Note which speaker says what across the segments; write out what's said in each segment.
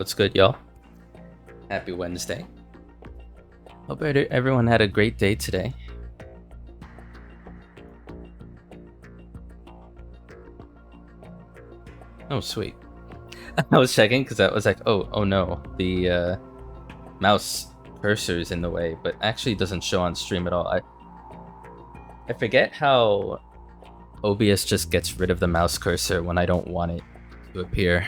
Speaker 1: What's good, y'all? Happy Wednesday. Hope everyone had a great day today. Oh, sweet. I was checking because I was like, oh no, the mouse cursor is in the way, but actually doesn't show on stream at all. I forget how OBS just gets rid of the mouse cursor when I don't want it to appear.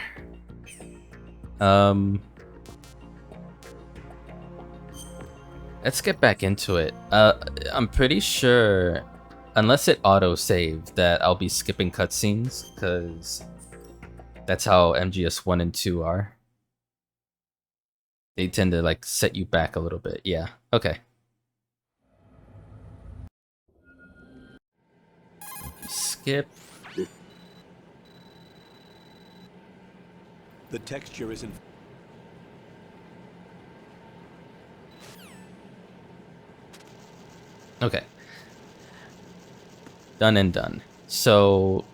Speaker 1: Let's get back into it. I'm pretty sure, unless it auto-saved, that I'll be skipping cutscenes, because that's how MGS 1 and 2 are. They tend to, like, set you back a little bit. Yeah, okay. Skip.
Speaker 2: The texture isn't...
Speaker 1: Okay. Done and done. So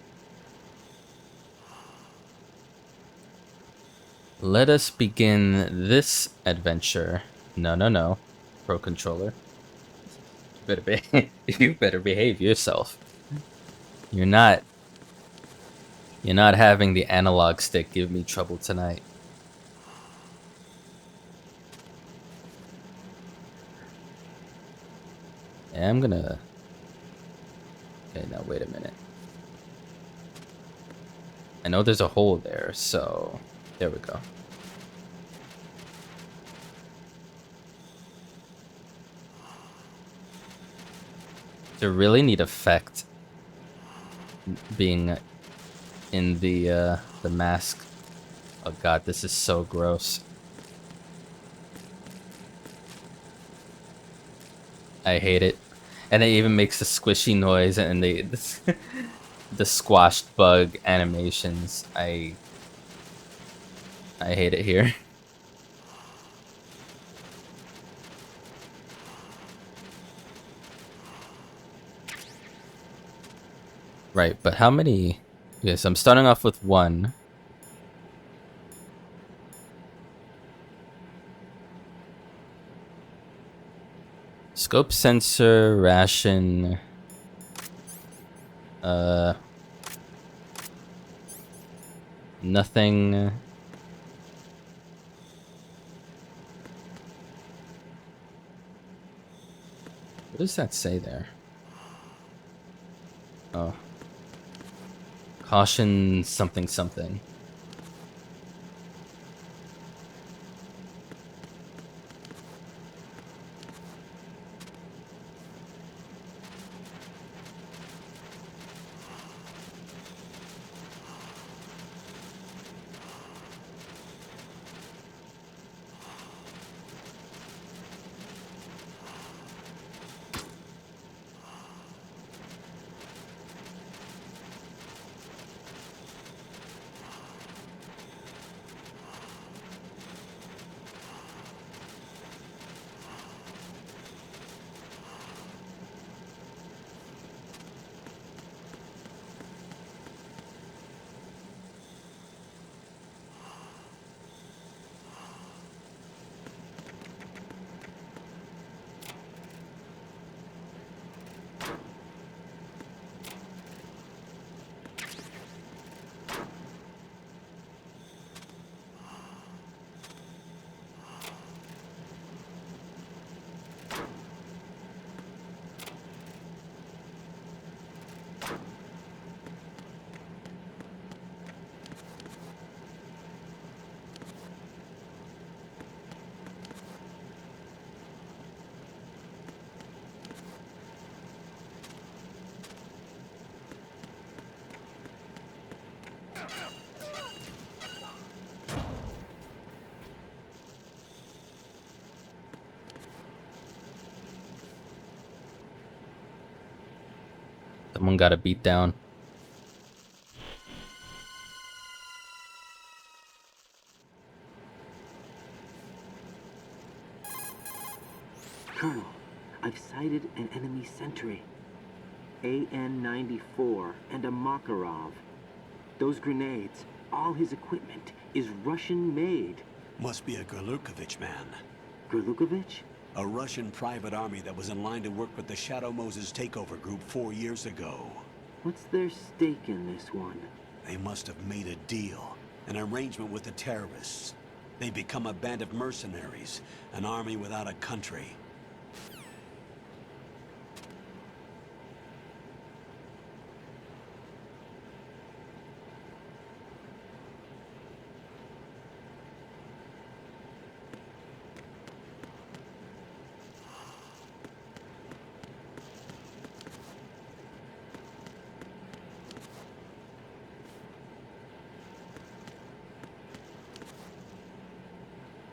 Speaker 1: let us begin this adventure. No. Pro controller. You better behave yourself. You're not having the analog stick give me trouble tonight. Yeah, I'm gonna... Okay, now wait a minute. I know there's a hole there, so... There we go. It's a really neat effect being in the mask. Oh god, this is so gross. I hate it. And it even makes the squishy noise and the squashed bug animations. I hate it here. Right, but how many... Okay, so I'm starting off with one. Scope sensor, ration... Nothing... What does that say there? Oh. Caution something something. Someone got a beat down.
Speaker 3: Colonel, I've sighted an enemy sentry. AN-94 and a Makarov. Those grenades, all his equipment, is Russian-made.
Speaker 2: Must be a Gorlukovich man.
Speaker 3: Gorlukovich?
Speaker 2: A Russian private army that was in line to work with the Shadow Moses takeover group 4 years ago.
Speaker 3: What's their stake in this one?
Speaker 2: They must have made a deal, an arrangement with the terrorists. They become a band of mercenaries, an army without a country.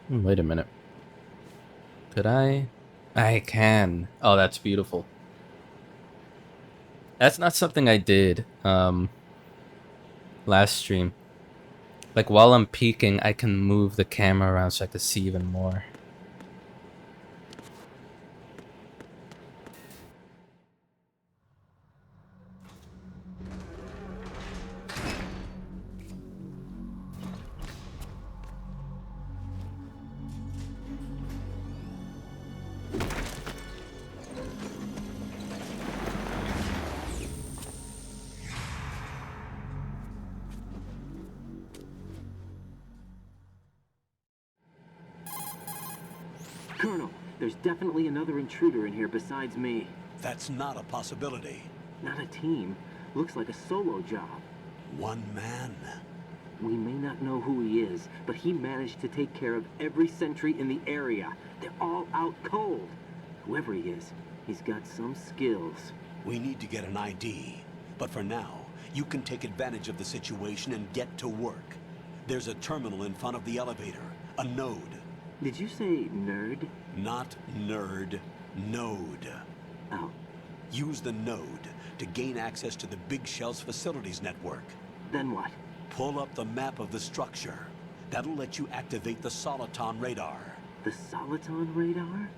Speaker 1: Wait a minute. Could I? I can. Oh, that's beautiful. That's not something I did last stream. Like while I'm peeking, I can move the camera around so I can see even more.
Speaker 3: Colonel, there's definitely another intruder in here besides me.
Speaker 2: That's not a possibility.
Speaker 3: Not a team. Looks like a solo job.
Speaker 2: One man.
Speaker 3: We may not know who he is, but he managed to take care of every sentry in the area. They're all out cold. Whoever he is, he's got some skills.
Speaker 2: We need to get an ID. But for now, you can take advantage of the situation and get to work. There's a terminal in front of the elevator. A node.
Speaker 3: Did you say nerd?
Speaker 2: Not nerd. Node.
Speaker 3: Oh.
Speaker 2: Use the node to gain access to the Big Shell's facilities network.
Speaker 3: Then what?
Speaker 2: Pull up the map of the structure. That'll let you activate the Soliton radar.
Speaker 3: The Soliton radar?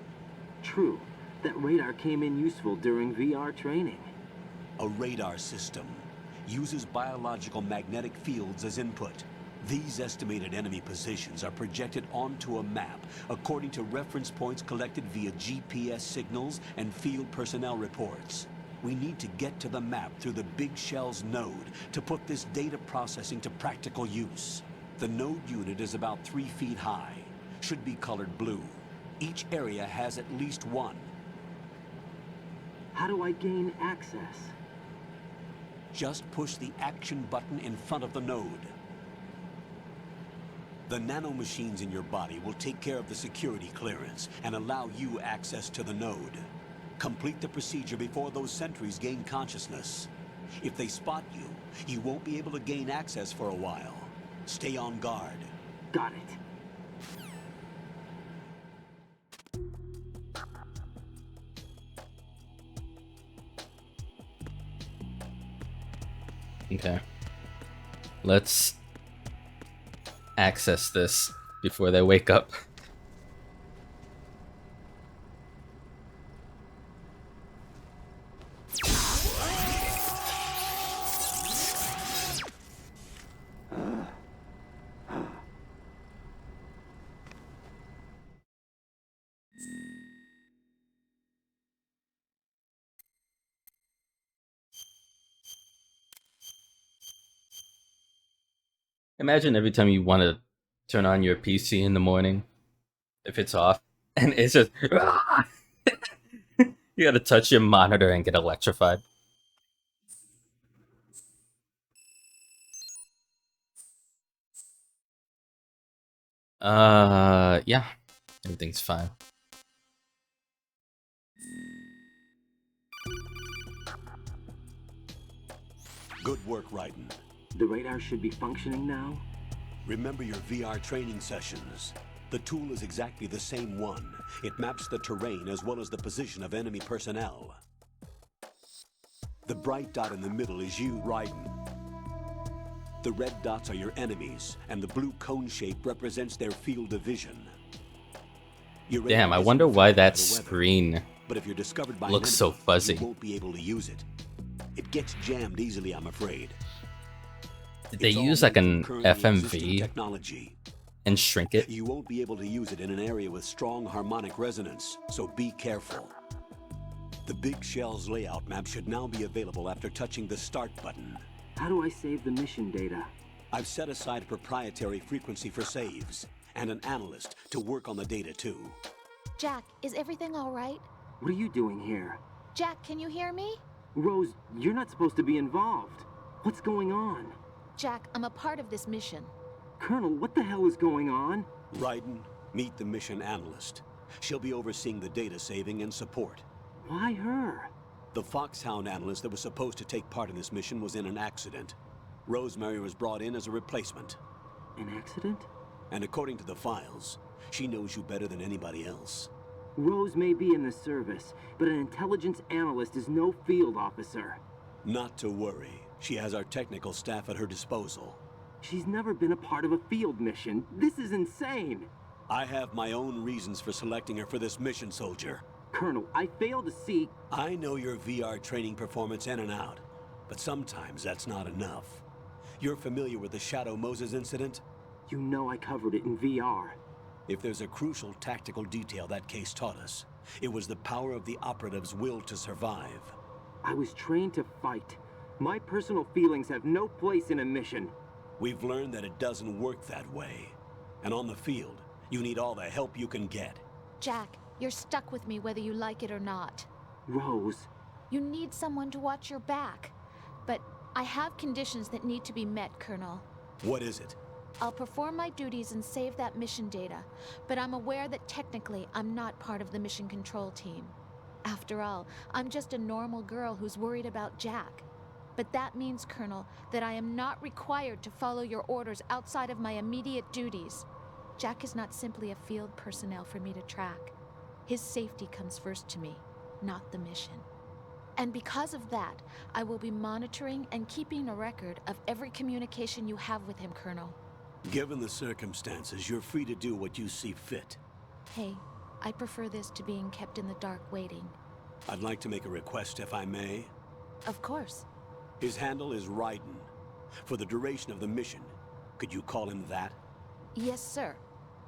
Speaker 3: True. That radar came in useful during VR training.
Speaker 2: A radar system uses biological magnetic fields as input. These estimated enemy positions are projected onto a map according to reference points collected via GPS signals and field personnel reports. We need to get to the map through the Big Shell's node to put this data processing to practical use. The node unit is about 3 feet high, should be colored blue. Each area has at least one.
Speaker 3: How do I gain access?
Speaker 2: Just push the action button in front of the node. The nanomachines in your body will take care of the security clearance and allow you access to the node. Complete the procedure before those sentries gain consciousness. If they spot you, you won't be able to gain access for a while. Stay on guard.
Speaker 3: Got it.
Speaker 1: Okay. Let's access this before they wake up. Imagine every time you want to turn on your PC in the morning, if it's off, and it's just you gotta touch your monitor and get electrified. Yeah, everything's fine.
Speaker 2: Good work, Raiden.
Speaker 3: The radar should be functioning now?
Speaker 2: Remember your VR training sessions. The tool is exactly the same one. It maps the terrain as well as the position of enemy personnel. The bright dot in the middle is you, Raiden. The red dots are your enemies, and the blue cone shape represents their field of vision.
Speaker 1: Damn, I wonder why that screen
Speaker 2: but if you're discovered by
Speaker 1: looks
Speaker 2: an
Speaker 1: so
Speaker 2: enemy,
Speaker 1: fuzzy.
Speaker 2: You won't be able to use it. It gets jammed easily, I'm afraid.
Speaker 1: Did they
Speaker 2: It's all
Speaker 1: use like an
Speaker 2: currently existing
Speaker 1: FMV?
Speaker 2: technology.
Speaker 1: and shrink it.
Speaker 2: You won't be able to use it in an area with strong harmonic resonance, so be careful. The Big Shell's layout map should now be available after touching the Start button.
Speaker 3: How do I save the mission data?
Speaker 2: I've set aside a proprietary frequency for saves, and an analyst to work on the data too.
Speaker 4: Jack, is everything all right?
Speaker 3: What are you doing here?
Speaker 4: Jack, can you hear me?
Speaker 3: Rose, you're not supposed to be involved. What's going on?
Speaker 4: Jack, I'm a part of this mission.
Speaker 3: Colonel, what the hell is going on?
Speaker 2: Raiden, meet the mission analyst. She'll be overseeing the data saving and support.
Speaker 3: Why her?
Speaker 2: The Foxhound analyst that was supposed to take part in this mission was in an accident. Rosemary was brought in as a replacement.
Speaker 3: An accident?
Speaker 2: And according to the files, she knows you better than anybody else.
Speaker 3: Rose may be in the service, but an intelligence analyst is no field officer.
Speaker 2: Not to worry. She has our technical staff at her disposal.
Speaker 3: She's never been a part of a field mission. This is insane.
Speaker 2: I have my own reasons for selecting her for this mission, soldier.
Speaker 3: Colonel, I fail to see...
Speaker 2: I know your VR training performance in and out, but sometimes that's not enough. You're familiar with the Shadow Moses incident?
Speaker 3: You know I covered it in VR.
Speaker 2: If there's a crucial tactical detail that case taught us, it was the power of the operative's will to survive.
Speaker 3: I was trained to fight. My personal feelings have no place in a mission.
Speaker 2: We've learned that it doesn't work that way. And on the field, you need all the help you can get.
Speaker 4: Jack, you're stuck with me whether you like it or not.
Speaker 3: Rose.
Speaker 4: You need someone to watch your back. But I have conditions that need to be met, Colonel.
Speaker 2: What is it?
Speaker 4: I'll perform my duties and save that mission data, but I'm aware that technically I'm not part of the mission control team. After all, I'm just a normal girl who's worried about Jack. But that means, Colonel, that I am not required to follow your orders outside of my immediate duties. Jack is not simply a field personnel for me to track. His safety comes first to me, not the mission. And because of that, I will be monitoring and keeping a record of every communication you have with him, Colonel.
Speaker 2: Given the circumstances, you're free to do what you see fit.
Speaker 4: Hey, I prefer this to being kept in the dark waiting.
Speaker 2: I'd like to make a request, if I may.
Speaker 4: Of course.
Speaker 2: His handle is Raiden. For the duration of the mission, could you call him that?
Speaker 4: Yes, sir.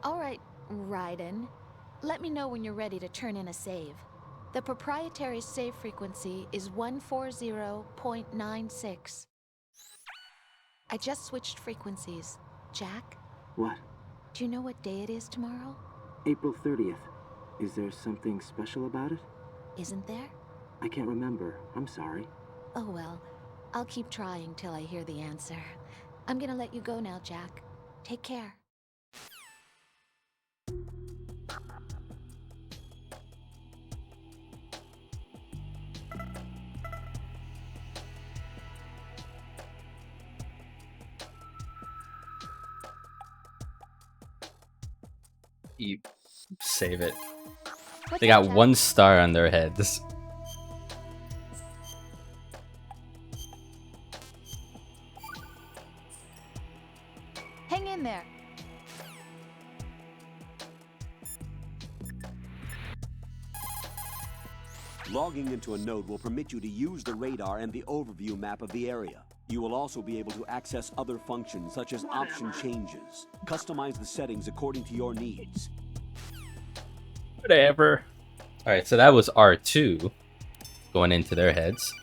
Speaker 4: All right, Raiden. Let me know when you're ready to turn in a save. The proprietary save frequency is 140.96. I just switched frequencies. Jack,
Speaker 3: What?
Speaker 4: do you know what day it is tomorrow?
Speaker 3: April 30th. Is there something special about it?
Speaker 4: Isn't there?
Speaker 3: I can't remember. I'm sorry.
Speaker 4: Oh well, I'll keep trying till I hear the answer. I'm gonna let you go now, Jack. Take care.
Speaker 1: You save it.
Speaker 4: What's
Speaker 1: They
Speaker 4: up,
Speaker 1: got
Speaker 4: Jack?
Speaker 1: 1 star on their heads.
Speaker 4: Hang in there.
Speaker 2: Logging into a node will permit you to use the radar and the overview map of the area. You will also be able to access other functions such as option changes. Customize the settings according to your needs.
Speaker 1: Whatever. Alright, so that was R2 going into their heads.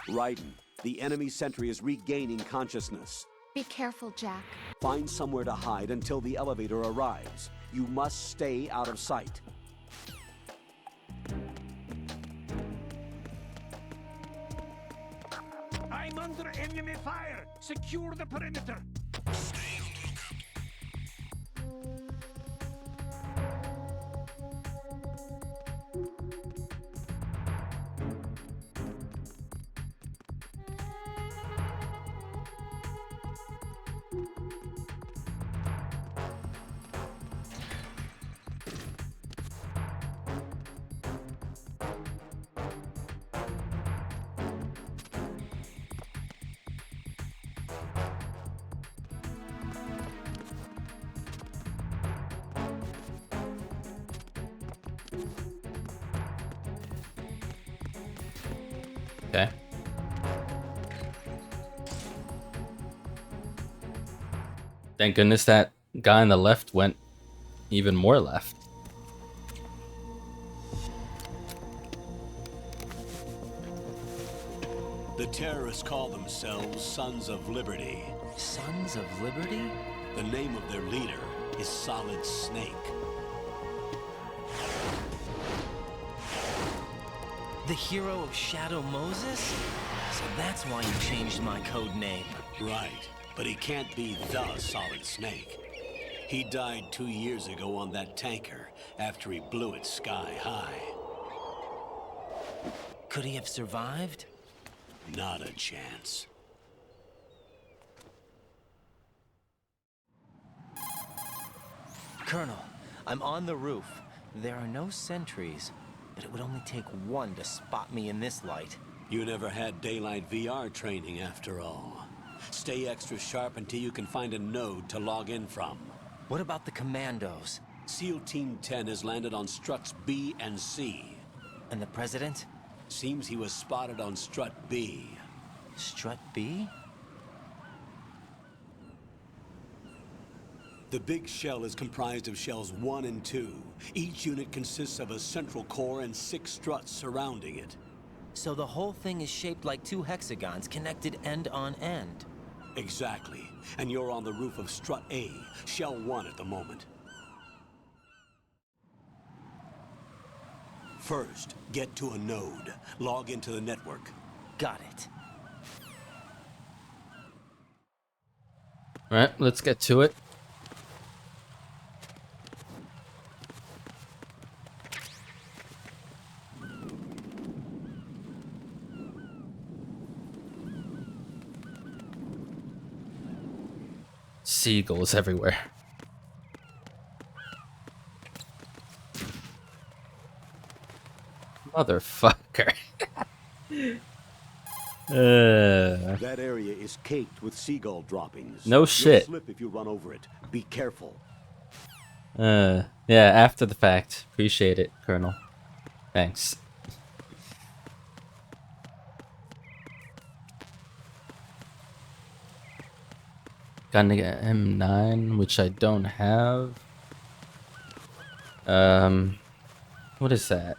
Speaker 2: Raiden, the enemy sentry is regaining consciousness.
Speaker 4: Be careful, Jack.
Speaker 2: Find somewhere to hide until the elevator arrives. You must stay out of sight.
Speaker 5: I'm under enemy fire! Secure the perimeter!
Speaker 1: Okay. Thank goodness that guy on the left went even more left.
Speaker 2: The terrorists call themselves Sons of Liberty.
Speaker 6: Sons of Liberty?
Speaker 2: The name of their leader is Solid Snake.
Speaker 6: The hero of Shadow Moses? So that's why you changed my code name.
Speaker 2: Right, but he can't be the Solid Snake. He died 2 years ago on that tanker after he blew it sky high.
Speaker 6: Could he have survived?
Speaker 2: Not a chance.
Speaker 6: Colonel, I'm on the roof. There are no sentries, but it would only take one to spot me in this light.
Speaker 2: You never had daylight VR training after all. Stay extra sharp until you can find a node to log in from.
Speaker 6: What about the commandos?
Speaker 2: SEAL Team 10 has landed on struts B and C.
Speaker 6: And the president?
Speaker 2: Seems he was spotted on strut B.
Speaker 6: Strut B?
Speaker 2: The big shell is comprised of shells 1 and 2. Each unit consists of a central core and 6 struts surrounding it.
Speaker 6: So the whole thing is shaped like 2 hexagons connected end on end.
Speaker 2: Exactly. And you're on the roof of strut A, shell 1 at the moment. First, get to a node. Log into the network.
Speaker 6: Got it.
Speaker 1: All right, let's get to it. Seagulls everywhere. Motherfucker.
Speaker 2: That area is caked with seagull droppings.
Speaker 1: No shit.
Speaker 2: You'll slip if you run over it. Be careful.
Speaker 1: Yeah, after the fact. Appreciate it, Colonel. Thanks. Got an M9, which I don't have. What is that?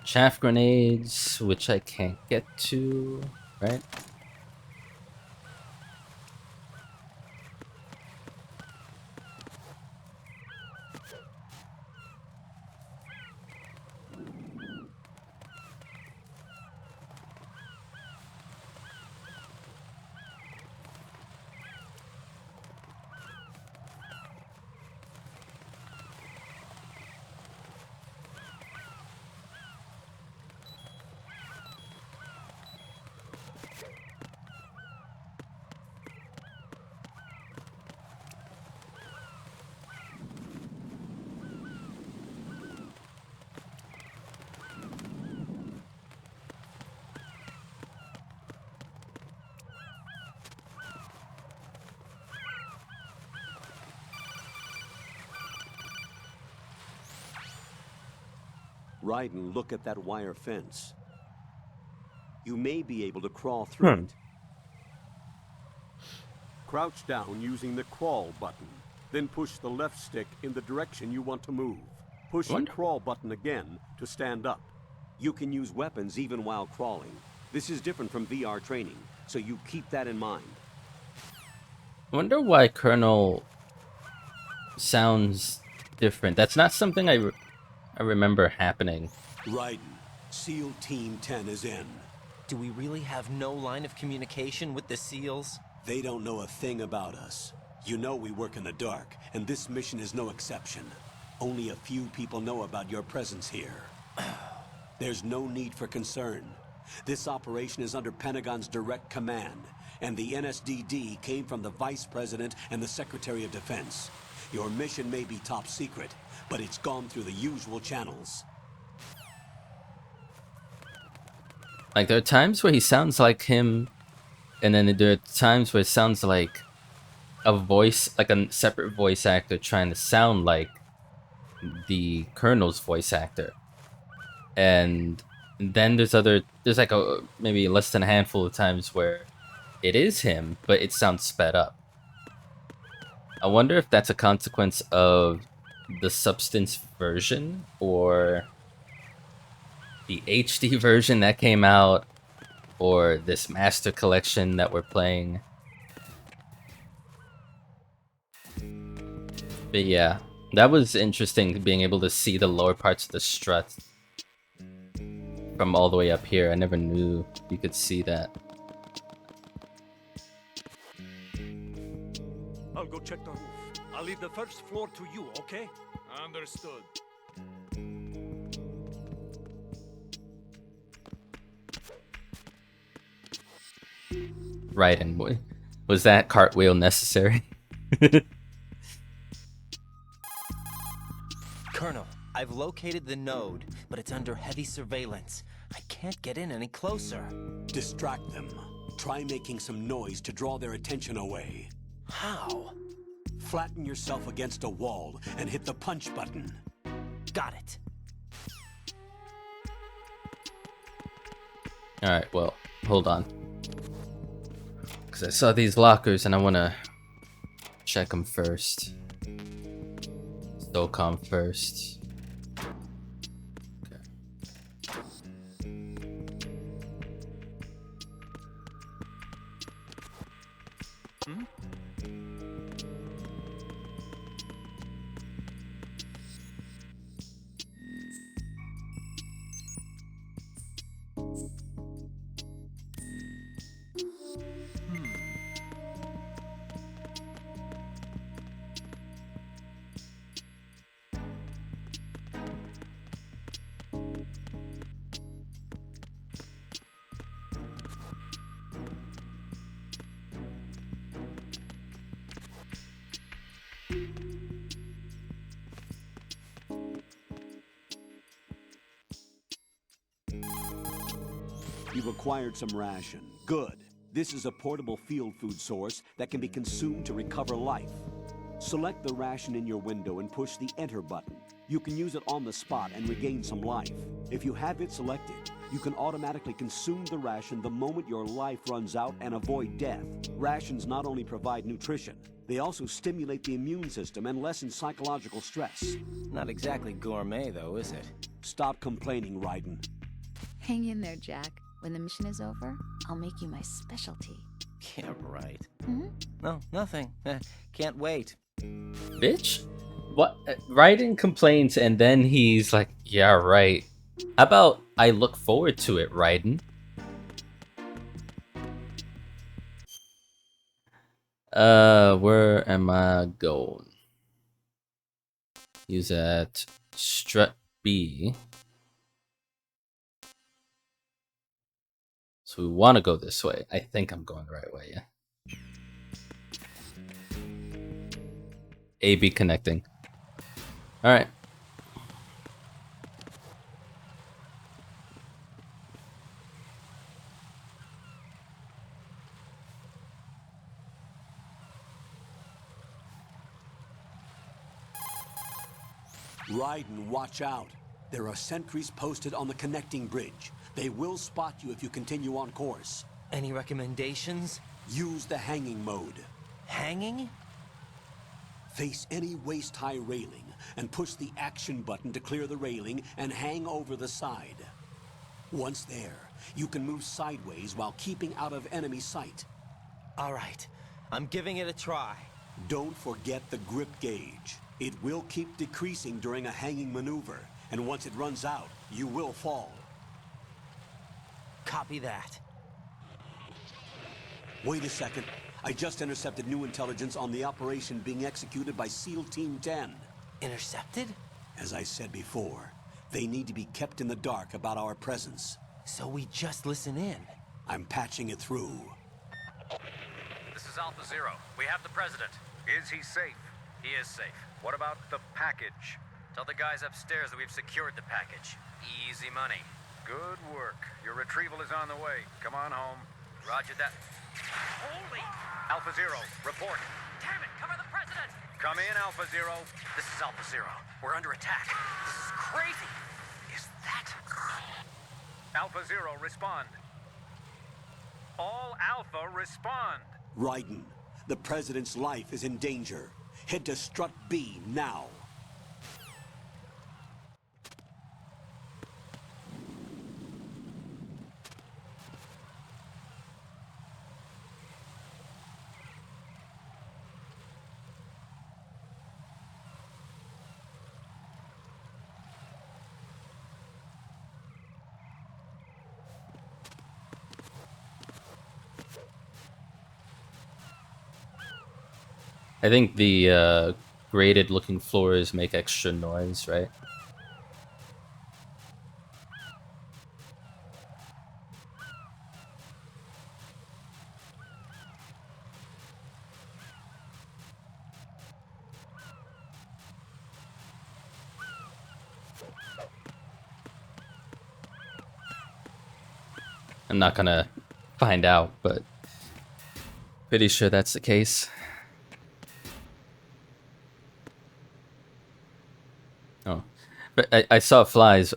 Speaker 1: Chaff grenades, which I can't get to, right?
Speaker 2: Raiden, look at that wire fence. You may be able to crawl through it. Crouch down using the crawl button. Then push the left stick in the direction you want to move. Push the crawl button again to stand up. You can use weapons even while crawling. This is different from VR training, so you keep that in mind.
Speaker 1: I wonder why Colonel sounds different. That's not something I remember happening.
Speaker 2: Raiden, SEAL Team 10 is in.
Speaker 6: Do we really have no line of communication with the SEALs?
Speaker 2: They don't know a thing about us. You know we work in the dark, and this mission is no exception. Only a few people know about your presence here. There's no need for concern. This operation is under Pentagon's direct command, and the NSDD came from the Vice President and the Secretary of Defense. Your mission may be top secret, but it's gone through the usual channels.
Speaker 1: Like, there are times where he sounds like him, and then there are times where it sounds like a voice, like a separate voice actor trying to sound like the Colonel's voice actor. And then there's like maybe less than a handful of times where it is him, but it sounds sped up. I wonder if that's a consequence of the substance version or the HD version that came out or this master collection that we're playing. But yeah, that was interesting being able to see the lower parts of the strut from all the way up here. I never knew you could see that.
Speaker 5: I'll go check the roof. I'll leave the first floor to you, okay? Understood.
Speaker 1: Right, and was that cartwheel necessary?
Speaker 6: Colonel, I've located the node, but it's under heavy surveillance. I can't get in any closer.
Speaker 2: Distract them. Try making some noise to draw their attention away.
Speaker 6: How?
Speaker 2: Flatten yourself against a wall and hit the punch button.
Speaker 6: Got it.
Speaker 1: Alright, well, hold on. Because I saw these lockers and I want to check them first. SOCOM first. Okay.
Speaker 2: You've acquired some ration. Good. This is a portable field food source that can be consumed to recover life. Select the ration in your window and push the enter button. You can use it on the spot and regain some life. If you have it selected, you can automatically consume the ration the moment your life runs out and avoid death. Rations not only provide nutrition, they also stimulate the immune system and lessen psychological stress.
Speaker 6: Not exactly gourmet, though, is it?
Speaker 2: Stop complaining, Raiden.
Speaker 7: Hang in there, Jack. When the mission is over, I'll make you my specialty.
Speaker 6: Yeah, right.
Speaker 7: Hmm?
Speaker 6: No, nothing. Can't wait.
Speaker 1: Bitch? What? Raiden complains and then he's like, yeah, right. How about I look forward to it, Raiden? Where am I going? Use at strut B. So we want to go this way. I think I'm going the right way, yeah. AB connecting. Alright.
Speaker 2: Raiden, watch out. There are sentries posted on the connecting bridge. They will spot you if you continue on course.
Speaker 6: Any recommendations?
Speaker 2: Use the hanging mode.
Speaker 6: Hanging?
Speaker 2: Face any waist-high railing and push the action button to clear the railing and hang over the side. Once there, you can move sideways while keeping out of enemy sight.
Speaker 6: All right. I'm giving it a try.
Speaker 2: Don't forget the grip gauge. It will keep decreasing during a hanging maneuver, and once it runs out, you will fall.
Speaker 6: Copy that.
Speaker 2: Wait a second. I just intercepted new intelligence on the operation being executed by SEAL Team 10.
Speaker 6: Intercepted?
Speaker 2: As I said before, they need to be kept in the dark about our presence.
Speaker 6: So we just listen in.
Speaker 2: I'm patching it through.
Speaker 8: This is Alpha Zero. We have the president.
Speaker 5: Is he safe?
Speaker 8: He is safe.
Speaker 5: What about the package?
Speaker 8: Tell the guys upstairs that we've secured the package. Easy money.
Speaker 5: Good work. Your retrieval is on the way. Come on home.
Speaker 8: Roger that. Holy!
Speaker 5: Alpha Zero, report.
Speaker 8: Damn it! Cover the president!
Speaker 5: Come in, Alpha Zero.
Speaker 8: This is Alpha Zero. We're under attack. This is crazy. Is that...
Speaker 5: Alpha Zero, respond. All Alpha, respond.
Speaker 2: Raiden, the President's life is in danger. Head to Strut B now.
Speaker 1: I think the graded looking floors make extra noise, right? I'm not gonna find out, but pretty sure that's the case. Oh, but I saw flies.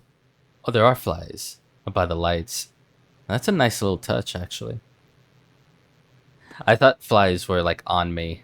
Speaker 1: Oh, there are flies by the lights. That's a nice little touch, actually. I thought flies were like on me.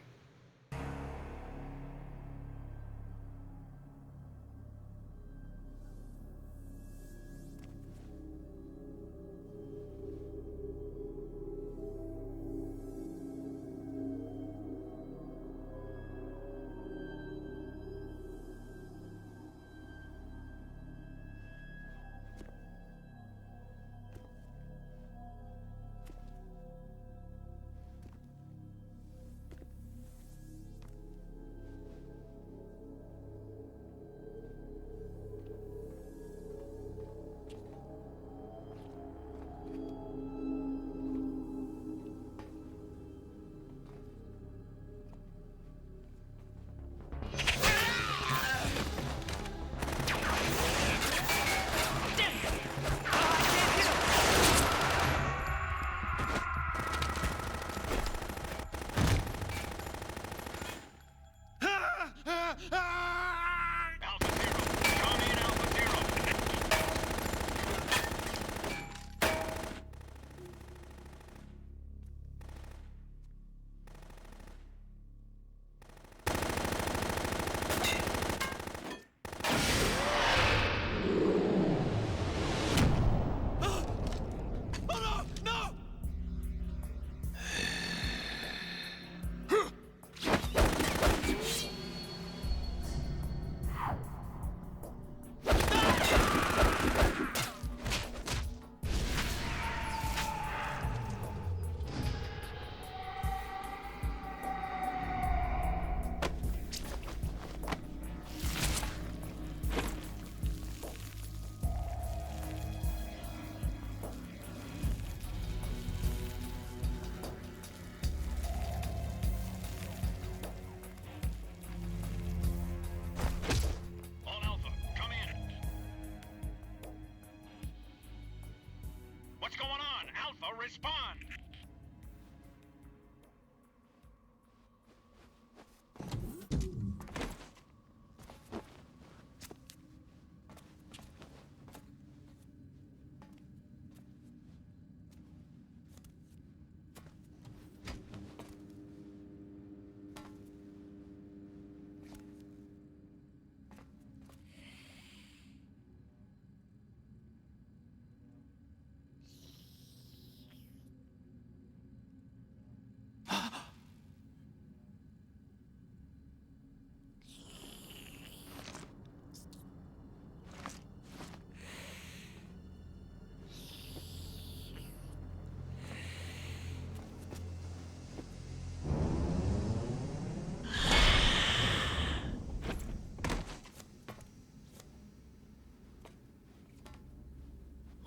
Speaker 5: What's going on? Alpha, respond!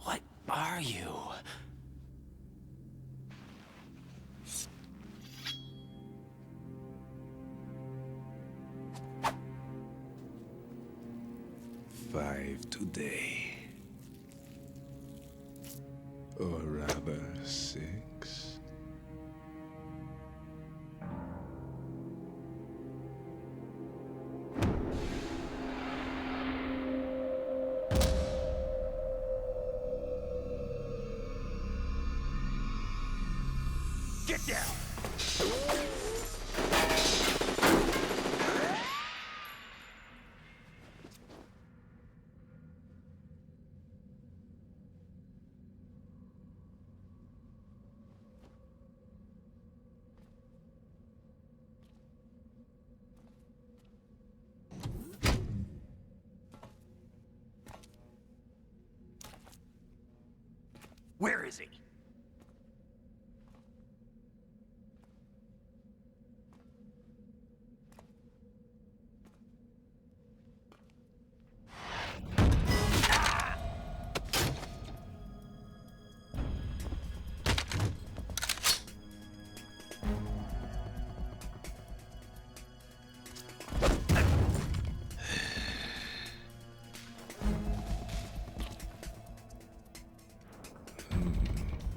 Speaker 6: What are you?
Speaker 9: Five today. Or rather, 6.
Speaker 5: Get down!
Speaker 8: Where is he?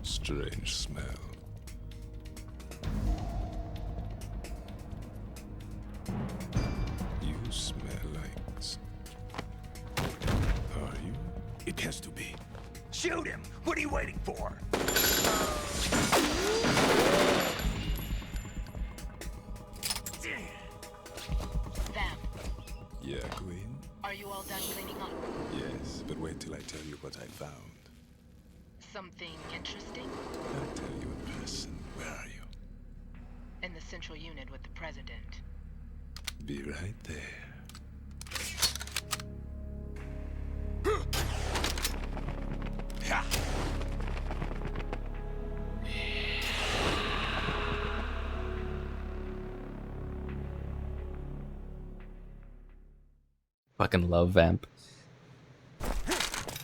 Speaker 9: Strange smell. You smell like... Are you? It has to be.
Speaker 8: Shoot him! What are you waiting for?
Speaker 10: Vamp,
Speaker 9: Yeah, Queen?
Speaker 10: are you all done cleaning up?
Speaker 9: Yes, but wait till I tell you what I found.
Speaker 10: Something interesting?
Speaker 9: I'll tell you in person. Where are you?
Speaker 10: In the central unit with the president.
Speaker 9: Be right there.
Speaker 1: Fucking love Vamp.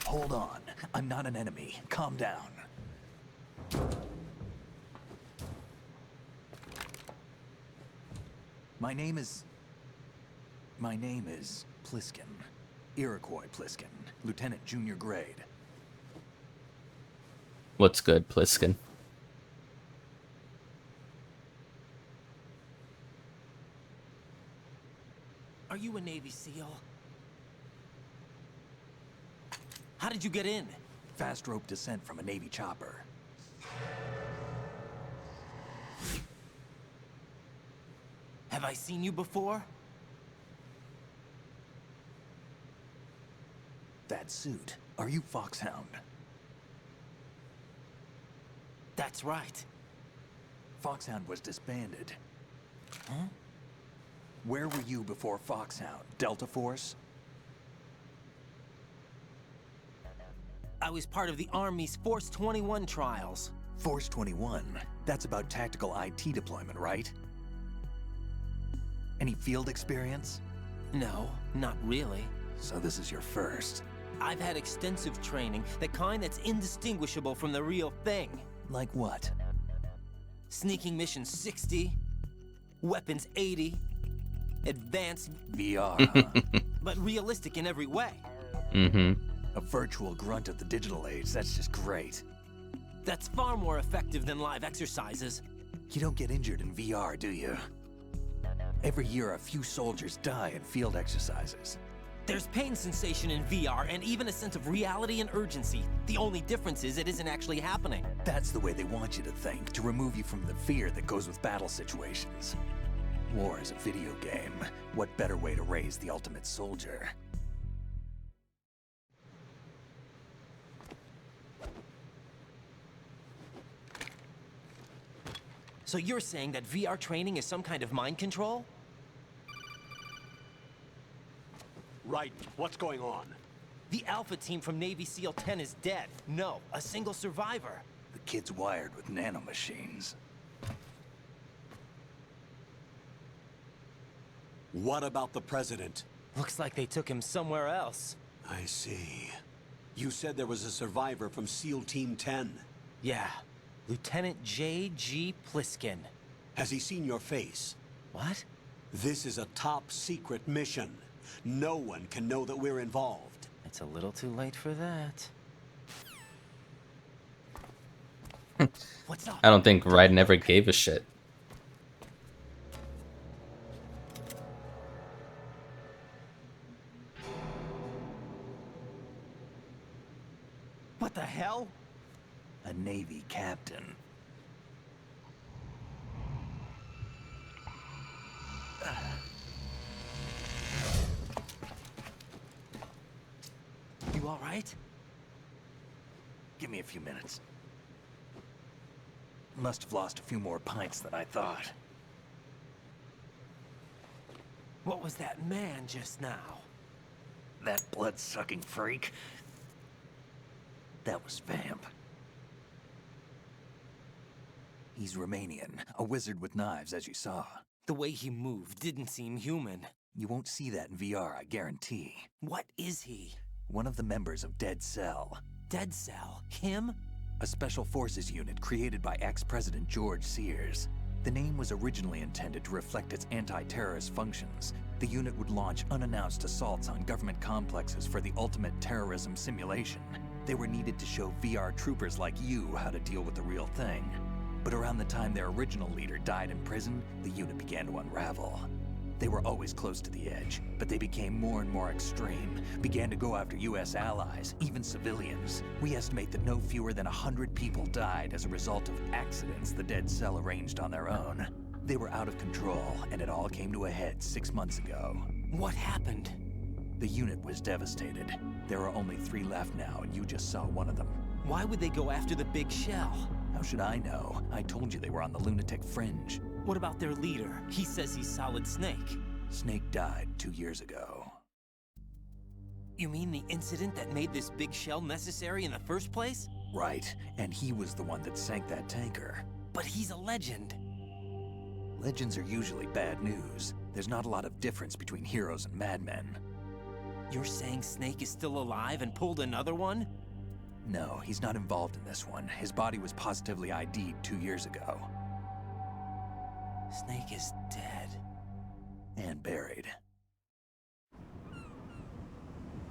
Speaker 8: Hold on. I'm not an enemy. Calm down. My name is Pliskin. Iroquois Pliskin. Lieutenant Junior Grade.
Speaker 1: What's good, Pliskin?
Speaker 6: Are you a Navy SEAL? How did you get in?
Speaker 8: Fast rope descent from a Navy chopper.
Speaker 6: Have I seen you before?
Speaker 8: That suit. Are you Foxhound?
Speaker 6: That's right.
Speaker 8: Foxhound was disbanded. Huh? Where were you before Foxhound? Delta Force?
Speaker 6: I was part of the Army's Force 21 trials.
Speaker 8: Force 21? That's about tactical IT deployment, right? Any field experience?
Speaker 6: No, not really.
Speaker 8: So this is your first.
Speaker 6: I've had extensive training, the kind that's indistinguishable from the real thing.
Speaker 8: Like what?
Speaker 6: Sneaking mission 60, weapons 80, advanced
Speaker 8: VR, huh?
Speaker 6: but realistic in every way.
Speaker 1: Mm-hmm.
Speaker 8: A virtual grunt of the digital age, that's just great.
Speaker 6: That's far more effective than live exercises.
Speaker 8: You don't get injured in VR, do you? Every year a few soldiers die in field exercises.
Speaker 6: There's pain sensation in VR and even a sense of reality and urgency. The only difference is it isn't actually happening.
Speaker 8: That's the way they want you to think, to remove you from the fear that goes with battle situations. War is a video game. What better way to raise the ultimate soldier?
Speaker 6: So you're saying that VR training is some kind of mind control?
Speaker 2: Right. What's going on?
Speaker 6: The Alpha team from Navy SEAL 10 is dead. No, a single survivor.
Speaker 8: The kid's wired with nanomachines.
Speaker 2: What about the president?
Speaker 6: Looks like they took him somewhere else.
Speaker 2: I see. You said there was a survivor from SEAL Team 10.
Speaker 6: Yeah, Lieutenant J.G. Pliskin.
Speaker 2: Has he seen your face?
Speaker 6: What?
Speaker 2: This is a top secret mission. No one can know that we're involved.
Speaker 6: It's a little too late for that. What's up?
Speaker 1: I don't think Raiden ever gave a shit.
Speaker 6: What the hell?
Speaker 8: A Navy captain.
Speaker 6: You all right?
Speaker 8: Give me a few minutes. Must have lost a few more pints than I thought.
Speaker 6: What was that man just now?
Speaker 8: That blood-sucking freak? That was Vamp. He's Romanian, a wizard with knives, as you saw.
Speaker 6: The way he moved didn't seem human.
Speaker 8: You won't see that in VR, I guarantee.
Speaker 6: What is he?
Speaker 8: One of the members of Dead Cell.
Speaker 6: Dead Cell? Him?
Speaker 8: A special forces unit created by ex-President George Sears. The name was originally intended to reflect its anti-terrorist functions. The unit would launch unannounced assaults on government complexes for the ultimate terrorism simulation. They were needed to show VR troopers like you how to deal with the real thing. But around the time their original leader died in prison, the unit began to unravel. They were always close to the edge, but they became more and more extreme, began to go after US allies, even civilians. We estimate that no fewer than 100 people died as a result of accidents the Dead Cell arranged on their own. They were out of control, and it all came to a head 6 months ago.
Speaker 6: What happened?
Speaker 8: The unit was devastated. There are only 3 left now, and you just saw one of them.
Speaker 6: Why would they go after the big shell?
Speaker 8: How should I know? I told you they were on the lunatic fringe.
Speaker 6: What about their leader? He says he's Solid Snake.
Speaker 8: Snake died 2 years ago.
Speaker 6: You mean the incident that made this big shell necessary in the first place?
Speaker 8: Right, and he was the one that sank that tanker.
Speaker 6: But he's a legend.
Speaker 8: Legends are usually bad news. There's not a lot of difference between heroes and madmen.
Speaker 6: You're saying Snake is still alive and pulled another one?
Speaker 8: No, he's not involved in this one. His body was positively ID'd 2 years ago.
Speaker 6: Snake is dead.
Speaker 8: And buried.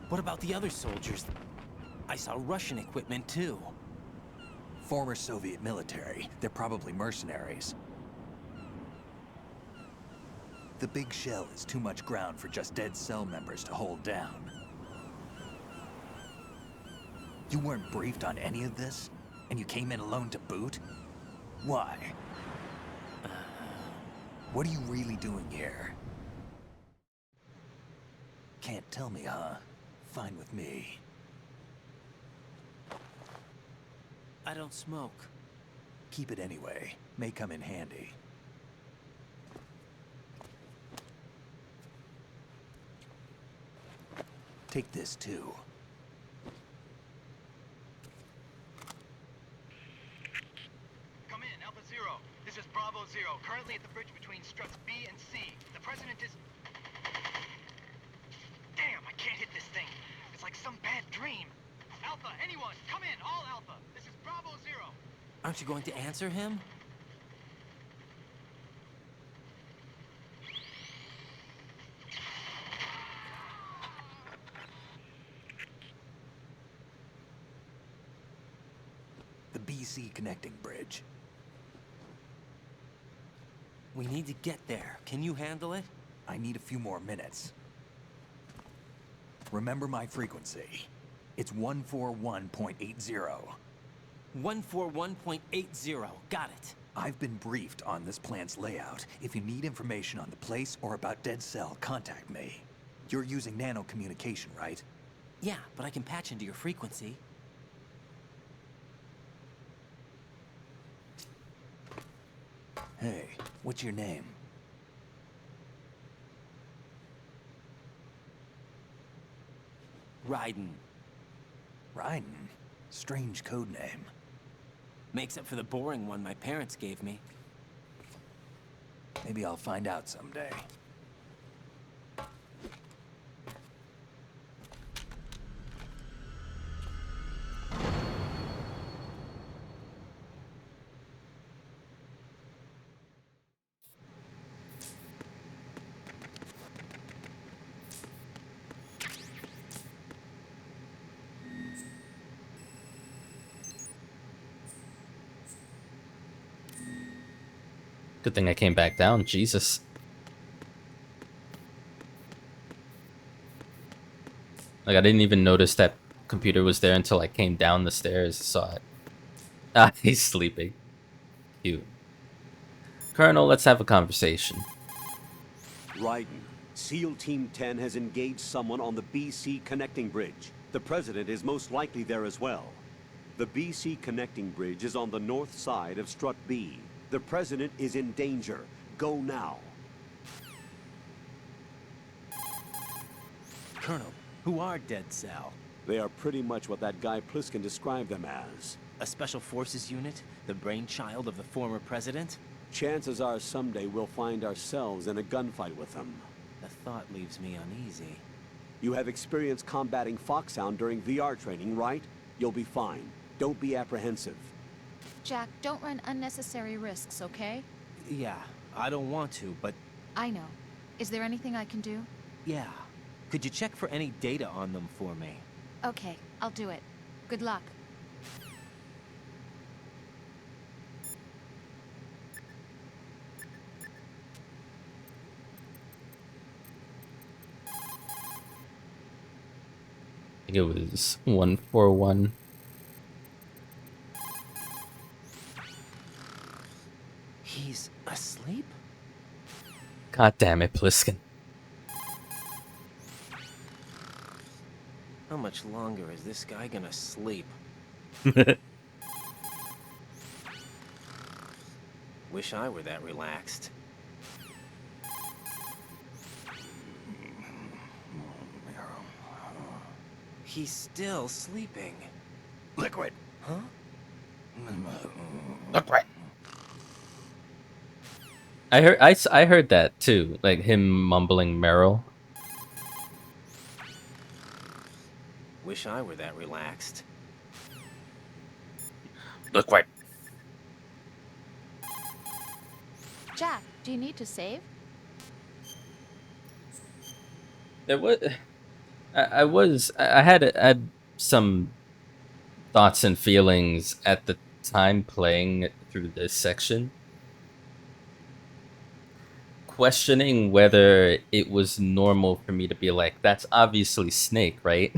Speaker 6: What about the other soldiers? I saw Russian equipment too.
Speaker 8: Former Soviet military. They're probably mercenaries. The big shell is too much ground for just Dead Cell members to hold down. You weren't briefed on any of this? And you came in alone to boot? Why? What are you really doing here? Can't tell me, huh? Fine with me.
Speaker 6: I don't smoke.
Speaker 8: Keep it anyway. May come in handy. Take this too.
Speaker 11: Come in, Alpha Zero. This is Bravo Zero, currently at the bridge between struts B and C. The President is... Damn, I can't hit this thing. It's like some bad dream. Alpha, anyone, come in, all Alpha. This is Bravo Zero.
Speaker 6: Aren't you going to answer him?
Speaker 8: The BC connecting bridge.
Speaker 6: We need to get there. Can you handle it?
Speaker 8: I need a few more minutes. Remember my frequency. It's 141.80.
Speaker 6: 141.80. Got it.
Speaker 8: I've been briefed on this plant's layout. If you need information on the place or about Dead Cell, contact me. You're using nano communication, right?
Speaker 6: Yeah, but I can patch into your frequency.
Speaker 8: Hey, what's your name?
Speaker 6: Raiden.
Speaker 8: Raiden? Strange code name.
Speaker 6: Makes up for the boring one my parents gave me.
Speaker 8: Maybe I'll find out someday.
Speaker 1: Good thing I came back down, Jesus. Like, I didn't even notice that computer was there until I came down the stairs and saw it. Ah, he's sleeping. Cute. Colonel, let's have a conversation.
Speaker 2: Raiden, SEAL Team 10 has engaged someone on the BC connecting bridge. The President is most likely there as well. The BC connecting bridge is on the north side of Strut B. The President is in danger. Go now.
Speaker 6: Colonel, who are Dead Cell?
Speaker 2: They are pretty much what that guy Pliskin described them as.
Speaker 6: A special forces unit? The brainchild of the former president?
Speaker 2: Chances are someday we'll find ourselves in a gunfight with them.
Speaker 6: The thought leaves me uneasy.
Speaker 2: You have experience combating Foxhound during VR training, right? You'll be fine. Don't be apprehensive.
Speaker 4: Jack, don't run unnecessary risks, okay?
Speaker 6: Yeah, I don't want to, but
Speaker 4: I know. Is there anything I can do?
Speaker 6: yeah. Could you check for any data on them for me?
Speaker 4: Okay, I'll do it. Good luck.
Speaker 1: I think it was 141.
Speaker 6: He's asleep?
Speaker 1: God damn it, Pliskin.
Speaker 6: How much longer is this guy gonna sleep? Wish I were that relaxed. He's still sleeping.
Speaker 11: Liquid.
Speaker 6: Huh?
Speaker 1: Liquid. I heard that too, like him mumbling Meryl.
Speaker 6: Wish I were that relaxed.
Speaker 1: Liquid.
Speaker 4: Jack, do you need to save?
Speaker 1: There was, I had some thoughts and feelings at the time playing through this section, questioning whether it was normal for me to be like, that's obviously Snake, right?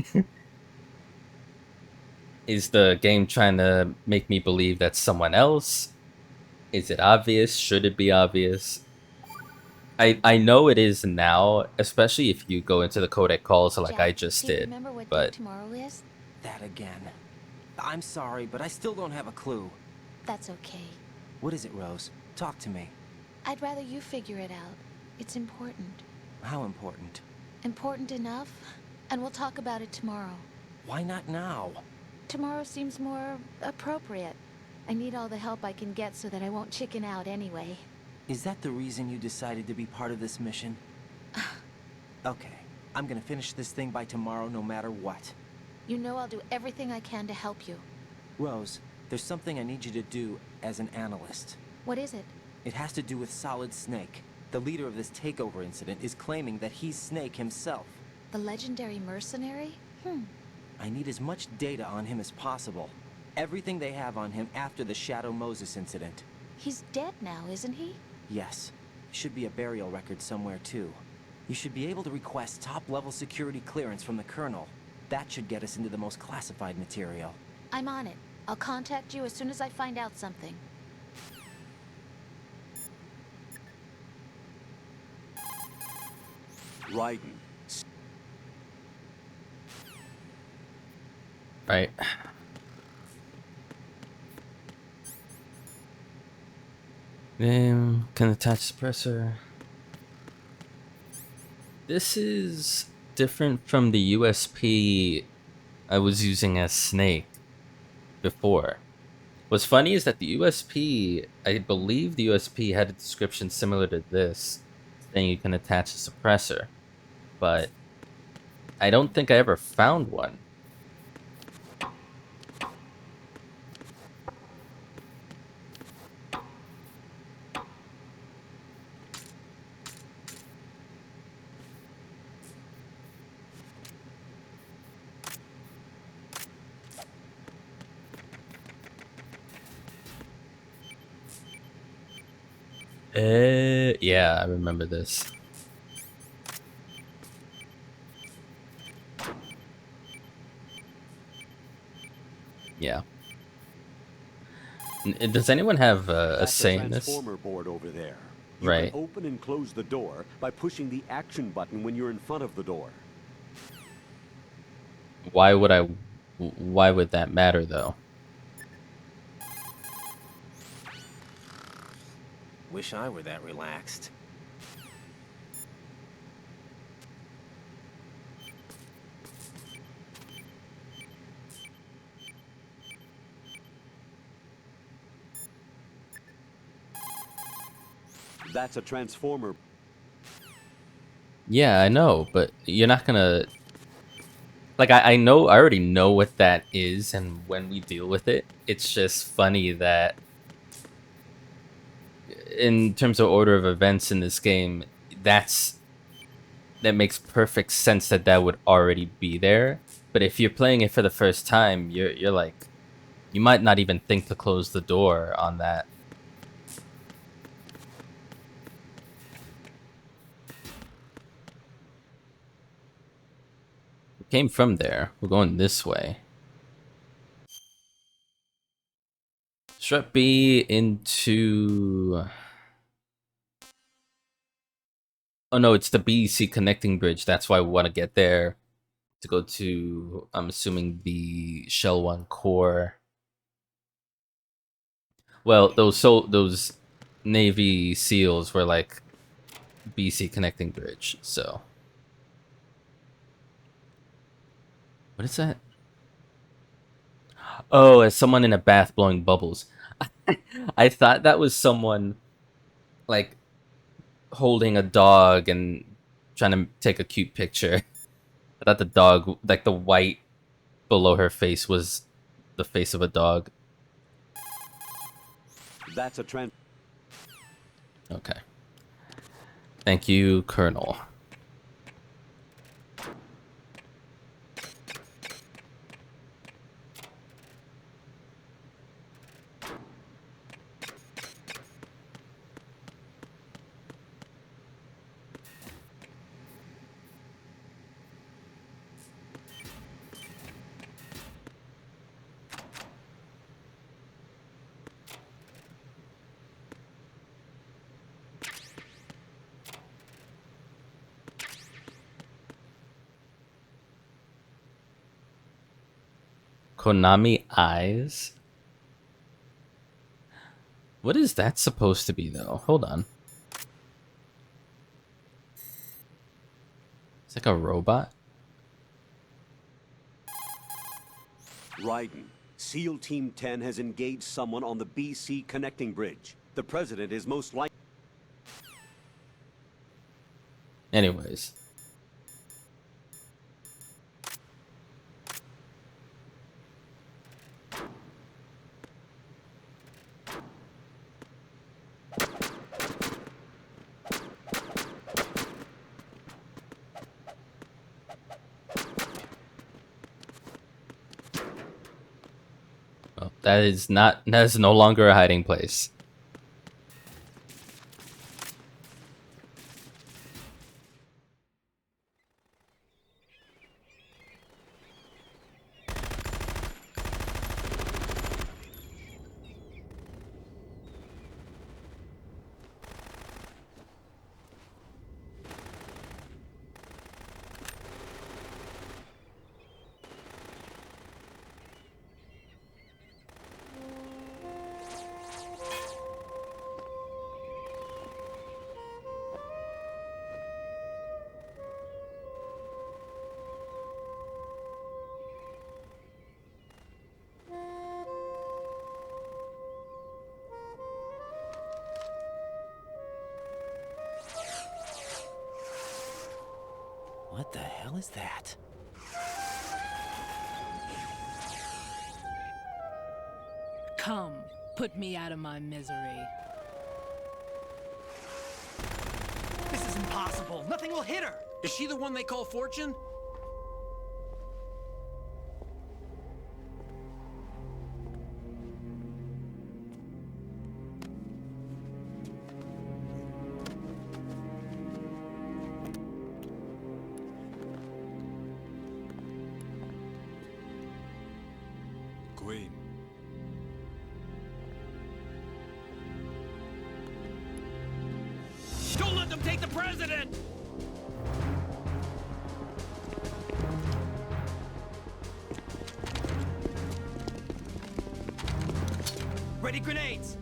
Speaker 1: Is the game trying to make me believe that's someone else? Is it obvious? Should it be obvious? I know it is now, especially if you go into the codec calls like
Speaker 4: Jack,
Speaker 1: I just
Speaker 4: do you
Speaker 1: did.
Speaker 4: remember what
Speaker 1: But
Speaker 4: day tomorrow is?
Speaker 6: That again. I'm sorry, but I still don't have a clue.
Speaker 4: That's okay.
Speaker 6: What is it, Rose? Talk to me.
Speaker 4: I'd rather you figure it out. It's important.
Speaker 6: How important?
Speaker 4: Important enough? And we'll talk about it tomorrow.
Speaker 6: Why not now?
Speaker 4: Tomorrow seems more appropriate. I need all the help I can get so that I won't chicken out anyway.
Speaker 6: Is that the reason you decided to be part of this mission? Okay, I'm gonna finish this thing by tomorrow no matter what.
Speaker 4: You know I'll do everything I can to help you.
Speaker 6: Rose, there's something I need you to do as an analyst.
Speaker 4: What is it?
Speaker 6: It has to do with Solid Snake. The leader of this takeover incident is claiming that he's Snake himself.
Speaker 4: The legendary mercenary?
Speaker 6: I need as much data on him as possible. Everything they have on him after the Shadow Moses incident.
Speaker 4: He's dead now, isn't he?
Speaker 6: Yes. Should be a burial record somewhere, too. You should be able to request top-level security clearance from the Colonel. That should get us into the most classified material.
Speaker 4: I'm on it. I'll contact you as soon as I find out something.
Speaker 2: Raiden.
Speaker 1: right. Then can attach suppressor. This is different from the USP I was using as Snake before. What's funny is that the USP, I believe the USP had a description similar to this, saying you can attach a suppressor, but I don't think I ever found one. Yeah, I remember this. Yeah. Does anyone have a say in this?
Speaker 2: Transformer board over there. You
Speaker 1: Right.
Speaker 2: can open and close the door by pushing the action button when you're in front of the door.
Speaker 1: Why would that matter though?
Speaker 6: Wish I were that relaxed.
Speaker 2: That's a transformer.
Speaker 1: Yeah, I know, but you're not gonna... Like, I know, I already know what that is, and when we deal with it, it's just funny that in terms of order of events in this game, that makes perfect sense that that would already be there. But if you're playing it for the first time, you're like, you might not even think to close the door on that. We came from there. We're going this way. Strut B into... Oh no, it's the BC connecting bridge. That's why we want to get there. To go to, I'm assuming, the Shell 1 core. Well, those Navy SEALs were like BC connecting bridge, so. What is that? Oh, it's someone in a bath blowing bubbles. I thought that was someone like holding a dog and trying to take a cute picture. I thought the dog, like the white below her face, was the face of a dog.
Speaker 2: That's a trend.
Speaker 1: Okay. Thank you, Colonel. Konami Eyes? What is that supposed to be, though? Hold on. It's like a robot?
Speaker 2: Raiden, SEAL Team 10 has engaged someone on the BC connecting bridge. The president is most likely...
Speaker 1: Anyways. Well, that is no longer a hiding place.
Speaker 6: What the hell is that?
Speaker 12: Come, put me out of my misery.
Speaker 11: This is impossible. Nothing will hit her.
Speaker 5: Is she the one they call Fortune?
Speaker 9: Queen.
Speaker 5: Don't let them take the president!
Speaker 11: Ready grenades.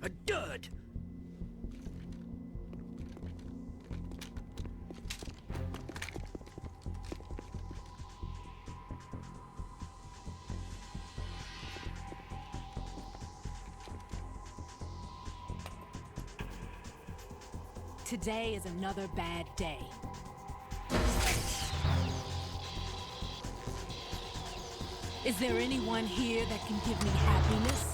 Speaker 5: A dud!
Speaker 12: Today is another bad day. Is there anyone here that can give me happiness?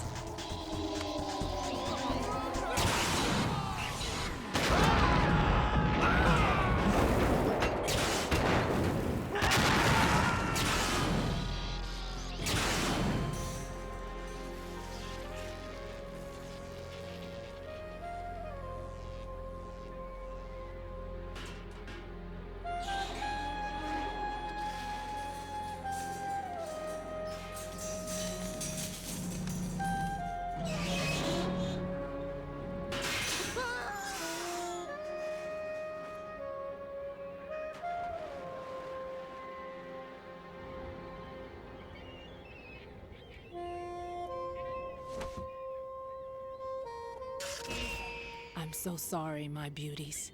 Speaker 12: I'm so sorry, my beauties.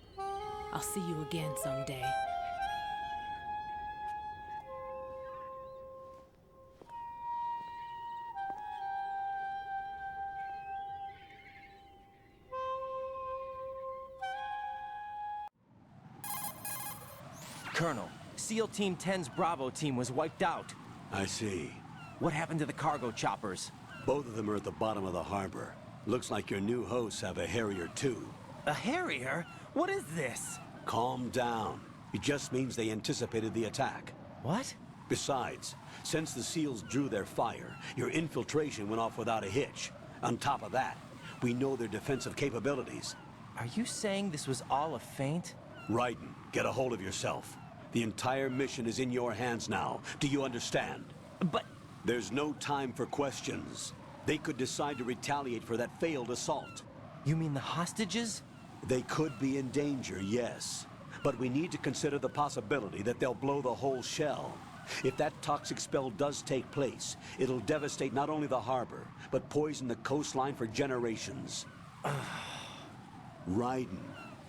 Speaker 12: I'll see you again someday.
Speaker 6: Colonel, SEAL Team 10's Bravo team was wiped out.
Speaker 2: I see.
Speaker 6: What happened to the cargo choppers?
Speaker 2: Both of them are at the bottom of the harbor. Looks like your new hosts have a Harrier too.
Speaker 6: A Harrier? What is this?
Speaker 2: Calm down. It just means they anticipated the attack.
Speaker 6: What?
Speaker 2: Besides, since the SEALs drew their fire, your infiltration went off without a hitch. On top of that, we know their defensive capabilities.
Speaker 6: Are you saying this was all a feint?
Speaker 2: Raiden, get a hold of yourself. The entire mission is in your hands now. Do you understand?
Speaker 6: But...
Speaker 2: There's no time for questions. They could decide to retaliate for that failed assault.
Speaker 6: You mean the hostages?
Speaker 2: They could be in danger, yes. But we need to consider the possibility that they'll blow the whole shell. If that toxic spell does take place, it'll devastate not only the harbor, but poison the coastline for generations. Raiden,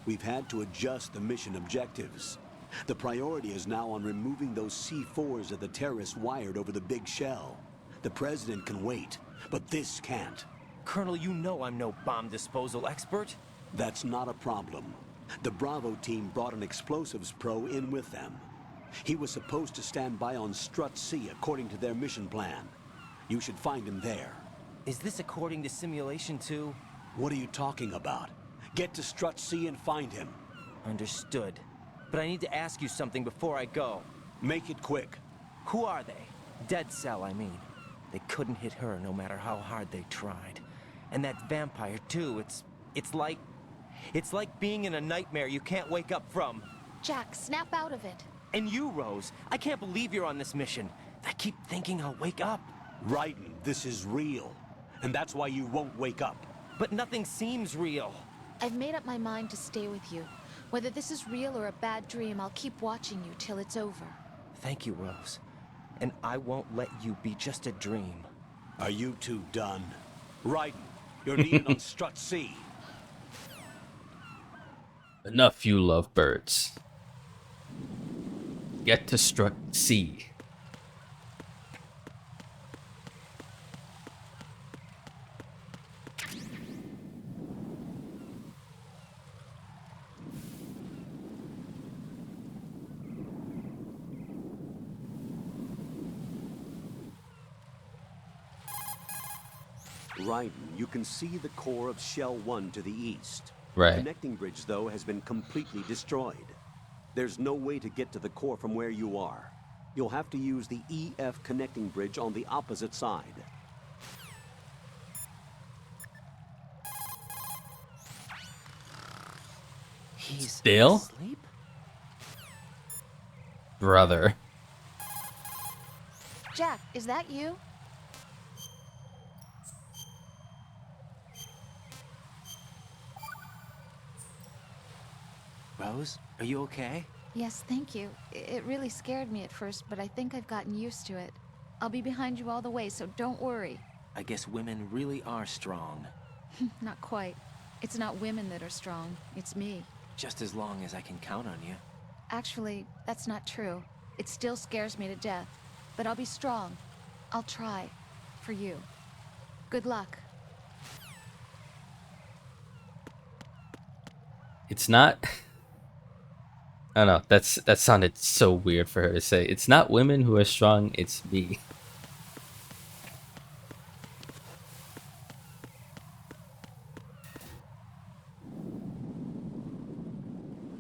Speaker 2: we've had to adjust the mission objectives. The priority is now on removing those C4s that the terrorists wired over the big shell. The President can wait, but this can't.
Speaker 6: Colonel, you know I'm no bomb disposal expert.
Speaker 2: That's not a problem. The Bravo team brought an explosives pro in with them. He was supposed to stand by on Strut C according to their mission plan. You should find him there.
Speaker 6: Is this according to Simulation 2?
Speaker 2: What are you talking about? Get to Strut C and find him.
Speaker 6: Understood. But I need to ask you something before I go.
Speaker 2: Make it quick.
Speaker 6: Who are they? Dead Cell, I mean. They couldn't hit her no matter how hard they tried. And that vampire, too, it's like being in a nightmare you can't wake up from.
Speaker 4: Jack, snap out of it.
Speaker 6: And you, Rose, I can't believe you're on this mission. I keep thinking I'll wake up.
Speaker 2: Raiden, this is real. And that's why you won't wake up.
Speaker 6: But nothing seems real.
Speaker 4: I've made up my mind to stay with you. Whether this is real or a bad dream, I'll keep watching you till it's over.
Speaker 6: Thank you, Rose. And I won't let you be just a dream.
Speaker 2: Are you two done? Raiden, you're needed on Strut C.
Speaker 1: Enough, you lovebirds. Get to Strut C.
Speaker 2: Raiden, you can see the core of Shell 1 to the east.
Speaker 1: Right.
Speaker 2: The connecting bridge, though, has been completely destroyed. There's no way to get to the core from where you are. You'll have to use the EF connecting bridge on the opposite side.
Speaker 6: He's
Speaker 1: still
Speaker 6: asleep?
Speaker 1: Brother.
Speaker 4: Jack, is that you?
Speaker 6: Rose, are you okay?
Speaker 4: Yes, thank you. It really scared me at first, but I think I've gotten used to it. I'll be behind you all the way, so don't worry.
Speaker 6: I guess women really are strong.
Speaker 4: Not quite. It's not women that are strong, it's me.
Speaker 6: Just as long as I can count on you.
Speaker 4: Actually, that's not true. It still scares me to death. But I'll be strong. I'll try. For you. Good luck.
Speaker 1: It's not. I don't know. That sounded so weird for her to say. It's not women who are strong. It's me.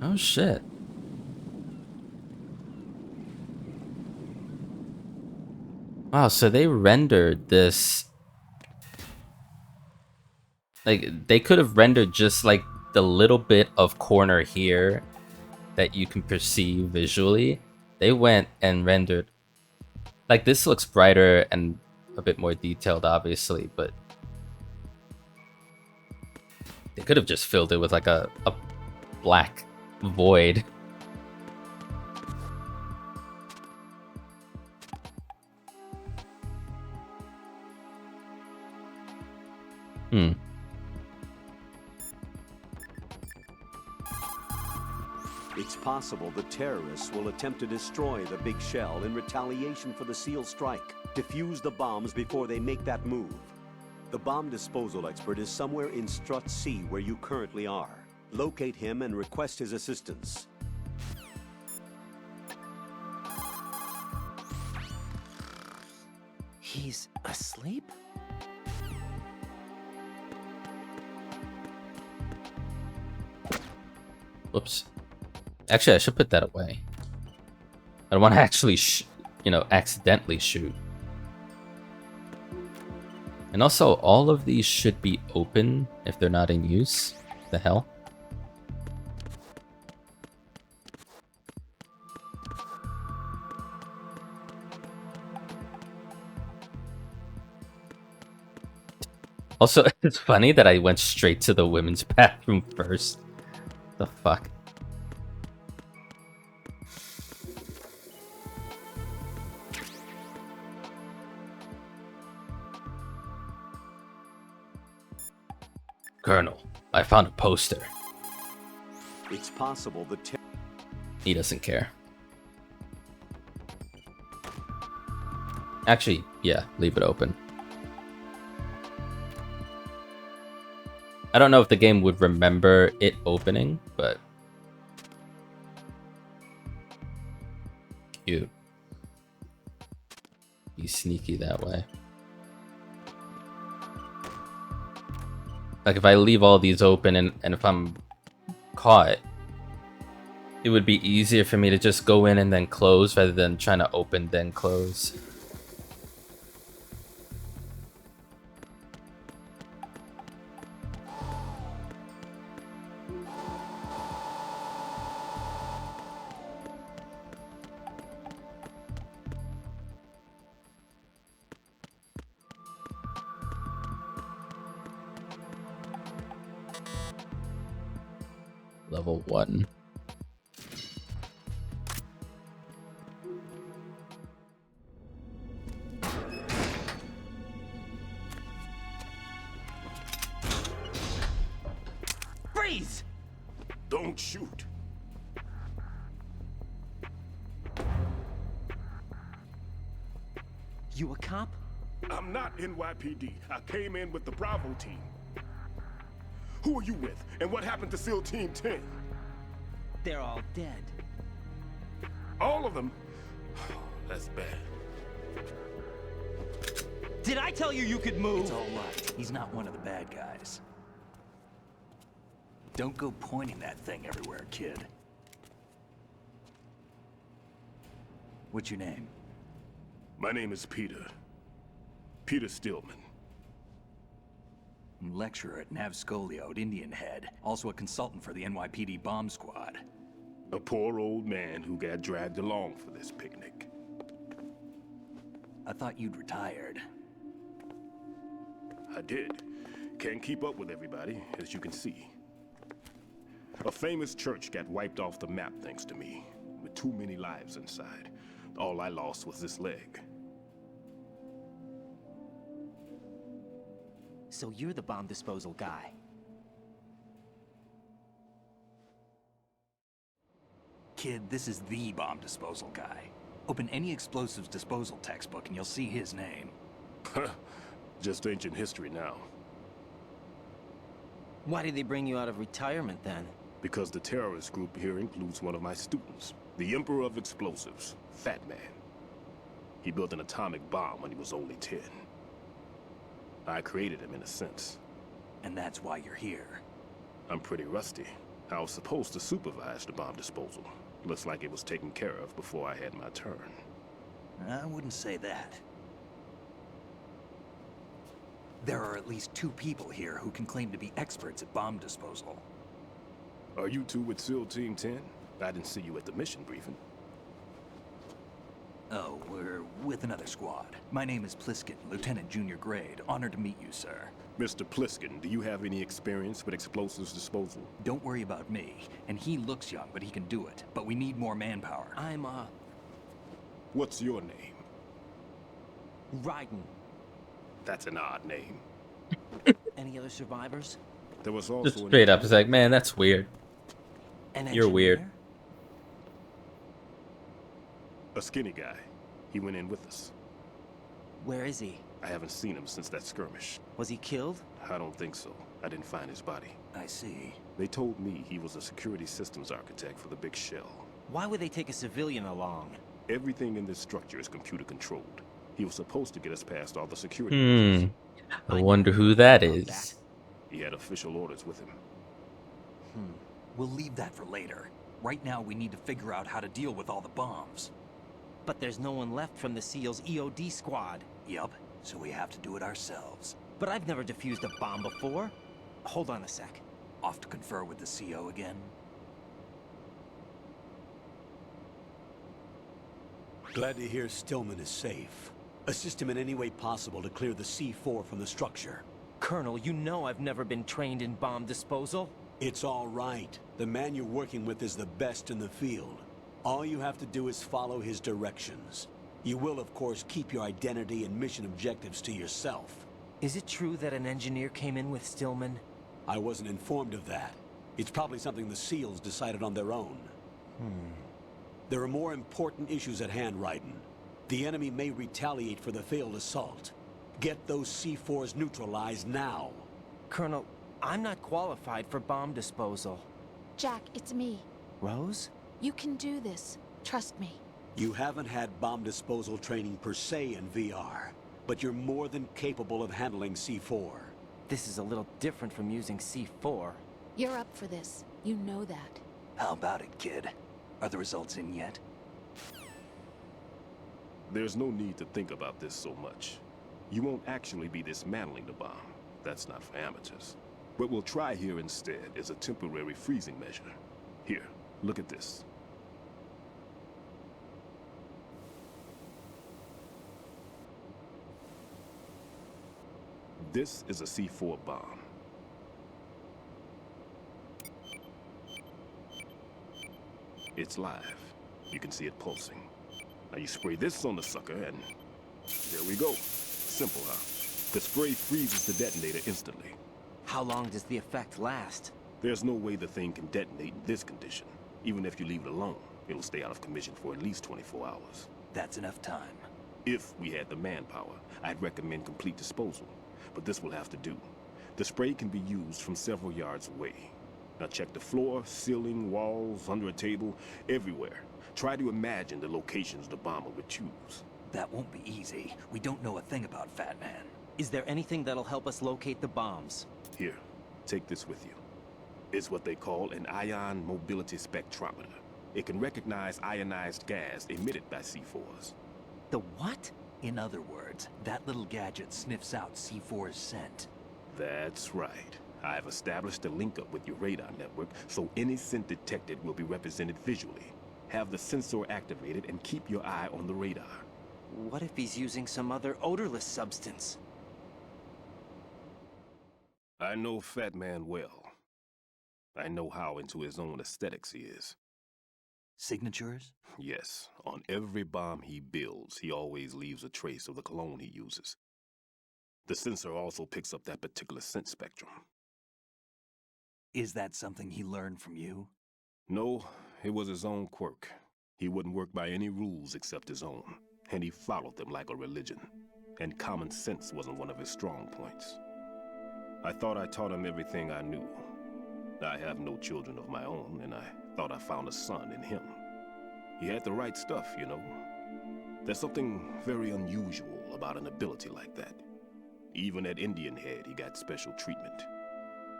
Speaker 1: Oh shit. Wow, so they rendered this. Like, they could have rendered just like the little bit of corner here that you can perceive visually. They went and rendered. Like, this looks brighter and a bit more detailed, obviously, but they could have just filled it with like a black void.
Speaker 2: It's possible the terrorists will attempt to destroy the big shell in retaliation for the SEAL strike. Defuse the bombs before they make that move. The bomb disposal expert is somewhere in Strut C where you currently are. Locate him and request his assistance.
Speaker 6: He's asleep?
Speaker 1: Whoops. Actually, I should put that away. I don't want to actually, accidentally shoot. And also, all of these should be open if they're not in use. The hell? Also, it's funny that I went straight to the women's bathroom first. The fuck? Colonel, I found a poster.
Speaker 2: It's possible the
Speaker 1: He doesn't care. Actually, yeah, leave it open. I don't know if the game would remember it opening, but cute. Be sneaky that way. Like, if I leave all these open and if I'm caught, it would be easier for me to just go in and then close rather than trying to open then close. Level 1.
Speaker 5: Freeze! Don't shoot.
Speaker 6: You a cop?
Speaker 5: I'm not NYPD. I came in with the Bravo team. Who are you with? And what happened to SEAL Team 10?
Speaker 6: They're all dead.
Speaker 5: All of them? That's bad.
Speaker 6: Did I tell you you could move?
Speaker 8: It's all right. He's not one of the bad guys. Don't go pointing that thing everywhere, kid. What's your name?
Speaker 5: My name is Peter. Peter Stillman.
Speaker 8: Lecturer at Nav Scolio at Indian Head. Also a consultant for the NYPD bomb squad.
Speaker 5: A poor old man who got dragged along for this picnic.
Speaker 8: I thought you'd retired.
Speaker 5: I did. Can't keep up with everybody, as you can see. A famous church got wiped off the map thanks to me, with too many lives inside. All I lost was this leg.
Speaker 6: So you're the bomb disposal guy.
Speaker 8: Kid, this is the bomb disposal guy. Open any explosives disposal textbook and you'll see his name.
Speaker 5: Just ancient history now.
Speaker 6: Why did they bring you out of retirement then?
Speaker 5: Because the terrorist group here includes one of my students, the Emperor of Explosives, Fat Man. He built an atomic bomb when he was only 10. I created him in a sense.
Speaker 8: And that's why you're here.
Speaker 5: I'm pretty rusty. I was supposed to supervise the bomb disposal. Looks like it was taken care of before I had my turn.
Speaker 8: I wouldn't say that. There are at least 2 people here who can claim to be experts at bomb disposal.
Speaker 5: Are you two with SEAL Team 10? I didn't see you at the mission briefing.
Speaker 8: Oh, we're with another squad. My name is Pliskin, Lieutenant Junior Grade. Honored to meet you, sir.
Speaker 5: Mr. Pliskin, do you have any experience with explosives disposal?
Speaker 8: Don't worry about me. And he looks young, but he can do it. But we need more manpower.
Speaker 6: I'm,
Speaker 5: What's your name?
Speaker 6: Raiden.
Speaker 5: That's an odd name.
Speaker 6: Any other survivors?
Speaker 5: There was also
Speaker 1: Just straight up, it's like, man, that's weird. You're weird.
Speaker 5: A skinny guy. He went in with us.
Speaker 6: Where is he?
Speaker 5: I haven't seen him since that skirmish.
Speaker 6: Was he killed?
Speaker 5: I don't think so. I didn't find his body.
Speaker 8: I see.
Speaker 5: They told me he was a security systems architect for the big shell.
Speaker 6: Why would they take a civilian along?
Speaker 5: Everything in this structure is computer controlled. He was supposed to get us past all the security measures.
Speaker 1: I wonder who that is.
Speaker 5: He had official orders with him.
Speaker 8: We'll leave that for later. Right now, we need to figure out how to deal with all the bombs.
Speaker 6: But there's no one left from the SEAL's EOD squad.
Speaker 8: Yup, so we have to do it ourselves.
Speaker 6: But I've never defused a bomb before. Hold on a sec.
Speaker 8: Off to confer with the CO again?
Speaker 2: Glad to hear Stillman is safe. Assist him in any way possible to clear the C4 from the structure.
Speaker 6: Colonel, you know I've never been trained in bomb disposal.
Speaker 2: It's all right. The man you're working with is the best in the field. All you have to do is follow his directions. You will, of course, keep your identity and mission objectives to yourself.
Speaker 6: Is it true that an engineer came in with Stillman?
Speaker 2: I wasn't informed of that. It's probably something the SEALs decided on their own. There are more important issues at hand, Raiden. The enemy may retaliate for the failed assault. Get those C4s neutralized now.
Speaker 6: Colonel, I'm not qualified for bomb disposal.
Speaker 4: Jack, it's me.
Speaker 6: Rose?
Speaker 4: You can do this. Trust me.
Speaker 2: You haven't had bomb disposal training per se in VR, but you're more than capable of handling C4.
Speaker 6: This is a little different from using C4.
Speaker 4: You're up for this. You know that.
Speaker 8: How about it, kid? Are the results in yet?
Speaker 5: There's no need to think about this so much. You won't actually be dismantling the bomb. That's not for amateurs. What we'll try here instead is a temporary freezing measure. Here, look at this. This is a C4 bomb. It's live. You can see it pulsing. Now you spray this on the sucker and there we go. Simple, huh? The spray freezes the detonator instantly.
Speaker 6: How long does the effect last?
Speaker 5: There's no way the thing can detonate in this condition. Even if you leave it alone, it'll stay out of commission for at least 24 hours.
Speaker 8: That's enough time.
Speaker 5: If we had the manpower, I'd recommend complete disposal. But this will have to do. The spray can be used from several yards away. Now check the floor, ceiling, walls, under a table, everywhere. Try to imagine the locations the bomber would choose.
Speaker 8: That won't be easy. We don't know a thing about Fat Man.
Speaker 6: Is there anything that'll help us locate the bombs?
Speaker 5: Here, take this with you. It's what they call an ion mobility spectrometer. It can recognize ionized gas emitted by C4s.
Speaker 6: The what?
Speaker 8: In other words, that little gadget sniffs out C4's scent.
Speaker 5: That's right. I've established a link up with your radar network, so any scent detected will be represented visually. Have the sensor activated and keep your eye on the radar.
Speaker 6: What if he's using some other odorless substance?
Speaker 5: I know Fat Man well. I know how into his own aesthetics he is.
Speaker 8: Signatures?
Speaker 5: Yes, on every bomb he builds, he always leaves a trace of the cologne he uses. The sensor also picks up that particular scent spectrum.
Speaker 8: Is that something he learned from you?
Speaker 5: No, it was his own quirk. He wouldn't work by any rules except his own, and he followed them like a religion. And common sense wasn't one of his strong points. I thought I taught him everything I knew. I have no children of my own, and I thought I found a son in him. He had the right stuff, you know. There's something very unusual about an ability like that. Even at Indian Head, he got special treatment.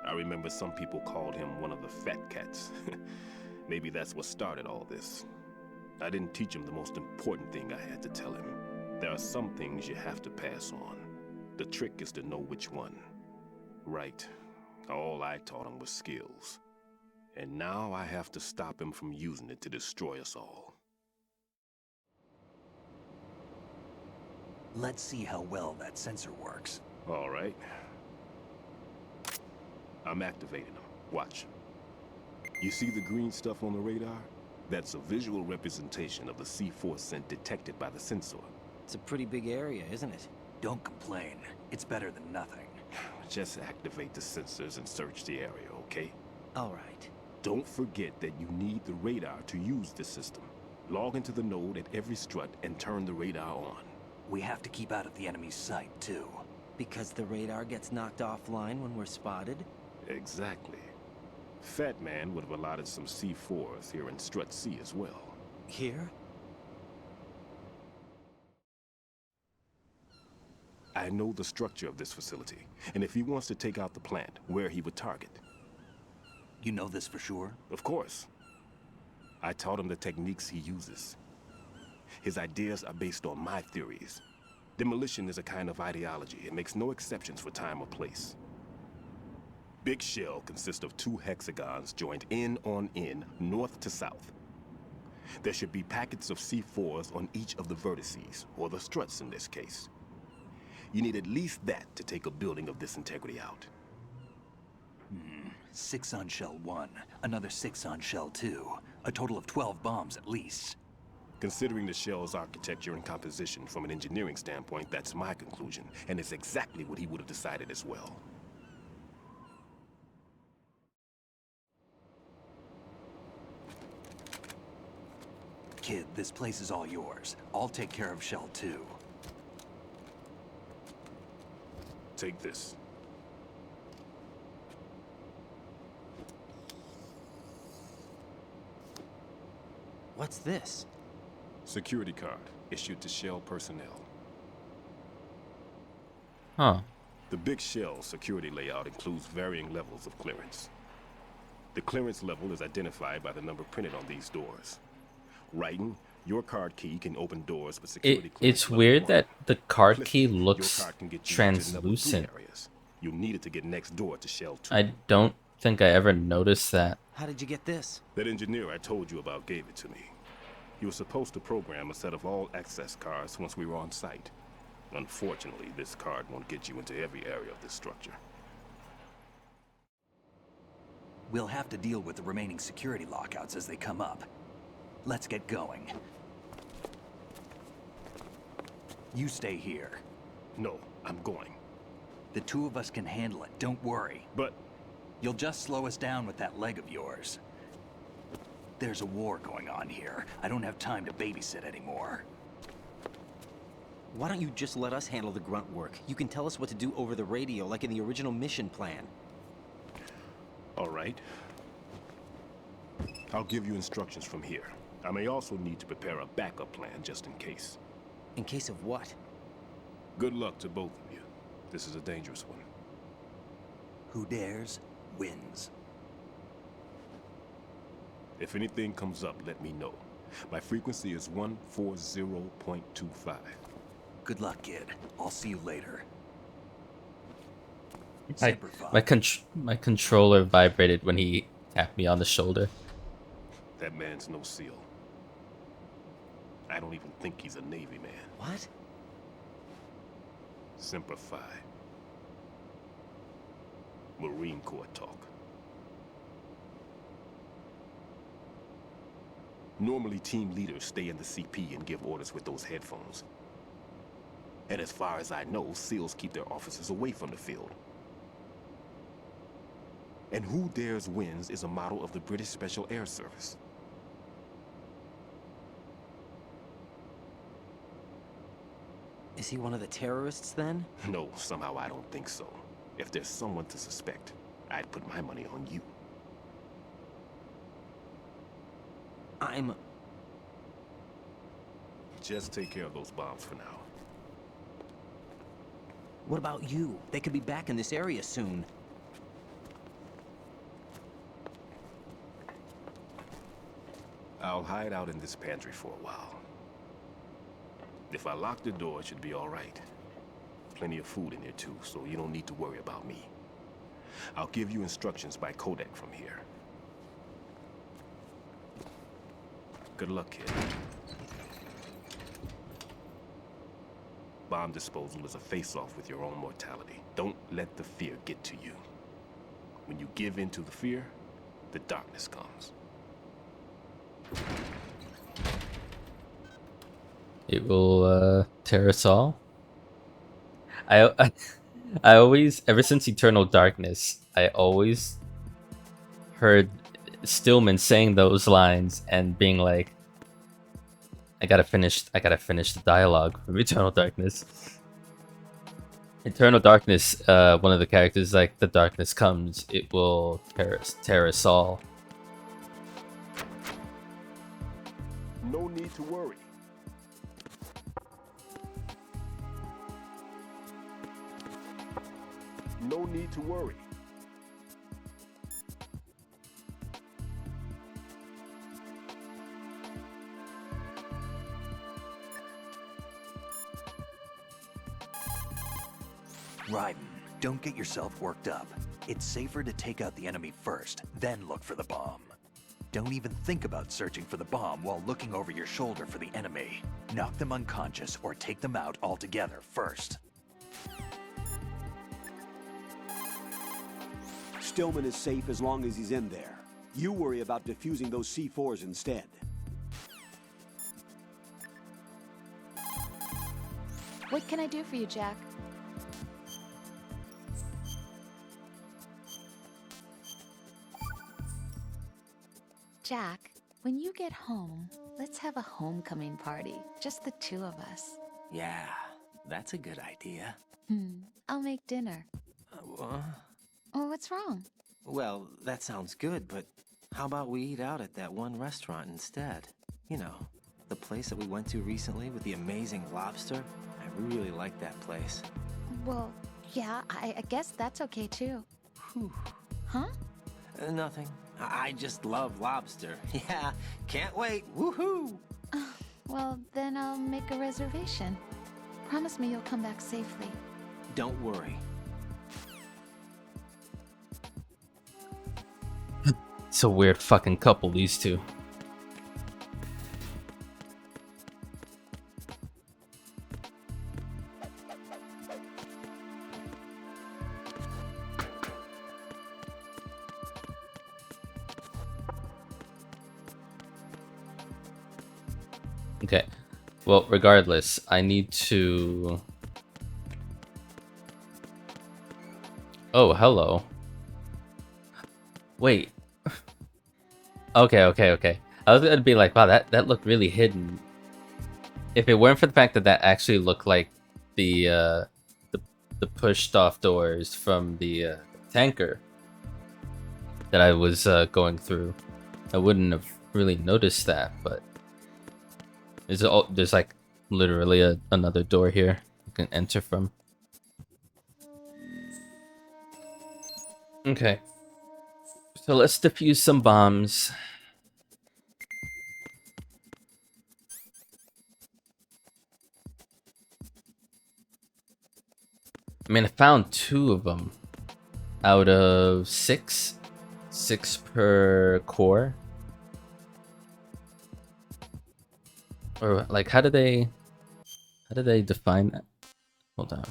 Speaker 5: I remember some people called him one of the fat cats. Maybe that's what started all this. I didn't teach him the most important thing I had to tell him. There are some things you have to pass on. The trick is to know which one. Right. All I taught him was skills. And now I have to stop him from using it to destroy us all.
Speaker 8: Let's see how well that sensor works.
Speaker 5: All right. I'm activating them. Watch. You see the green stuff on the radar? That's a visual representation of the C4 scent detected by the sensor.
Speaker 6: It's a pretty big area, isn't it?
Speaker 8: Don't complain. It's better than nothing.
Speaker 5: Just activate the sensors and search the area, okay?
Speaker 6: All right.
Speaker 5: Don't forget that you need the radar to use the system. Log into the node at every strut and turn the radar on.
Speaker 8: We have to keep out of the enemy's sight, too.
Speaker 6: Because the radar gets knocked offline when we're spotted?
Speaker 5: Exactly. Fat Man would have allotted some C4s here in Strut C as well.
Speaker 6: Here?
Speaker 5: I know the structure of this facility, and if he wants to take out the plant, where he would target.
Speaker 8: You know this for sure?
Speaker 5: Of course. I taught him the techniques he uses. His ideas are based on my theories. Demolition is a kind of ideology. It makes no exceptions for time or place. Big shell consists of 2 hexagons joined end on end, north to south. There should be packets of C4s on each of the vertices, or the struts in this case. You need at least that to take a building of this integrity out.
Speaker 8: 6 on shell 1, another 6 on shell 2. A total of 12 bombs at least.
Speaker 5: Considering the shell's architecture and composition from an engineering standpoint, that's my conclusion, and it's exactly what he would have decided as well.
Speaker 8: Kid, this place is all yours. I'll take care of shell 2.
Speaker 5: Take this.
Speaker 6: What's this?
Speaker 5: Security card, issued to Shell personnel.
Speaker 1: Huh.
Speaker 5: The Big Shell security layout includes varying levels of clearance. The clearance level is identified by the number printed on these doors. Writing, your card key can open doors with security clearance.
Speaker 1: It's weird that the card
Speaker 5: Listen,
Speaker 1: key
Speaker 5: your
Speaker 1: looks
Speaker 5: card can get you into level 3
Speaker 1: translucent.
Speaker 5: areas. You'll need it to get next door to Shell 2.
Speaker 1: I don't think I ever noticed that.
Speaker 6: How did you get this?
Speaker 5: That engineer I told you about gave it to me. He was supposed to program a set of all access cards once we were on site. Unfortunately, this card won't get you into every area of this structure.
Speaker 8: We'll have to deal with the remaining security lockouts as they come up. Let's get going. You stay here.
Speaker 5: No, I'm going.
Speaker 8: The 2 of us can handle it, don't worry.
Speaker 5: But
Speaker 8: you'll just slow us down with that leg of yours. There's a war going on here. I don't have time to babysit anymore.
Speaker 6: Why don't you just let us handle the grunt work? You can tell us what to do over the radio, like in the original mission plan.
Speaker 5: all right. I'll give you instructions from here. I may also need to prepare a backup plan just in case.
Speaker 6: In case of what?
Speaker 5: Good luck to both of you. This is a dangerous one.
Speaker 8: Who dares, wins.
Speaker 5: If anything comes up, let me know. My frequency is 140.25.
Speaker 8: Good luck, kid. I'll see you later.
Speaker 1: My controller vibrated when he tapped me on the shoulder.
Speaker 5: That man's no SEAL. I don't even think he's a Navy man.
Speaker 6: What?
Speaker 5: Semper Fi. Marine Corps talk. Normally, team leaders stay in the CP and give orders with those headphones. And as far as I know, SEALs keep their officers away from the field. And Who Dares Wins is a model of the British Special Air Service.
Speaker 6: Is he one of the terrorists then?
Speaker 5: No, somehow I don't think so. If there's someone to suspect, I'd put my money on you.
Speaker 6: I'm...
Speaker 5: Just take care of those bombs for now.
Speaker 6: What about you? They could be back in this area soon.
Speaker 5: I'll hide out in this pantry for a while. If I lock the door, it should be all right. Plenty of food in here too, so you don't need to worry about me. I'll give you instructions by codec from here. Good luck, kid. Bomb disposal is a face-off with your own mortality. Don't let the fear get to you. When you give in to the fear, the darkness comes.
Speaker 1: It will tear us all. I always, ever since Eternal Darkness, I always heard Stillman saying those lines and being like, I gotta finish the dialogue from Eternal Darkness. Eternal Darkness, one of the characters is like, the darkness comes, it will tear us all.
Speaker 5: No need to worry. No need to worry.
Speaker 8: Raiden, don't get yourself worked up. It's safer to take out the enemy first, then look for the bomb. Don't even think about searching for the bomb while looking over your shoulder for the enemy. Knock them unconscious or take them out altogether first.
Speaker 2: Stillman is safe as long as he's in there. You worry about defusing those C4s instead.
Speaker 4: What can I do for you, Jack?
Speaker 7: Jack, when you get home, let's have a homecoming party. Just the two of us.
Speaker 6: Yeah, that's a good idea.
Speaker 7: I'll make dinner. Oh, what's wrong?
Speaker 6: Well, that sounds good, but how about we eat out at that one restaurant instead? You know, the place that we went to recently with the amazing lobster? I really like that place.
Speaker 4: Well, yeah, I guess that's okay too.
Speaker 6: Whew.
Speaker 4: Huh?
Speaker 6: Nothing. I just love lobster. Yeah, can't wait. Woohoo!
Speaker 4: Well, then I'll make a reservation. Promise me you'll come back safely.
Speaker 6: Don't worry.
Speaker 1: It's a weird fucking couple, these two. Okay. Well, regardless, I need to... Oh, hello. Wait. Okay. I was gonna be like, wow, that looked really hidden. If it weren't for the fact that that actually looked like the pushed off doors from the tanker that I was going through, I wouldn't have really noticed that. But there's like literally another door here you can enter from. Okay, so let's defuse some bombs. I mean, I found 2 of them out of 6. 6 per core. Or like, how do they define that? Hold on.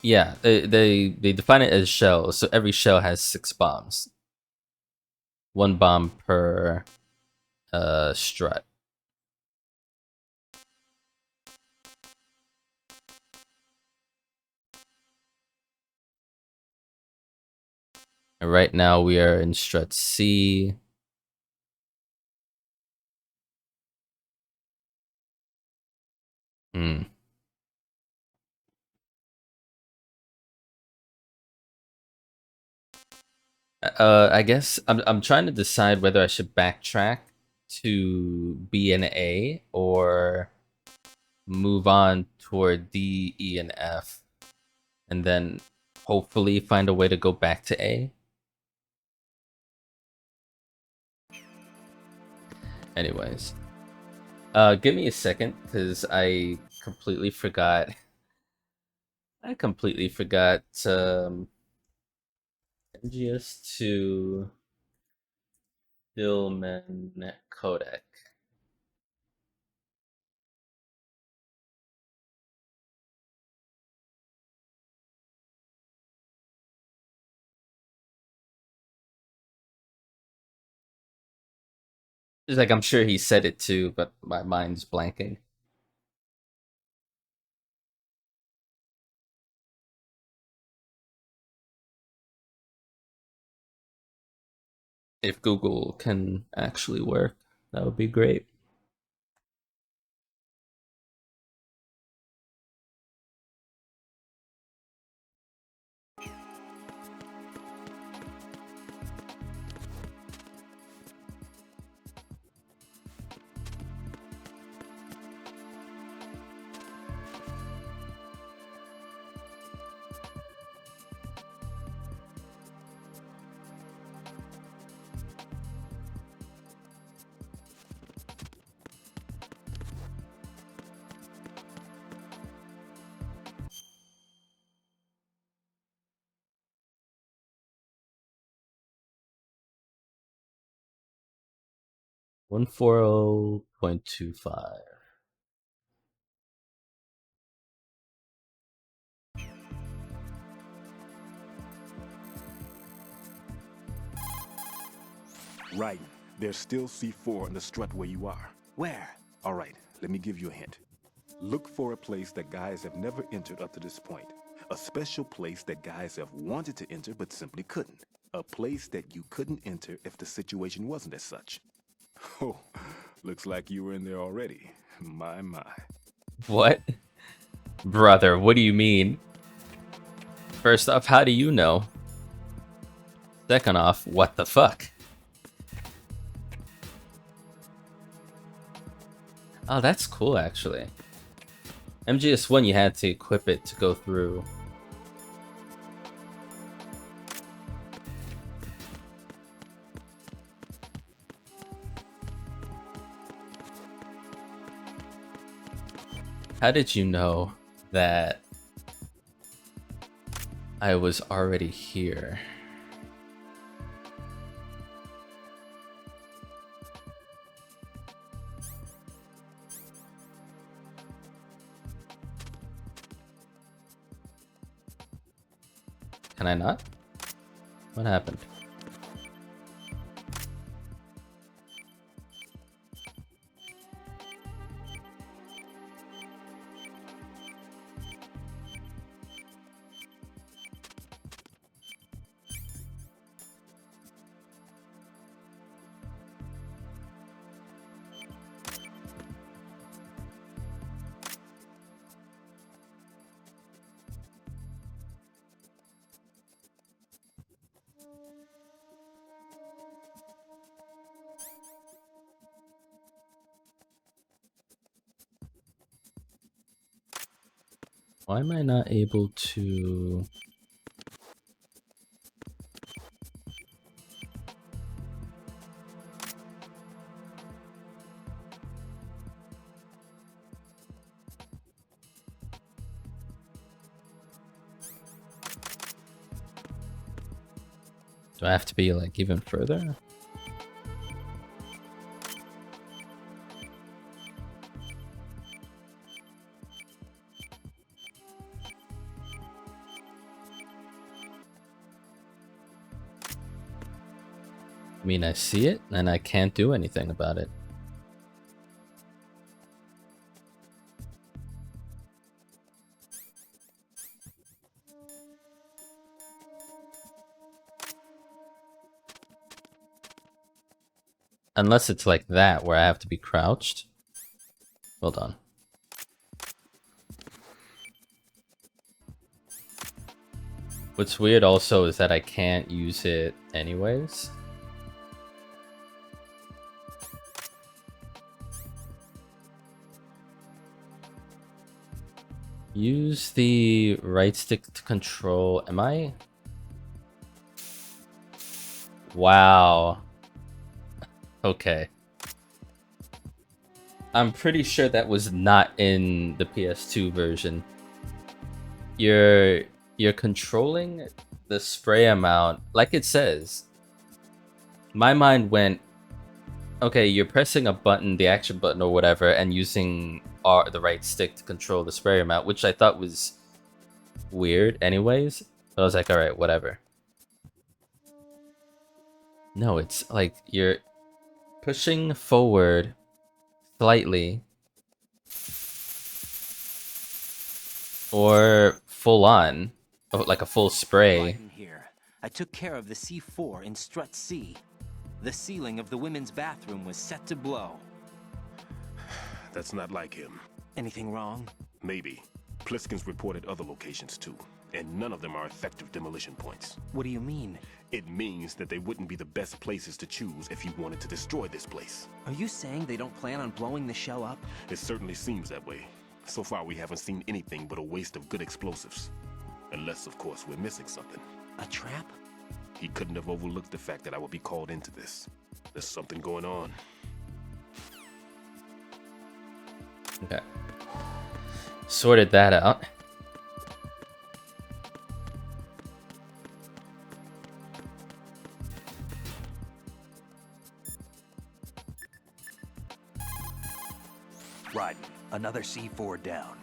Speaker 1: Yeah, they define it as shells. So every shell has 6 bombs. 1 bomb per strut. And right now we are in strut C. I guess I'm trying to decide whether I should backtrack to B and A or move on toward D, E, and F, and then hopefully find a way to go back to A. Anyways, give me a second because I completely forgot. I completely forgot NGS to Stillman codec. It's like I'm sure he said it too, but my mind's blanking. If Google can actually work, that would be great. One 140.25.
Speaker 5: Right. There's still C4 in the strut where you are.
Speaker 8: Where?
Speaker 5: All right, let me give you a hint. Look for a place that guys have never entered up to this point. A special place that guys have wanted to enter but simply couldn't. A place that you couldn't enter if the situation wasn't as such. Oh, looks like you were in there already. My.
Speaker 1: What? Brother, what do you mean? First off, how do you know? Second off, what the fuck? Oh, that's cool, actually. MGS1, you had to equip it to go through. How did you know that I was already here? Can I not? What happened? Why am I not able to... Do I have to be like even further? I mean, I see it, and I can't do anything about it. Unless it's like that, where I have to be crouched. Hold on. What's weird also is that I can't use it anyways. Use the right stick to control. Am I? Wow. Okay. I'm pretty sure that was not in the PS2 version. You're controlling the spray amount like it says. My mind went, okay, you're pressing a button, the action button or whatever, and using the right stick to control the spray amount, which I thought was weird anyways. But I was like, alright, whatever. No, it's like you're pushing forward slightly or full on, like a full spray.
Speaker 6: Here. I took care of the C4 in Strut C. The ceiling of the women's bathroom was set to blow.
Speaker 5: That's not like him.
Speaker 6: Anything wrong?
Speaker 5: Maybe. Pliskin's reported other locations too, and none of them are effective demolition points.
Speaker 6: What do you mean?
Speaker 5: It means that they wouldn't be the best places to choose if you wanted to destroy this place.
Speaker 6: Are you saying they don't plan on blowing the shell up?
Speaker 5: It certainly seems that way. So far we haven't seen anything but a waste of good explosives. Unless, of course, we're missing something.
Speaker 6: A trap?
Speaker 5: He couldn't have overlooked the fact that I would be called into this. There's something going on.
Speaker 1: Okay. Sorted that out.
Speaker 8: Right, another C4 down.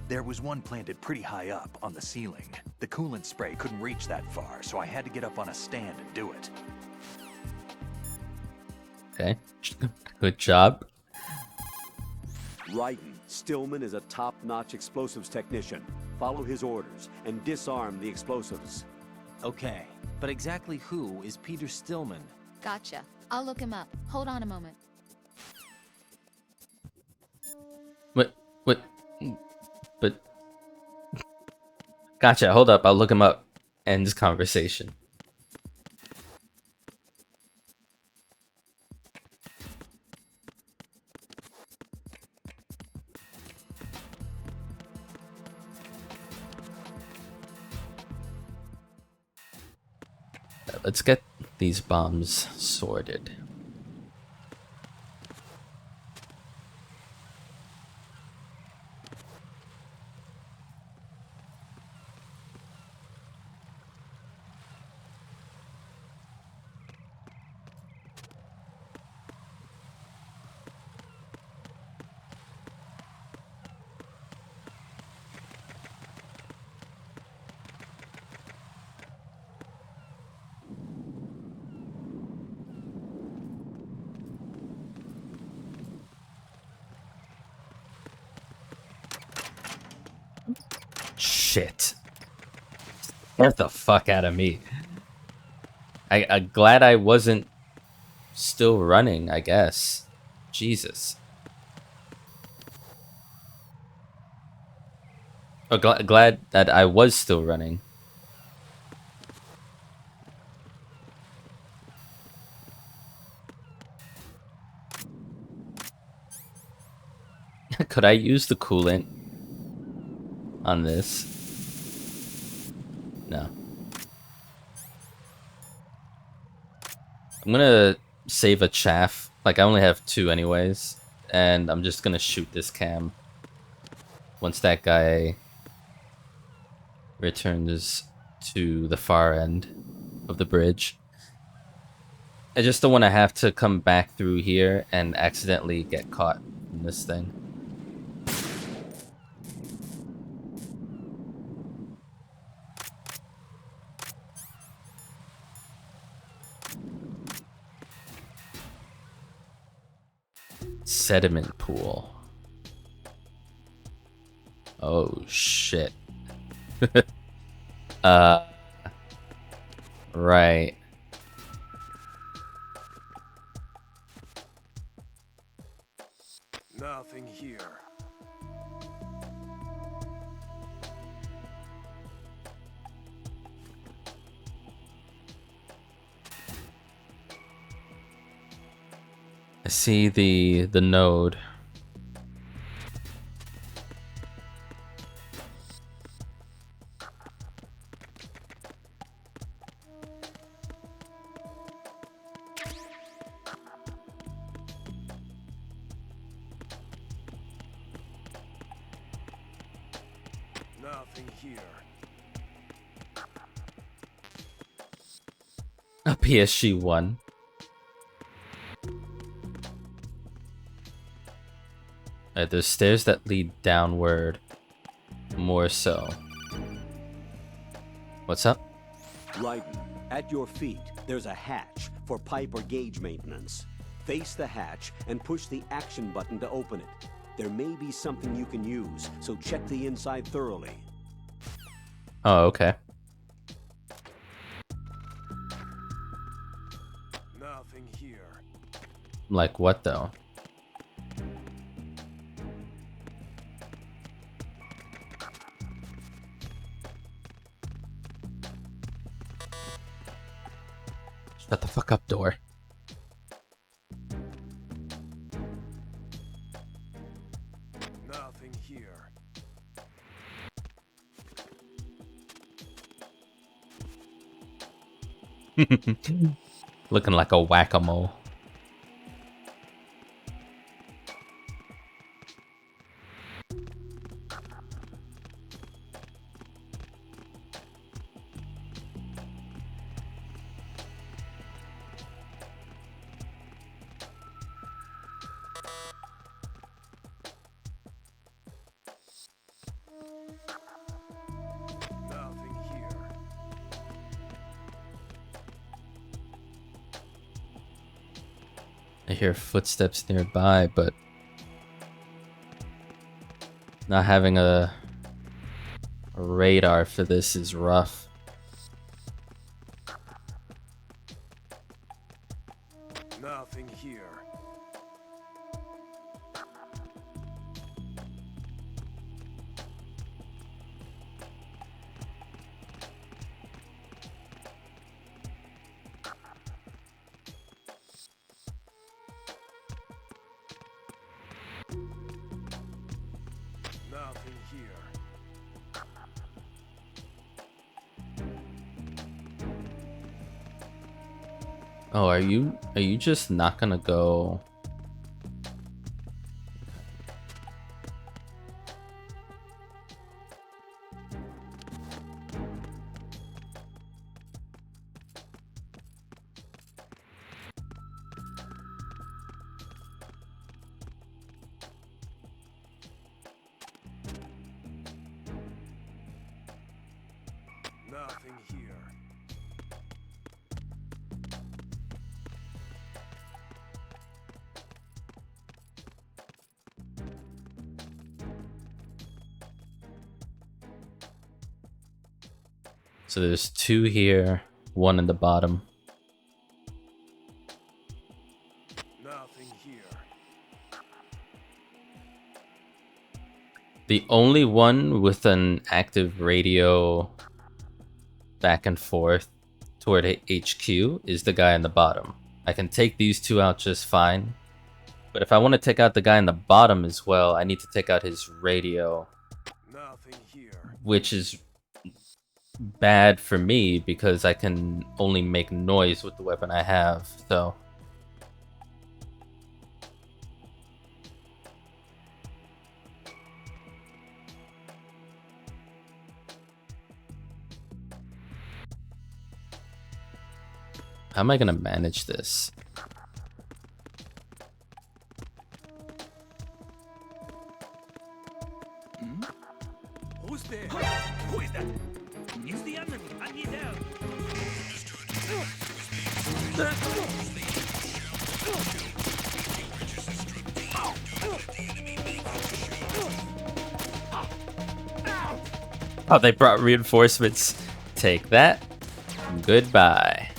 Speaker 8: There was one planted pretty high up on the ceiling. The coolant spray couldn't reach that far, so I had to get up on a stand and do it.
Speaker 1: Okay. Good job.
Speaker 2: Raiden, Stillman is a top-notch explosives technician. Follow his orders and disarm the explosives.
Speaker 6: Okay, but exactly who is Peter Stillman?
Speaker 7: Gotcha. I'll look him up. Hold on a moment.
Speaker 1: But gotcha, hold up, I'll look him up. End this conversation. Let's get these bombs sorted. Shit. Get the fuck out of me. I'm glad I wasn't still running, I guess. Jesus. Oh, glad that I was still running. Could I use the coolant on this? No. I'm gonna save a chaff. Like, I only have 2 anyways. And I'm just gonna shoot this cam once that guy returns to the far end of the bridge. I just don't want to have to come back through here and accidentally get caught in this thing. Sediment pool. Oh shit. Right.
Speaker 5: Nothing here.
Speaker 1: I see the node.
Speaker 5: Nothing here.
Speaker 1: A PSG 1. Alright, there's stairs that lead downward. More so. What's up?
Speaker 2: Raiden, at your feet, there's a hatch for pipe or gauge maintenance. Face the hatch and push the action button to open it. There may be something you can use, so check the inside thoroughly.
Speaker 1: Oh, okay.
Speaker 5: Nothing here.
Speaker 1: Like what though? Shut the fuck up, door.
Speaker 5: Nothing here.
Speaker 1: Looking like a whack-a-mole.
Speaker 5: Nothing here.
Speaker 1: I hear footsteps nearby, but not having a radar for this is rough.
Speaker 5: Nothing here. Nothing here.
Speaker 1: Oh, are you just not gonna go?
Speaker 5: Nothing here.
Speaker 1: So there's two here, one in the bottom.
Speaker 5: Nothing here.
Speaker 1: The only one with an active radio back and forth toward HQ is the guy in the bottom. I can take these two out just fine. But if I want to take out the guy in the bottom as well, I need to take out his radio.
Speaker 5: Nothing here.
Speaker 1: Which is bad for me because I can only make noise with the weapon I have, so. How am I gonna manage this?
Speaker 11: Who's there? Who is that? It's the enemy. I need help.
Speaker 1: Oh, they brought reinforcements. Take that. Goodbye.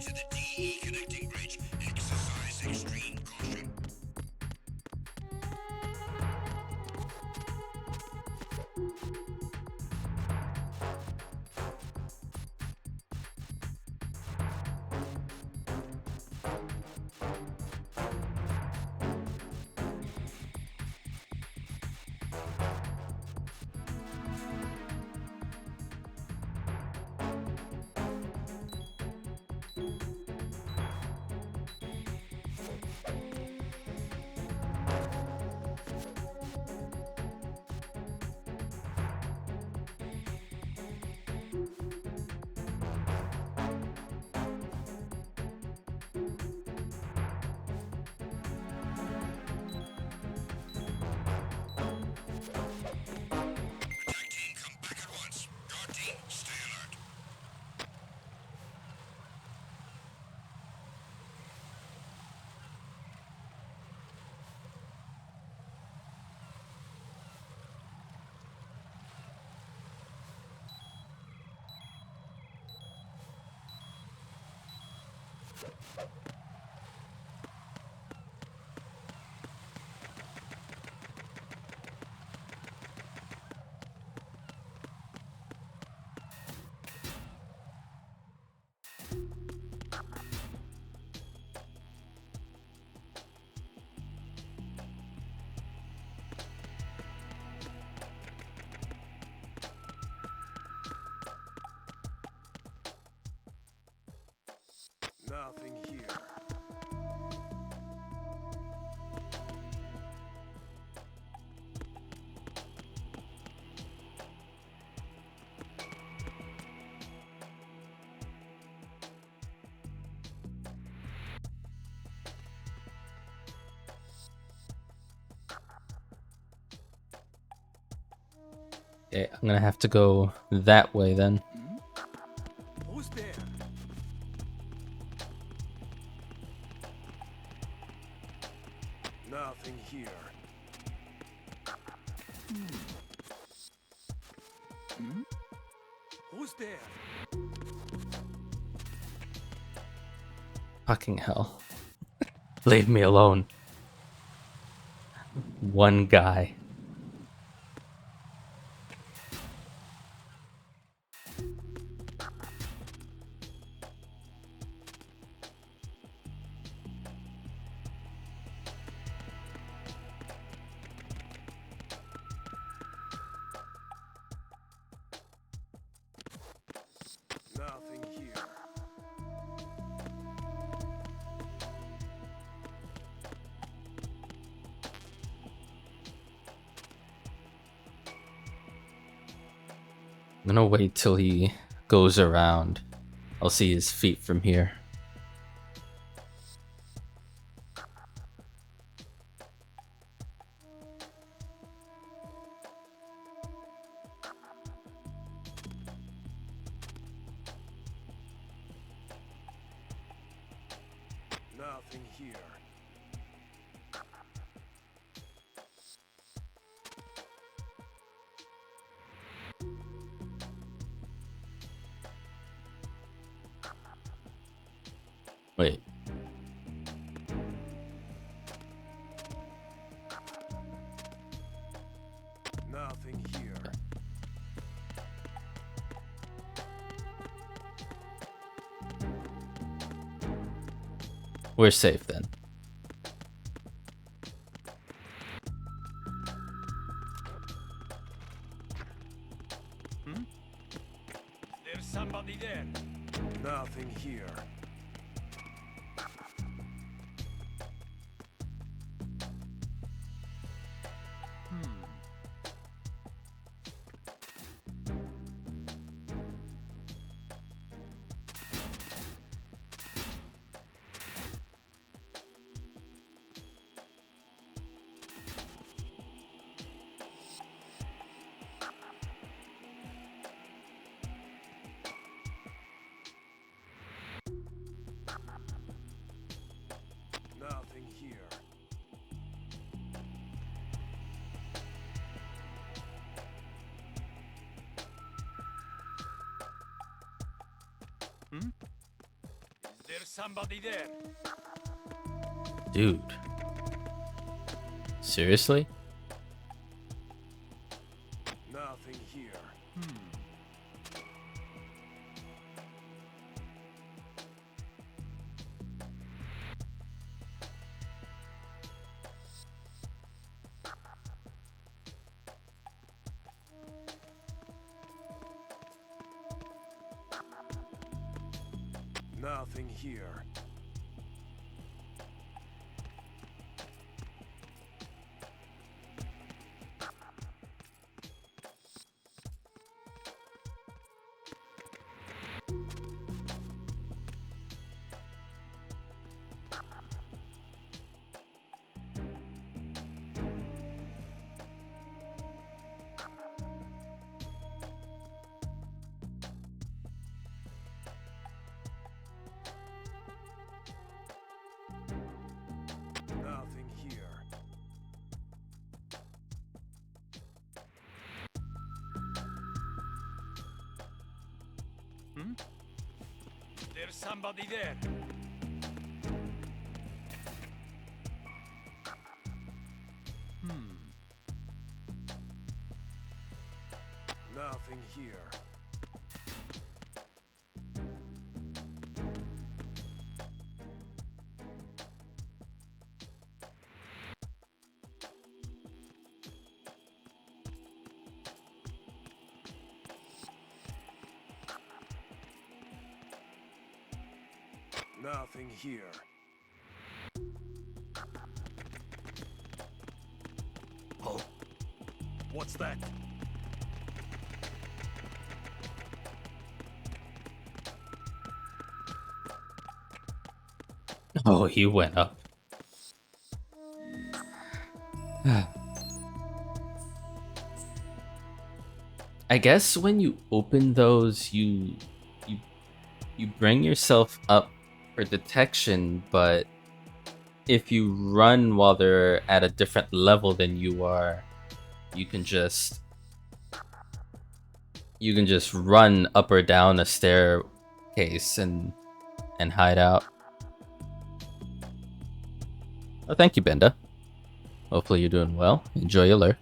Speaker 13: to the DE connecting bridge. Exercise extreme caution.
Speaker 5: Nothing here.
Speaker 1: Okay, I'm gonna have to go that way then.
Speaker 5: Who's there? Nothing here. Who's there?
Speaker 1: Fucking hell. Leave me alone. One guy.
Speaker 5: Nothing here.
Speaker 1: I'm gonna wait till he goes around. I'll see his feet from here.
Speaker 5: Nothing here.
Speaker 1: Wait.
Speaker 5: Nothing here.
Speaker 1: We're safe then.
Speaker 5: There's somebody there. Nothing here.
Speaker 11: There's somebody there.
Speaker 1: Dude. Seriously?
Speaker 5: Nothing here. Nothing here. Nothing here.
Speaker 11: There's somebody there.
Speaker 5: Nothing here. Nothing here.
Speaker 11: Oh, what's that?
Speaker 1: Oh, he went up. I guess when you open those, you bring yourself up for detection, but if you run while they're at a different level than you are, you can just run up or down a staircase and hide out. Oh, thank you, Benda. Hopefully you're doing well. Enjoy your lurk.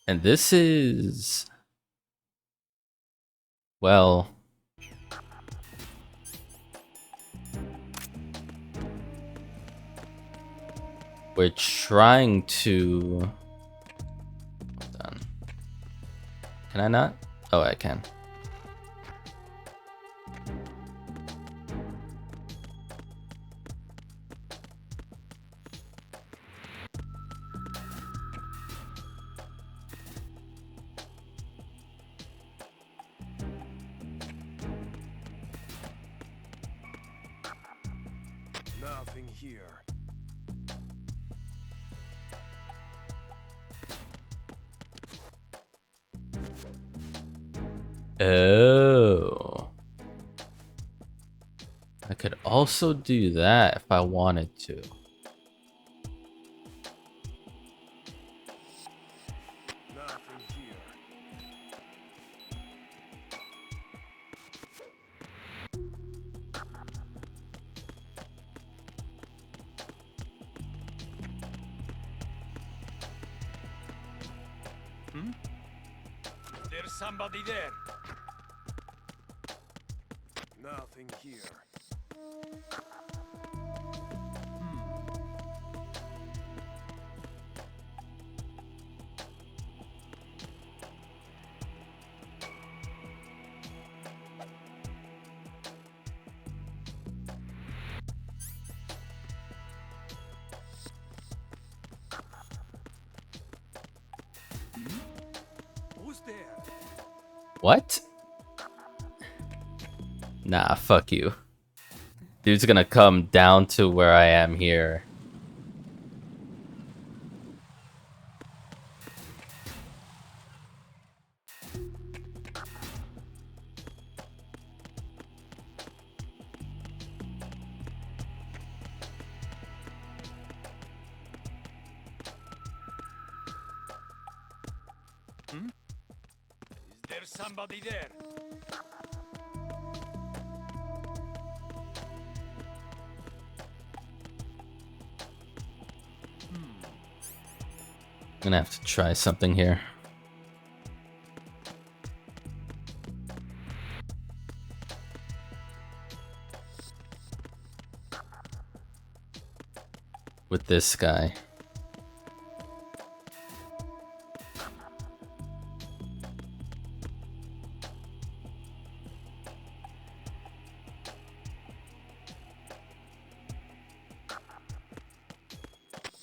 Speaker 1: And this is... well... we're trying to... hold on. Can I not? Oh, I can.
Speaker 5: Nothing here.
Speaker 1: Oh. I could also do that if I wanted to.
Speaker 5: Nothing here.
Speaker 11: There's somebody there.
Speaker 5: Nothing here.
Speaker 11: Who's there?
Speaker 1: What? Nah, fuck you. Dude's gonna come down to where I am here.
Speaker 11: Is there somebody there?
Speaker 1: I'm gonna have to try something here. With this guy.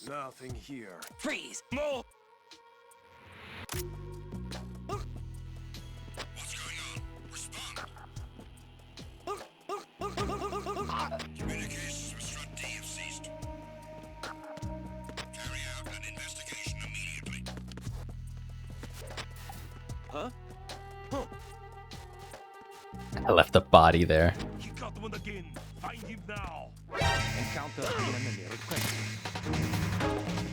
Speaker 11: Nothing here.
Speaker 6: Freeze!
Speaker 11: No!
Speaker 13: What's going on? Respond. Communications with Strut D have ceased. Carry out an investigation immediately.
Speaker 11: Huh?
Speaker 1: I left the body there.
Speaker 11: He got one again. Find him now.
Speaker 6: Encounter the enemy requested.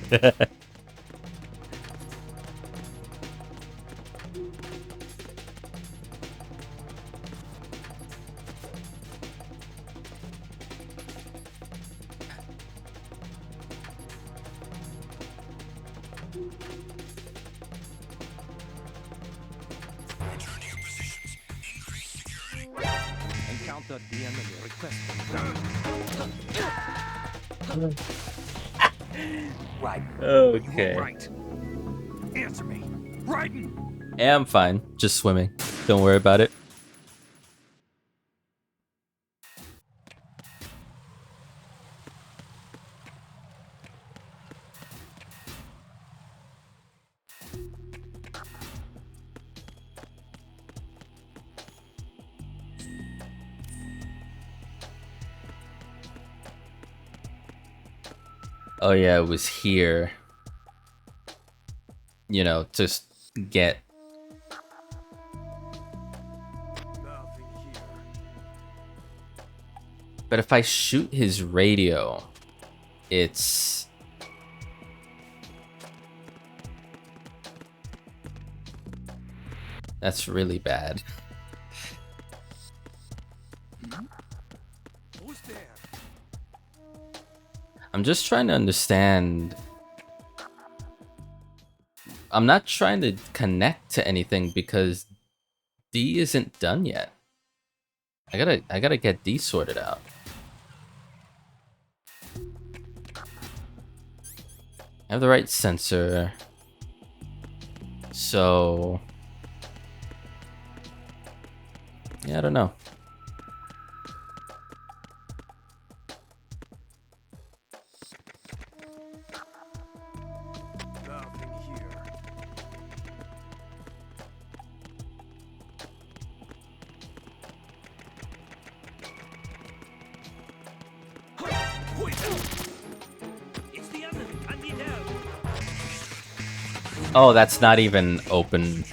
Speaker 13: Return to your positions. Increase security.
Speaker 6: Encounter the enemy requested.
Speaker 8: Right.
Speaker 1: Okay.
Speaker 8: You were right. Answer me. Raiden!
Speaker 1: Yeah, I'm fine. Just swimming. Don't worry about it. Oh yeah, it was here. You know, just get.
Speaker 11: Nothing here.
Speaker 1: But if I shoot his radio, it's. That's really bad.
Speaker 11: Who's there?
Speaker 1: I'm just trying to understand. I'm not trying to connect to anything because D isn't done yet. I gotta get D sorted out. I have the right sensor. So yeah, I don't know.
Speaker 11: Nothing here. It's the enemy. I need help.
Speaker 1: Oh, that's not even openable.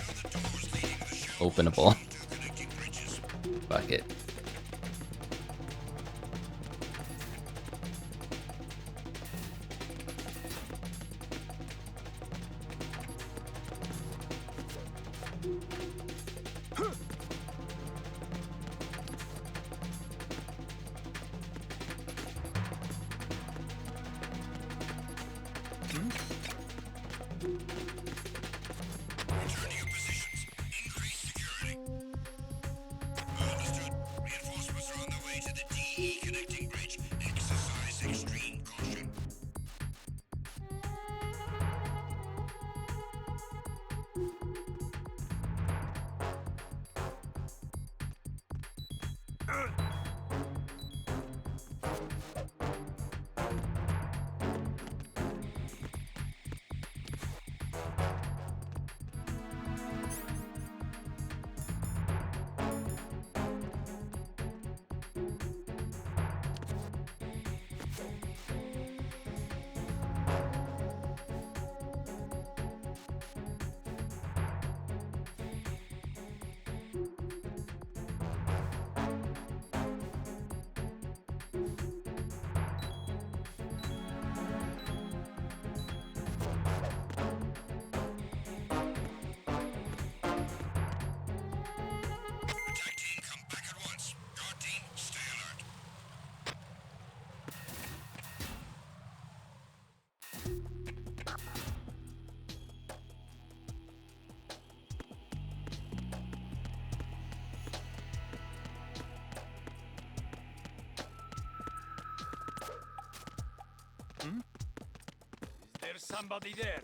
Speaker 1: Fuck it.
Speaker 13: Return to your positions. Increase security. Understood. Reinforcements are on their way to the DE connecting bridge. Exercise extreme caution.
Speaker 9: There's somebody there.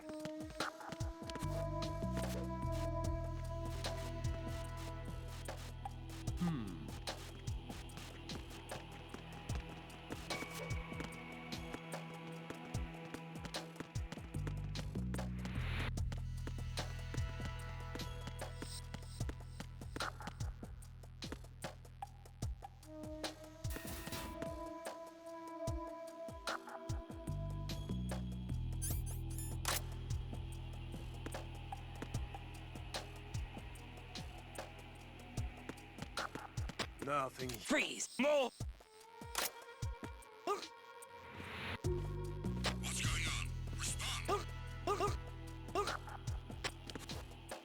Speaker 9: Nothing.
Speaker 6: Freeze!
Speaker 9: More.
Speaker 13: What's going on? Respond.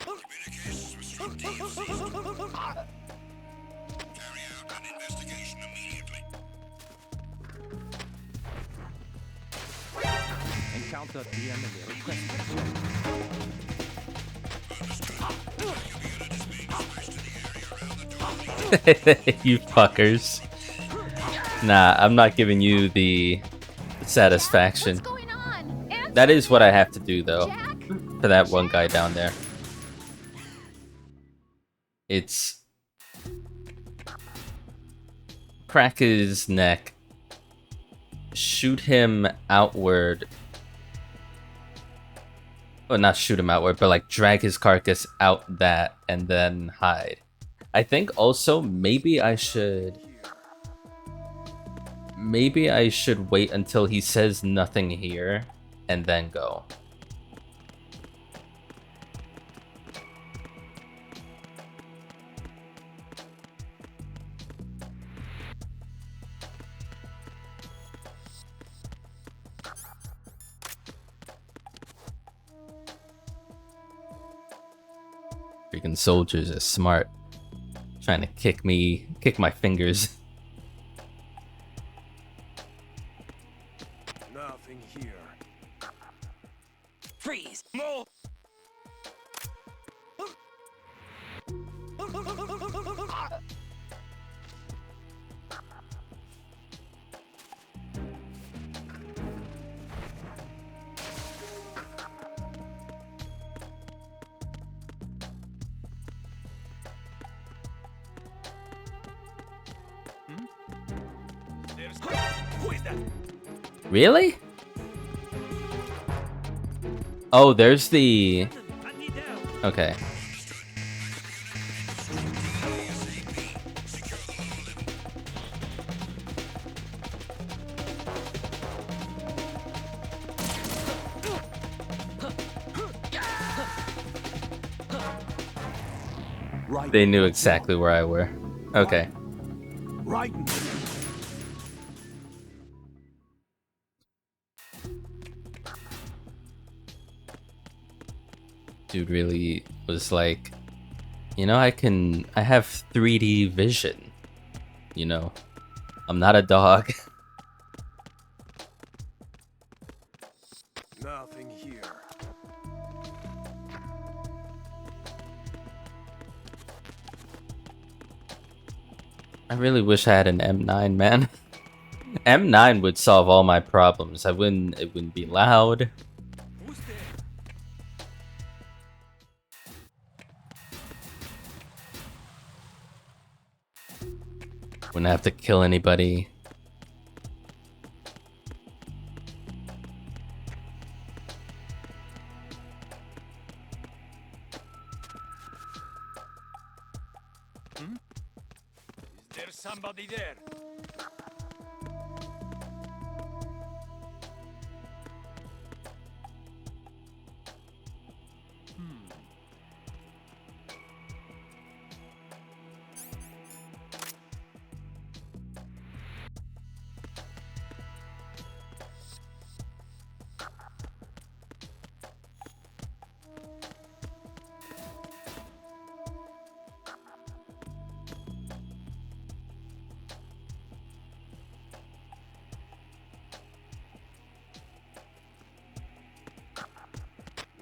Speaker 13: Communications with Strut D have ceased. Carry out an investigation immediately.
Speaker 6: Encounter the enemy. Request
Speaker 1: You fuckers. Nah, I'm not giving you the satisfaction.
Speaker 4: What's going on?
Speaker 1: That is what I have to do, though, for that one guy down there. It's crack his neck, shoot him outward. Well, not shoot him outward, but like drag his carcass out that and then hide. I think also maybe I should wait until he says nothing here and then go. Freaking soldiers are smart. Trying to kick my fingers.
Speaker 9: Nothing here.
Speaker 6: Freeze!
Speaker 9: More. Who is that?
Speaker 1: Really? Oh, there's the... Okay.
Speaker 2: Right.
Speaker 1: They knew exactly where I were. Okay.
Speaker 2: Right.
Speaker 1: Dude really was like, you know, I have 3D vision. You know, I'm not a dog.
Speaker 9: Nothing here.
Speaker 1: I really wish I had an M9, man. M9 would solve all my problems. It wouldn't be loud.
Speaker 9: Who's there?
Speaker 1: Wouldn't have to kill anybody.
Speaker 9: Is there somebody there?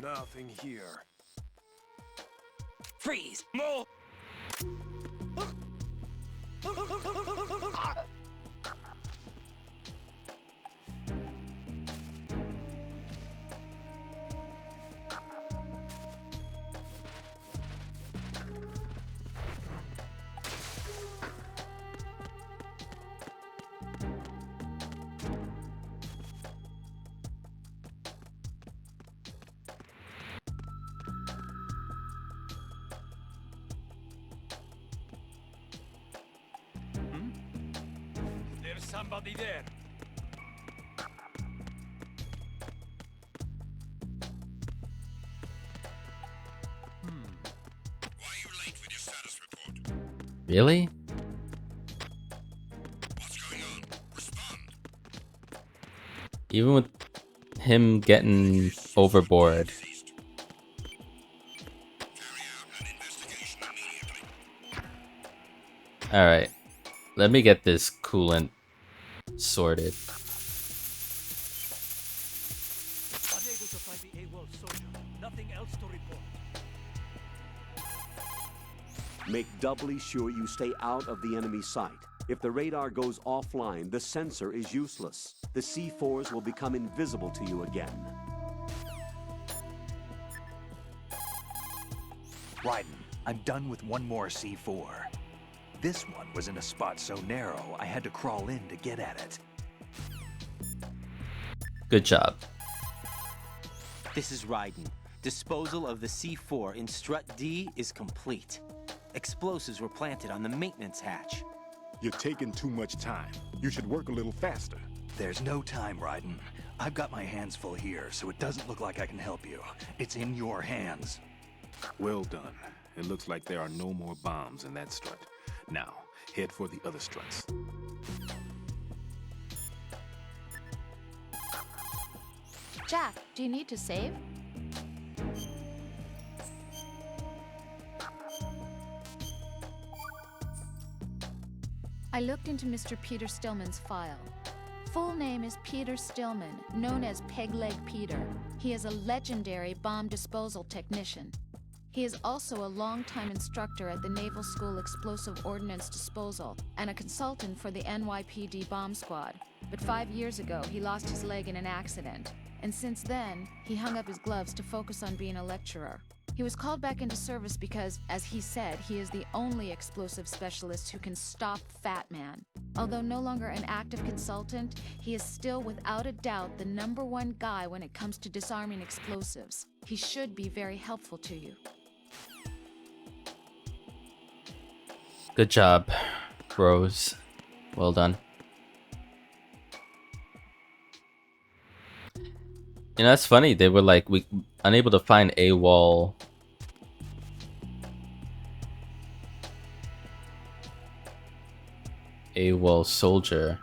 Speaker 9: Nothing here.
Speaker 6: Freeze!
Speaker 9: More. somebody there?
Speaker 13: Why are you late with your status report?
Speaker 1: Really?
Speaker 13: What's going on? Respond.
Speaker 1: Even with him getting overboard. Alright. Let me get this coolant sorted.
Speaker 9: Unable to find the AWOL soldier. Nothing else to report.
Speaker 2: Make doubly sure you stay out of the enemy sight. If the radar goes offline, the sensor is useless. The C4s will become invisible to you again.
Speaker 8: Raiden, I'm done with one more C4. This one was in a spot so narrow, I had to crawl in to get at it.
Speaker 1: Good job.
Speaker 6: This is Raiden. Disposal of the C4 in Strut D is complete. Explosives were planted on the maintenance hatch.
Speaker 5: You're taking too much time. You should work a little faster.
Speaker 8: There's no time, Raiden. I've got my hands full here, so it doesn't look like I can help you. It's in your hands.
Speaker 5: Well done. It looks like there are no more bombs in that strut. Now, head for the other struts.
Speaker 4: Jack, do you need to save? I looked into Mr. Peter Stillman's file. Full name is Peter Stillman, known as Pegleg Peter. He is a legendary bomb disposal technician. He is also a longtime instructor at the Naval School Explosive Ordnance Disposal and a consultant for the NYPD bomb squad. But 5 years ago, he lost his leg in an accident. And since then, he hung up his gloves to focus on being a lecturer. He was called back into service because, as he said, he is the only explosive specialist who can stop Fat Man. Although no longer an active consultant, he is still without a doubt the #1 guy when it comes to disarming explosives. He should be very helpful to you.
Speaker 1: Good job, bros. Well done. You know, that's funny. They were like, we unable to find AWOL. AWOL soldier.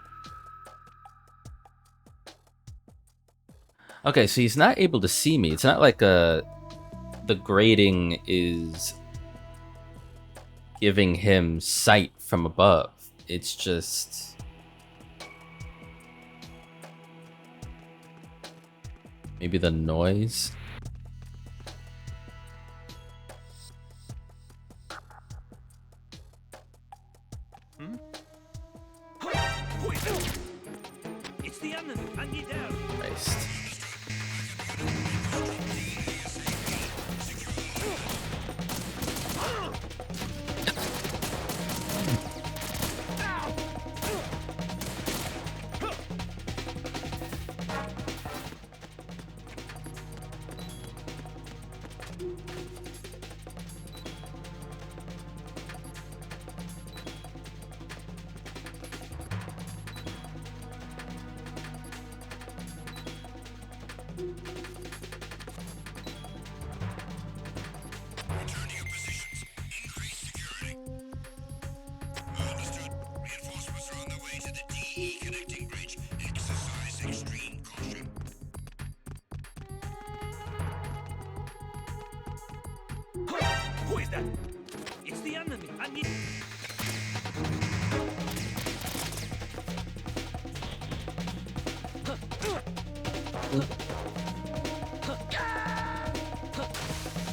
Speaker 1: Okay, so he's not able to see me. It's not like the grating is giving him sight from above. It's just maybe the noise.
Speaker 9: It's the enemy. I need help.
Speaker 1: Christ.
Speaker 9: Who is that? It's the enemy. I need.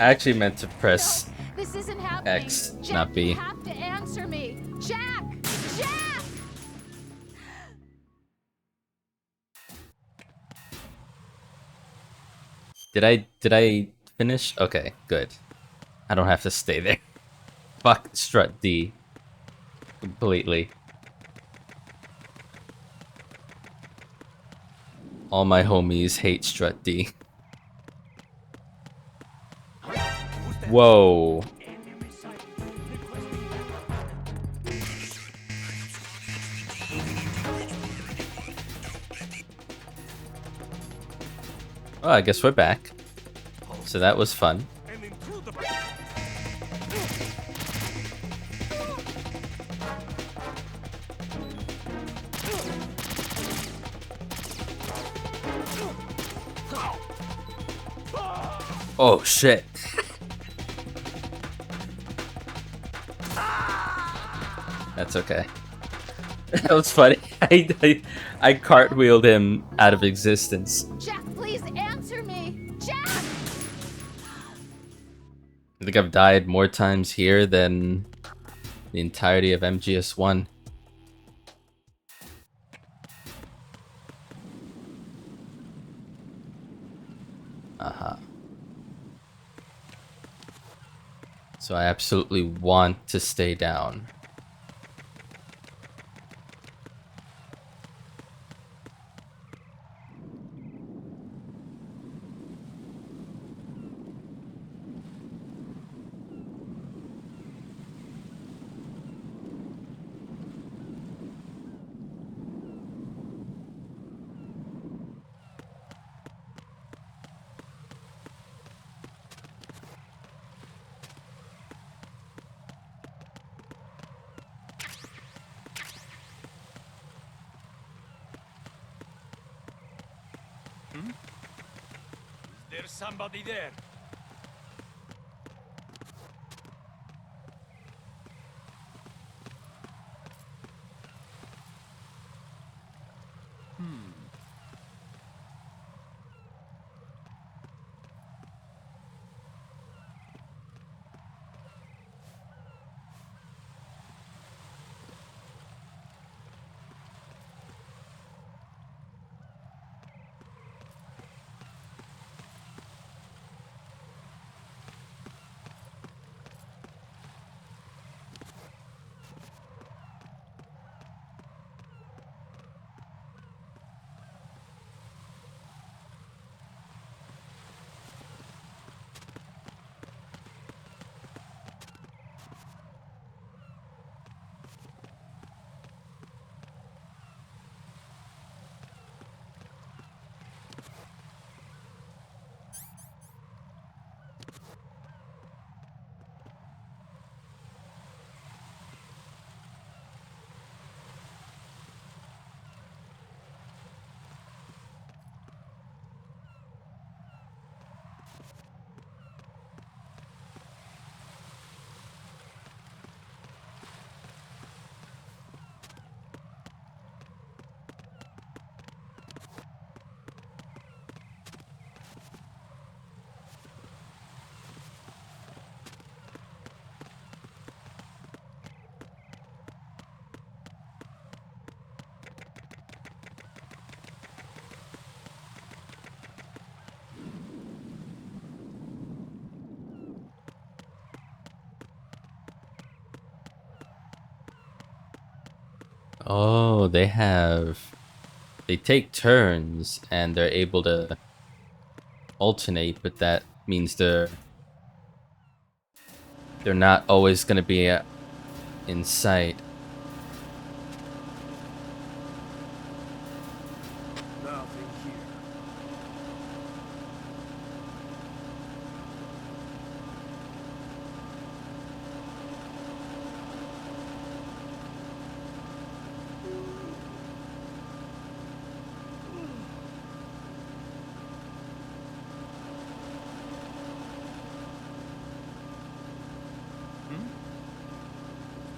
Speaker 1: I actually meant to press
Speaker 4: This isn't happening.
Speaker 1: X,
Speaker 4: Jack,
Speaker 1: not B.
Speaker 4: You have to answer me. Jack! Jack!
Speaker 1: Did I finish? Okay, good. I don't have to stay there. Fuck Strut D. Completely. All my homies hate Strut D. Whoa. Well, I guess we're back. So that was fun. Oh shit. That's okay. That was funny. I cartwheeled him out of existence.
Speaker 4: Jack, please answer me! Jack!
Speaker 1: I think I've died more times here than the entirety of MGS1. So I absolutely want to stay down.
Speaker 9: There's somebody there.
Speaker 1: Oh, they take turns and they're able to alternate, but that means they're not always going to be in sight.
Speaker 9: Nothing here.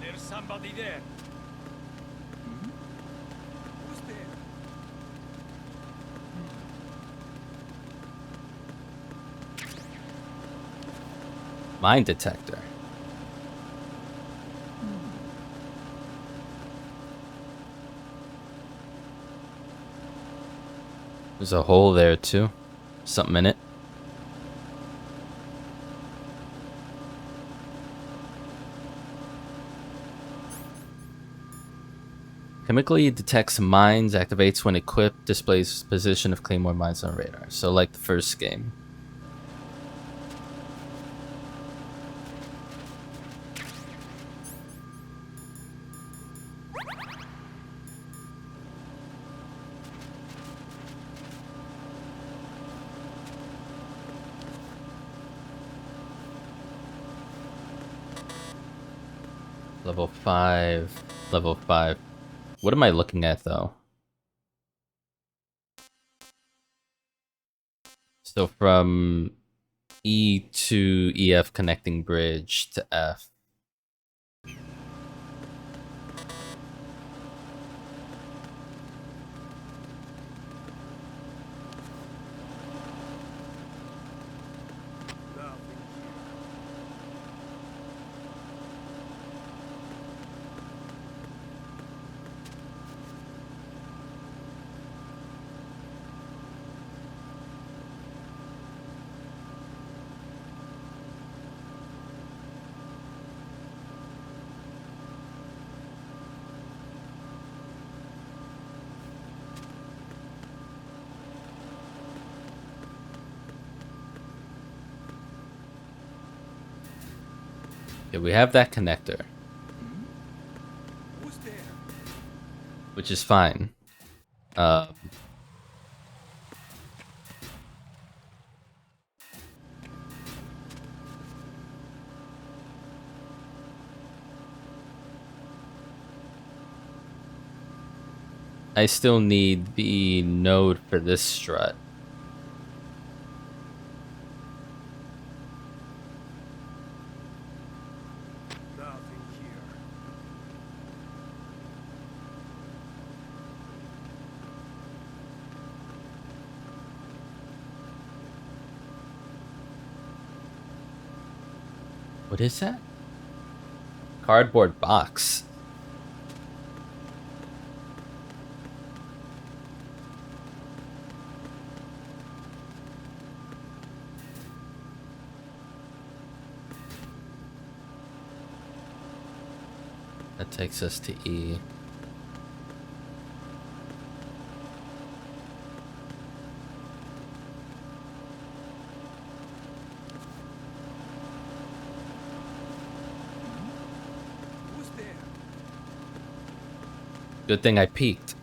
Speaker 9: There's somebody there. Who's there?
Speaker 1: Mine detector. There's a hole there too. Something in it. Chemically detects mines, activates when equipped, displays position of claymore mines on radar. So like the first game. Level 5. Level 5. What am I looking at, though? So from E to EF connecting bridge to F. Yeah, we have that connector.
Speaker 9: Who's there?
Speaker 1: Which is fine. I still need the node for this strut.
Speaker 9: Nothing here.
Speaker 1: What is that? Cardboard box. That takes us to E.
Speaker 9: Who's there?
Speaker 1: Good thing I peeked.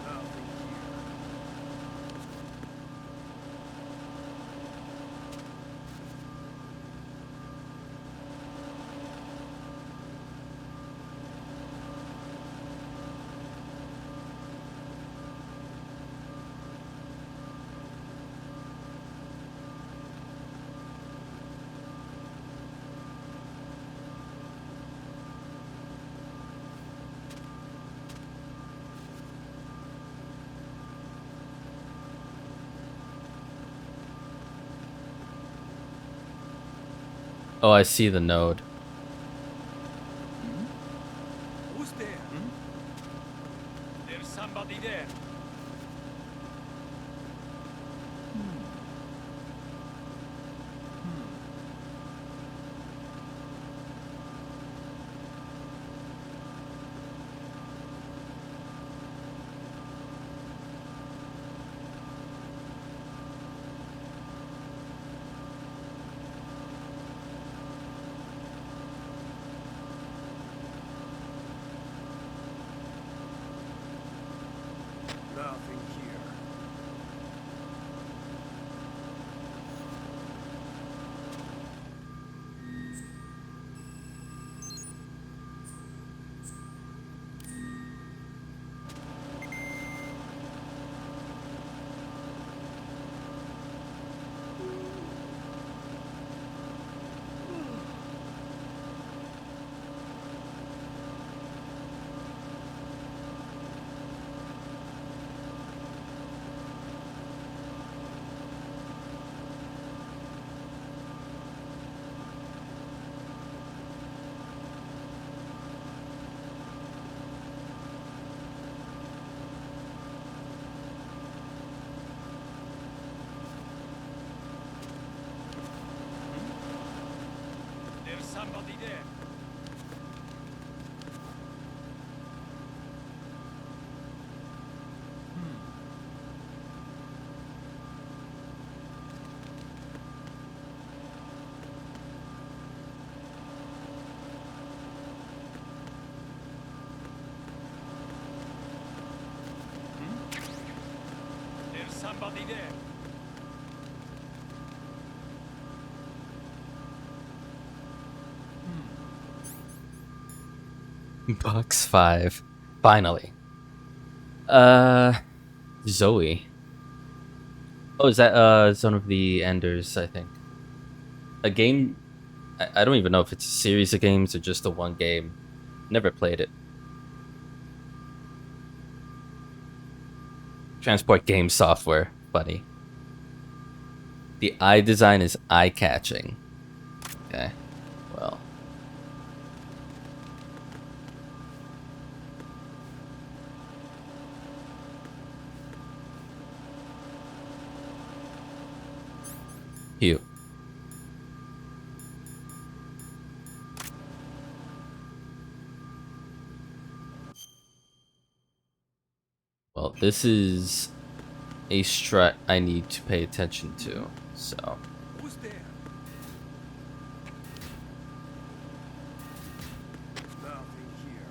Speaker 9: Nothing here.
Speaker 1: Oh, I see the node.
Speaker 9: Who's there? There's somebody there. Nothing here. There's somebody there. somebody there.
Speaker 1: Box 5. Finally. Zoe. Oh, is that Zone of the Enders, I think. A game, I don't even know if it's a series of games or just the one game. Never played it. Transport game software, buddy. The eye design is eye-catching. Okay, well. Cute. Well, this is a strat I need to pay attention to, so.
Speaker 9: Who's there? Nothing here.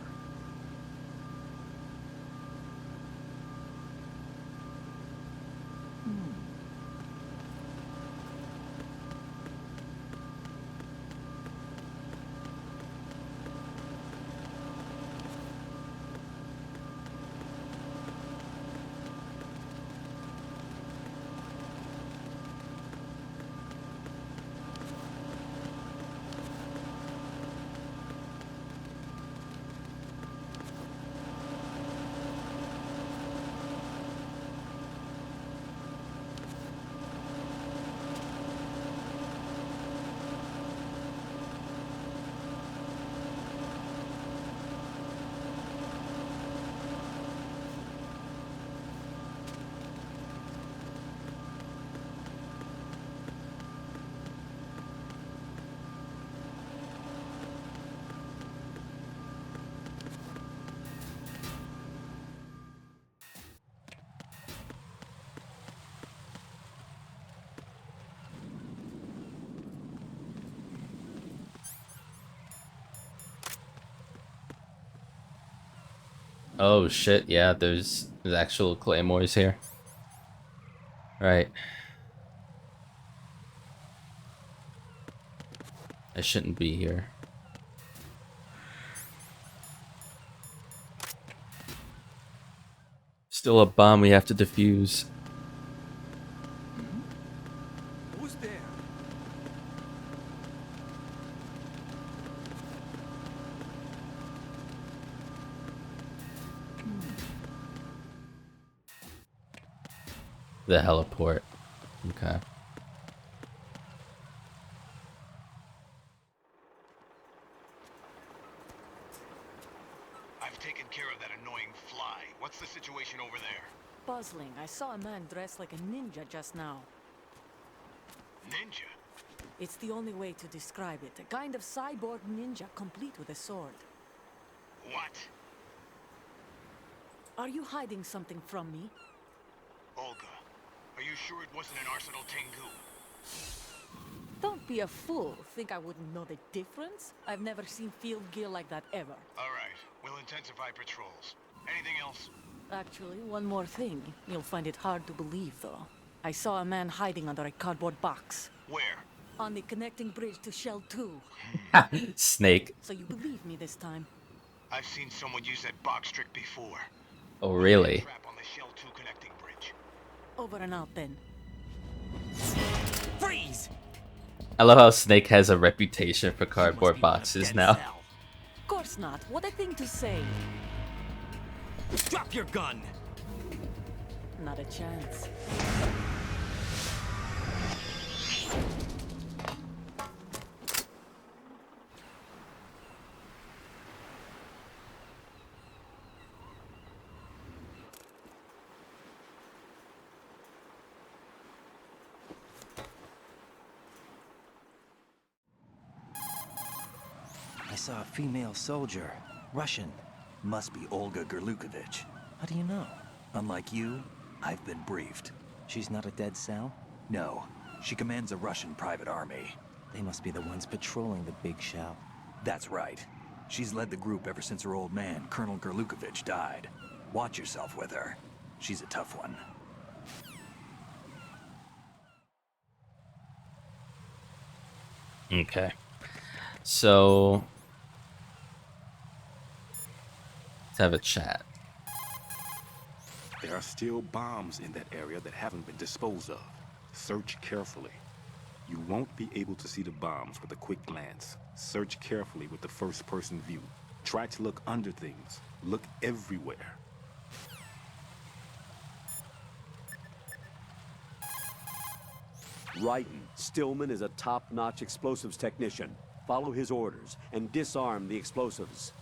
Speaker 1: Oh shit, yeah, there's actual claymores here. Right. I shouldn't be here. Still a bomb we have to defuse.
Speaker 9: Who's there?
Speaker 1: The heliport. Okay.
Speaker 11: I've taken care of that annoying fly. What's the situation over there?
Speaker 12: Puzzling. I saw a man dressed like a ninja just now.
Speaker 11: Ninja?
Speaker 12: It's the only way to describe it. A kind of cyborg ninja complete with a sword.
Speaker 11: What?
Speaker 12: Are you hiding something from me?
Speaker 11: Olga, are you sure it wasn't an Arsenal Tengu?
Speaker 12: Don't be a fool. Think I wouldn't know the difference? I've never seen field gear like that ever.
Speaker 11: All right, we'll intensify patrols. Anything else?
Speaker 12: Actually, one more thing. You'll find it hard to believe, though. I saw a man hiding under a cardboard box.
Speaker 11: Where?
Speaker 12: On the connecting bridge to Shell 2.
Speaker 1: Snake.
Speaker 12: So you believe me this time?
Speaker 11: I've seen someone use that box trick before.
Speaker 1: Oh, really?
Speaker 11: Trap on the Shell 2 connecting bridge.
Speaker 12: Over and out, then.
Speaker 6: Freeze!
Speaker 1: I love how Snake has a reputation for cardboard boxes now.
Speaker 12: Of course not. What a thing to say.
Speaker 6: Drop your gun!
Speaker 12: Not a chance.
Speaker 8: I saw a female soldier. Russian. Must be Olga Gerlukovich.
Speaker 6: How do you know?
Speaker 8: Unlike you, I've been briefed.
Speaker 6: She's not a dead cell?
Speaker 8: No. She commands a Russian private army.
Speaker 6: They must be the ones patrolling the big shell.
Speaker 8: That's right. She's led the group ever since her old man, Colonel Gerlukovich, died. Watch yourself with her. She's a tough one.
Speaker 1: Okay. So let's have a chat.
Speaker 5: There are still bombs in that area that haven't been disposed of. Search carefully. You won't be able to see the bombs with a quick glance. Search carefully with the first-person view. Try to look under things. Look everywhere.
Speaker 2: Ryden, Stillman is a top-notch explosives technician. Follow his orders and disarm the explosives.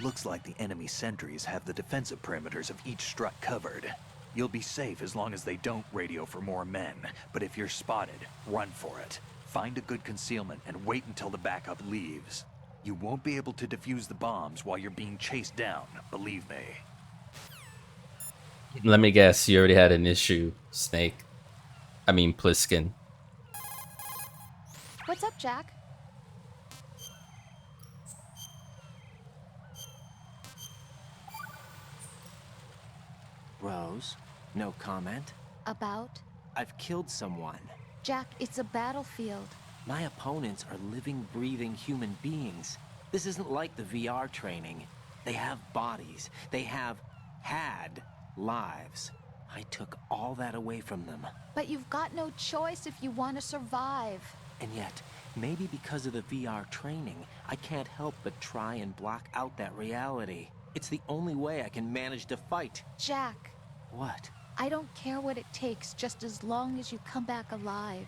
Speaker 8: Looks like the enemy sentries have the defensive perimeters of each strut covered. You'll be safe as long as they don't radio for more men, but if you're spotted, run for it. Find a good concealment and wait until the backup leaves. You won't be able to defuse the bombs while you're being chased down, believe me.
Speaker 1: Let me guess, you already had an issue, Snake. I mean, Pliskin.
Speaker 4: What's up, Jack?
Speaker 6: Rose, no comment?
Speaker 4: About?
Speaker 6: I've killed someone.
Speaker 4: Jack, it's a battlefield.
Speaker 6: My opponents are living, breathing human beings. This isn't like the VR training. They have bodies. They have had lives. I took all that away from them.
Speaker 4: But you've got no choice if you want to survive.
Speaker 6: And yet, maybe because of the VR training, I can't help but try and block out that reality. It's the only way I can manage to fight.
Speaker 4: Jack.
Speaker 6: What?
Speaker 4: I don't care what it takes, just as long as you come back alive.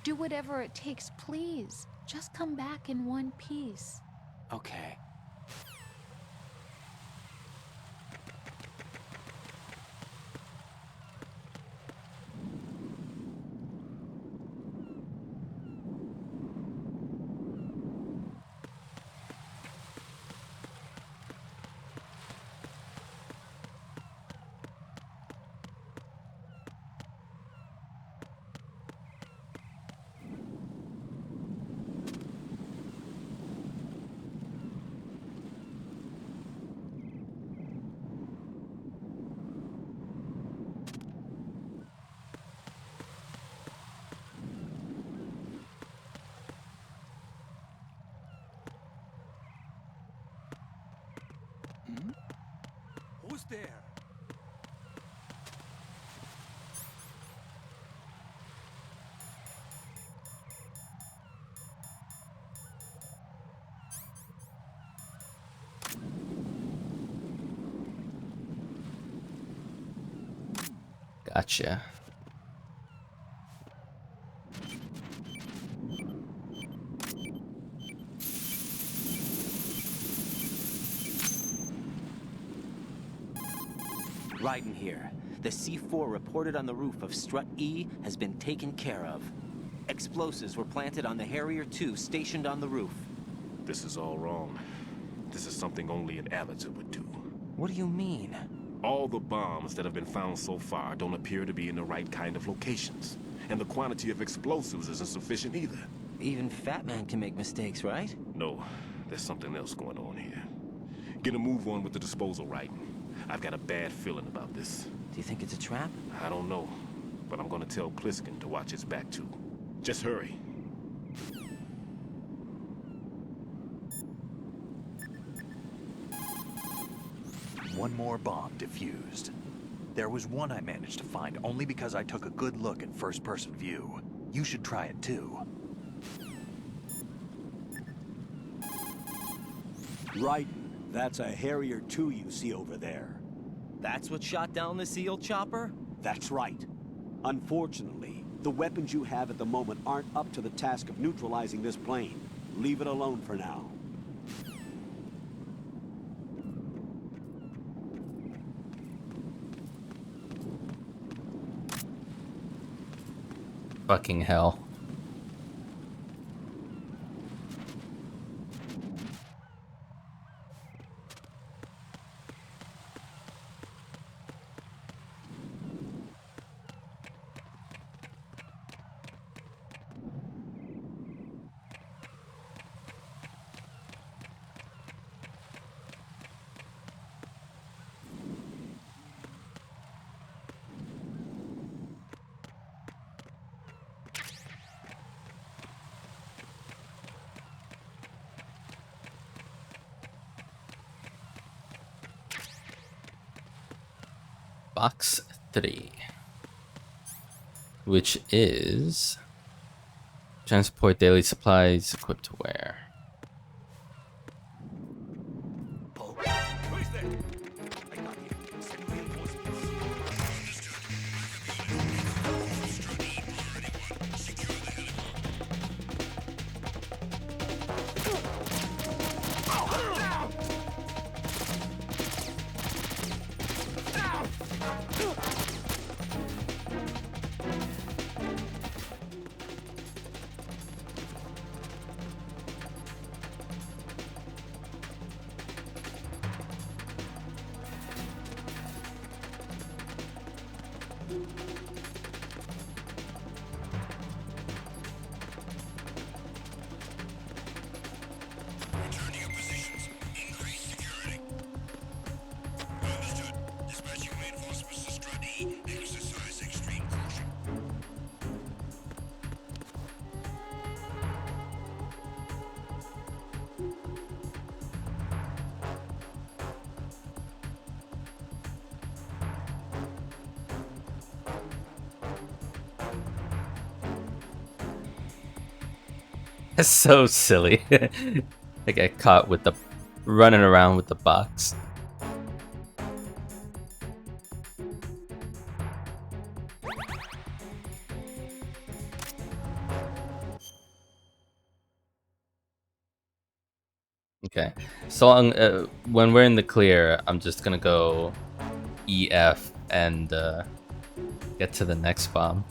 Speaker 4: Do whatever it takes, please. Just come back in one piece.
Speaker 6: Okay.
Speaker 9: Who's there?
Speaker 1: Gotcha.
Speaker 6: Ryden here. The C4 reported on the roof of Strut E has been taken care of. Explosives were planted on the Harrier 2 stationed on the roof.
Speaker 5: This is all wrong. This is something only an amateur would do.
Speaker 6: What do you mean?
Speaker 5: All the bombs that have been found so far don't appear to be in the right kind of locations. And the quantity of explosives isn't sufficient either.
Speaker 6: Even Fat Man can make mistakes, right?
Speaker 5: No, there's something else going on here. Get a move on with the disposal, Ryden. I've got a bad feeling about this.
Speaker 6: Do you think it's a trap?
Speaker 5: I don't know, but I'm gonna tell Pliskin to watch his back too. Just hurry.
Speaker 8: One more bomb defused. There was one I managed to find only because I took a good look at first-person view. You should try it too.
Speaker 2: Ryden, that's a Harrier 2 you see over there.
Speaker 6: That's what shot down the SEAL chopper?
Speaker 2: That's right. Unfortunately, the weapons you have at the moment aren't up to the task of neutralizing this plane. Leave it alone for now.
Speaker 1: Fucking hell. box 3, which is transport daily supplies equipped to wear. That's so silly. I get caught with the running around with the box. Okay, so when we're in the clear, I'm just gonna go EF and get to the next bomb.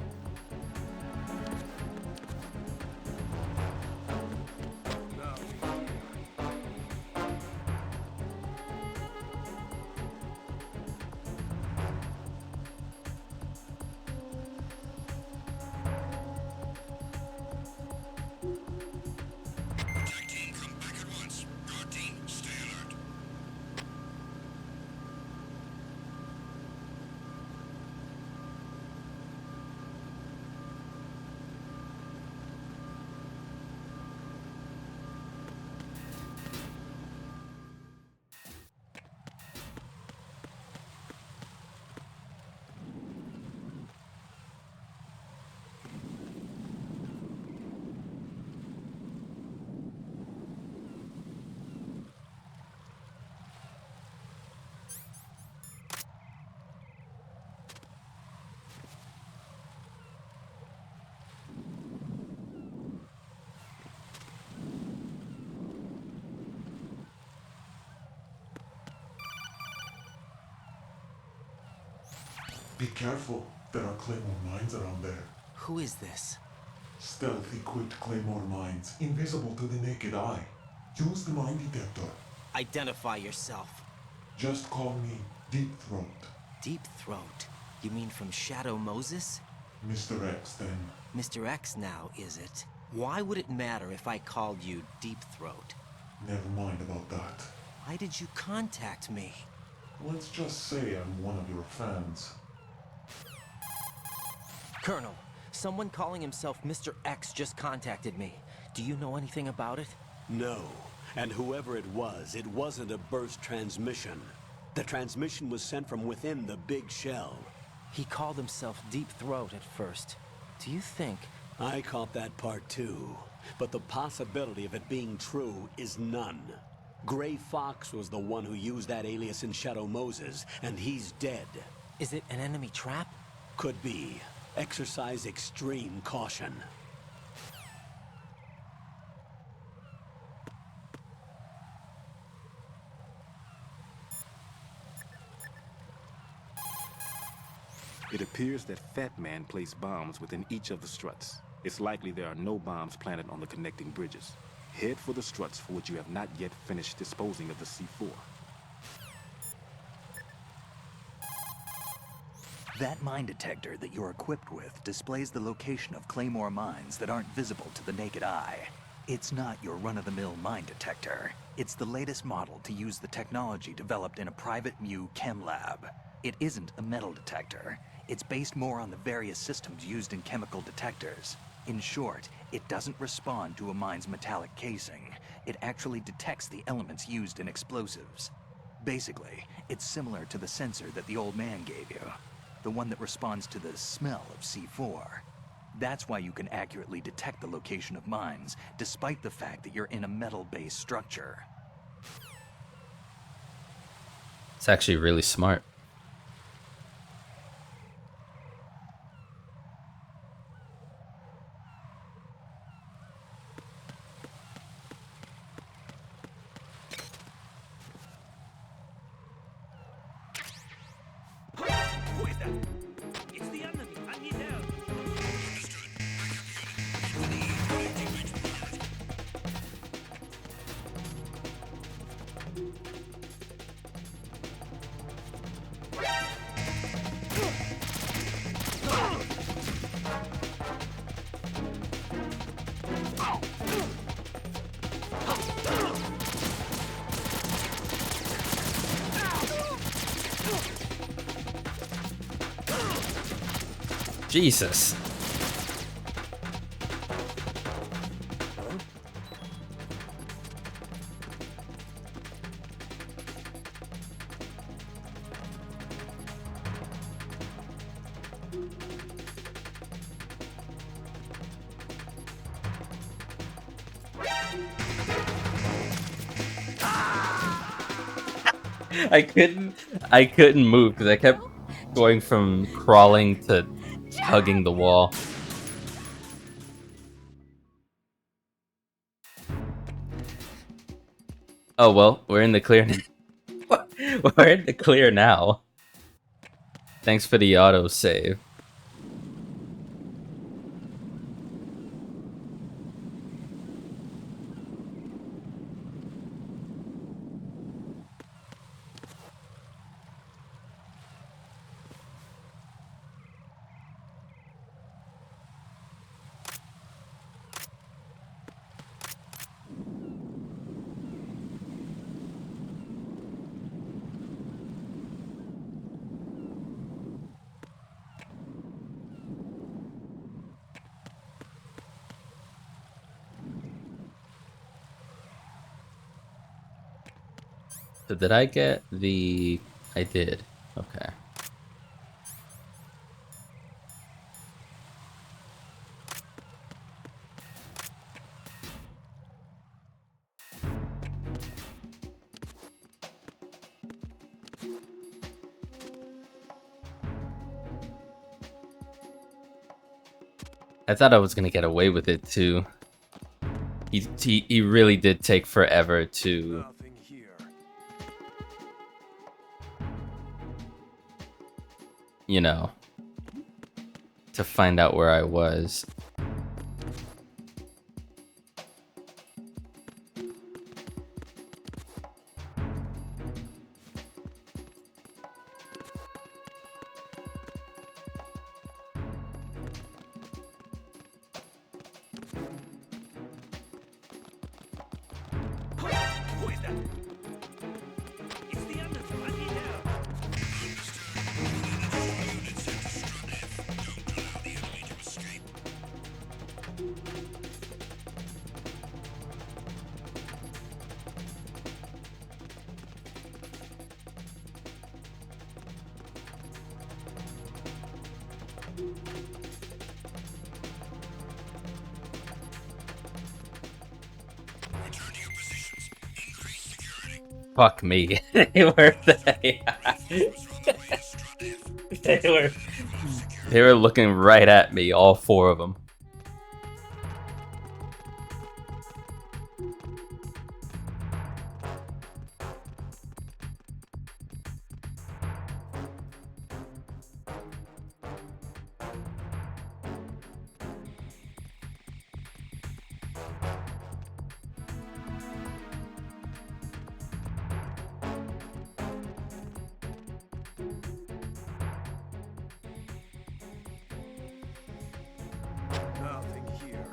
Speaker 14: Be careful, there are Claymore mines around there.
Speaker 6: Who is this?
Speaker 14: Stealth-equipped Claymore mines, invisible to the naked eye. Use the mine detector.
Speaker 6: Identify yourself.
Speaker 14: Just call me Deep Throat.
Speaker 6: Deep Throat? You mean from Shadow Moses?
Speaker 14: Mr. X, then.
Speaker 6: Mr. X now, is it? Why would it matter if I called you Deep Throat?
Speaker 14: Never mind about that.
Speaker 6: Why did you contact me?
Speaker 14: Let's just say I'm one of your fans.
Speaker 6: Colonel, someone calling himself Mr. X just contacted me. Do you know anything about it?
Speaker 2: No. And whoever it wasn't a burst transmission. The transmission was sent from within the big shell.
Speaker 6: He called himself Deep Throat at first. Do you think...
Speaker 2: I caught that part too. But the possibility of it being true is none. Gray Fox was the one who used that alias in Shadow Moses, and he's dead.
Speaker 6: Is it an enemy trap?
Speaker 2: Could be. Exercise extreme caution.
Speaker 5: It appears that Fat Man placed bombs within each of the struts. It's likely there are no bombs planted on the connecting bridges. Head for the struts for which you have not yet finished disposing of the C4.
Speaker 8: That mine detector that you're equipped with displays the location of Claymore mines that aren't visible to the naked eye. It's not your run-of-the-mill mine detector. It's the latest model to use the technology developed in a private Mu chem lab. It isn't a metal detector. It's based more on the various systems used in chemical detectors. In short, it doesn't respond to a mine's metallic casing. It actually detects the elements used in explosives. Basically, it's similar to the sensor that the old man gave you. The one that responds to the smell of C4. That's why you can accurately detect the location of mines, despite the fact that you're in a metal-based structure.
Speaker 1: It's actually really smart.
Speaker 9: Who is that? It's the enemy. I need help.
Speaker 1: Jesus. I couldn't move because I kept going from crawling to hugging the wall. Oh well, we're in the clear now. We're in the clear now. Thanks for the auto save. So did I get the... I did. Okay. I thought I was gonna get away with it too. He really did take forever to... You know, to find out where I was.
Speaker 9: Who is that? It's the enemy. I need help.
Speaker 1: Fuck me. Where they? They were looking right at me, all four of them.
Speaker 9: Nothing here.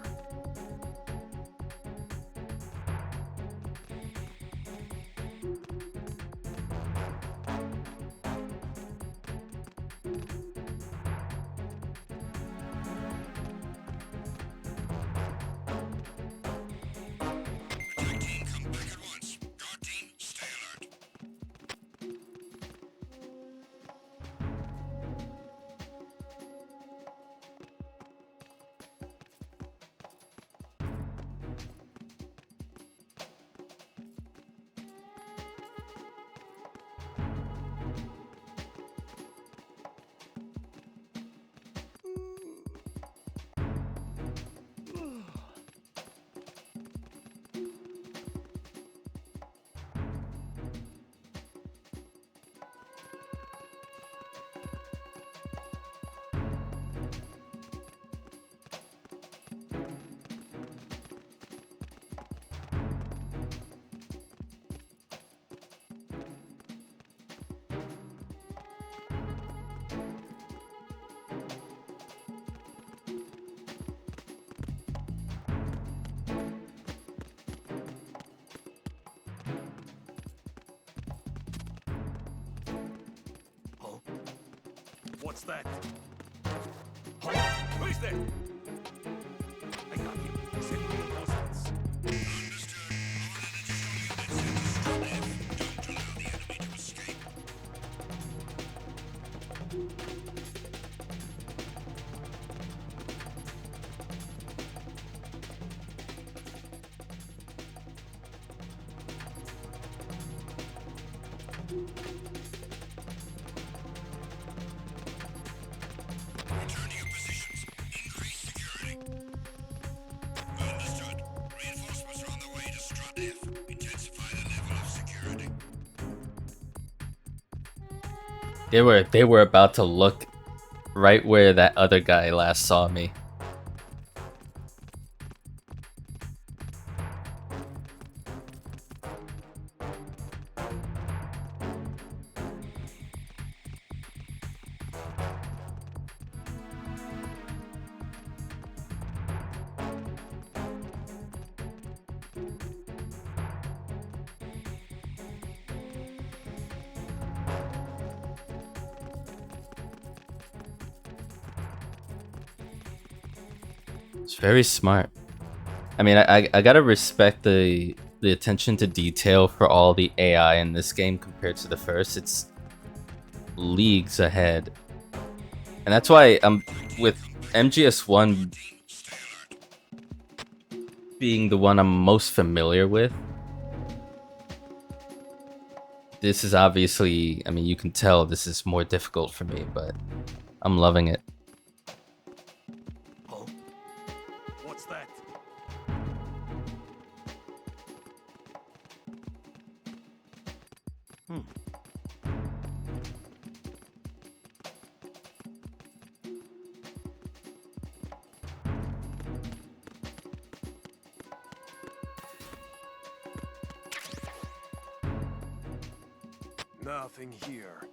Speaker 9: What's that? Hold on. Who's there? I got you. Send reinforcements.
Speaker 13: Return to your positions. Increase security. Understood. Reinforcements are on the way to Strut F. Intensify the level of security.
Speaker 1: They were about to look right where that other guy last saw me. It's very smart. I mean, I gotta respect the attention to detail for all the AI in this game compared to the first. It's leagues ahead, and that's why with MGS1 being the one I'm most familiar with. This is obviously, I mean, you can tell this is more difficult for me, but I'm loving it.
Speaker 9: What's that? Nothing here.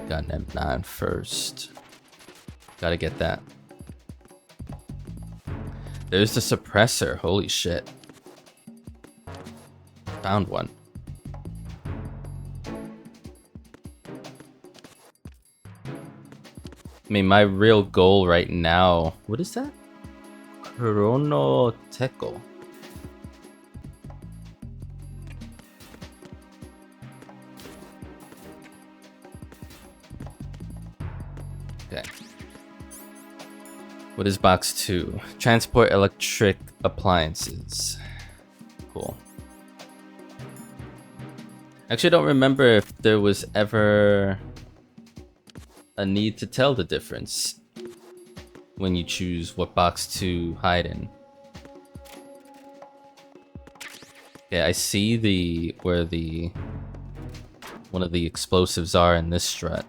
Speaker 1: Got an M9 first. Gotta get that. There's the suppressor. Holy shit. Found one. I mean, my real goal right now... What is that? Chronoteco. Okay. What is box 2? Transport electric appliances. Cool. Actually, I don't remember if there was ever a need to tell the difference when you choose what box to hide in. Okay, I see where one of the explosives are in this strut.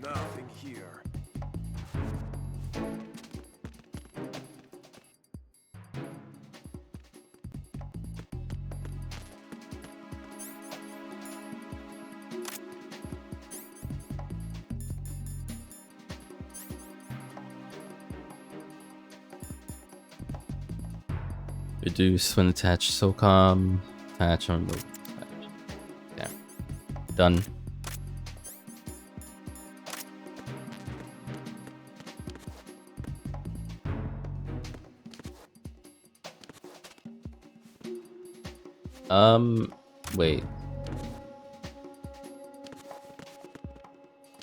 Speaker 9: Nothing here.
Speaker 1: Reduce when attached SOCOM. Attach and remove. Yeah. Done. Wait.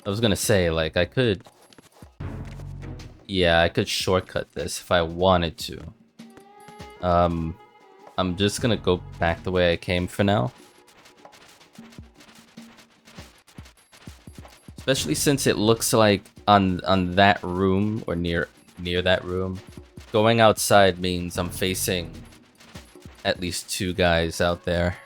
Speaker 1: I was gonna say, like, I could... Yeah, I could shortcut this if I wanted to. I'm just gonna go back the way I came for now. Especially since it looks like on that room, or near that room, going outside means I'm facing at least 2 guys out there.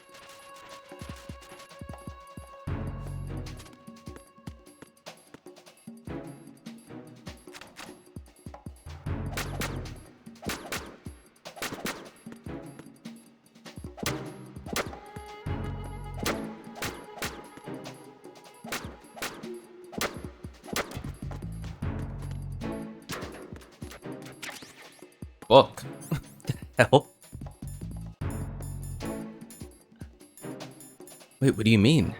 Speaker 1: Book. The hell? Wait, what do you mean?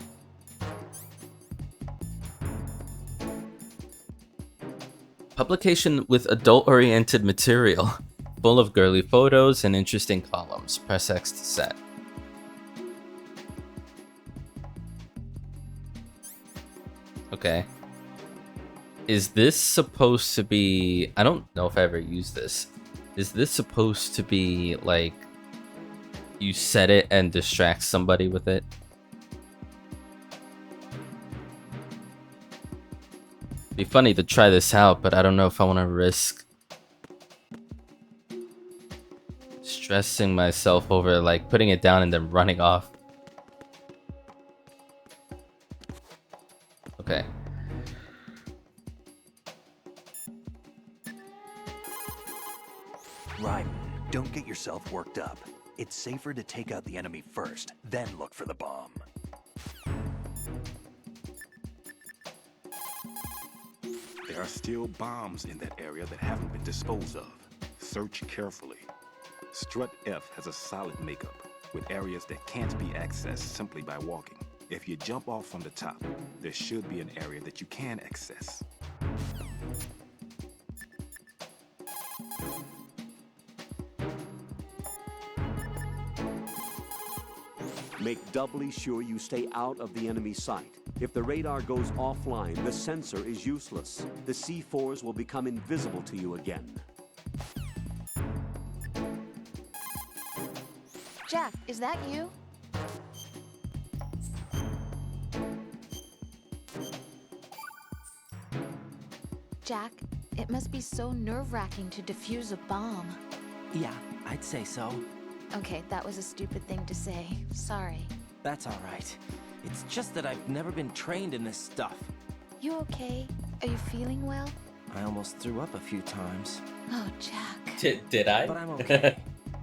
Speaker 1: Publication with adult-oriented material, full of girly photos and interesting columns. Press X to set. Okay. Is this supposed to be... I don't know if I ever used this. Is this supposed to be, like, you set it and distract somebody with it? Be funny to try this out, but I don't know if I want to risk stressing myself over, like, putting it down and then running off. Okay.
Speaker 8: Ryman, don't get yourself worked up. It's safer to take out the enemy first, then look for the bomb.
Speaker 5: There are still bombs in that area that haven't been disposed of. Search carefully. Strut F has a solid makeup, with areas that can't be accessed simply by walking. If you jump off from the top, there should be an area that you can access.
Speaker 2: Make doubly sure you stay out of the enemy sight. If the radar goes offline, the sensor is useless. The C4s will become invisible to you again.
Speaker 4: Jack, is that you? Jack, it must be so nerve-wracking to defuse a bomb.
Speaker 6: Yeah, I'd say so.
Speaker 4: Okay, that was a stupid thing to say. Sorry.
Speaker 6: That's all right. It's just that I've never been trained in this stuff.
Speaker 4: You okay? Are you feeling well?
Speaker 6: I almost threw up a few times.
Speaker 4: Oh, Jack.
Speaker 1: Did I?
Speaker 6: But I'm okay.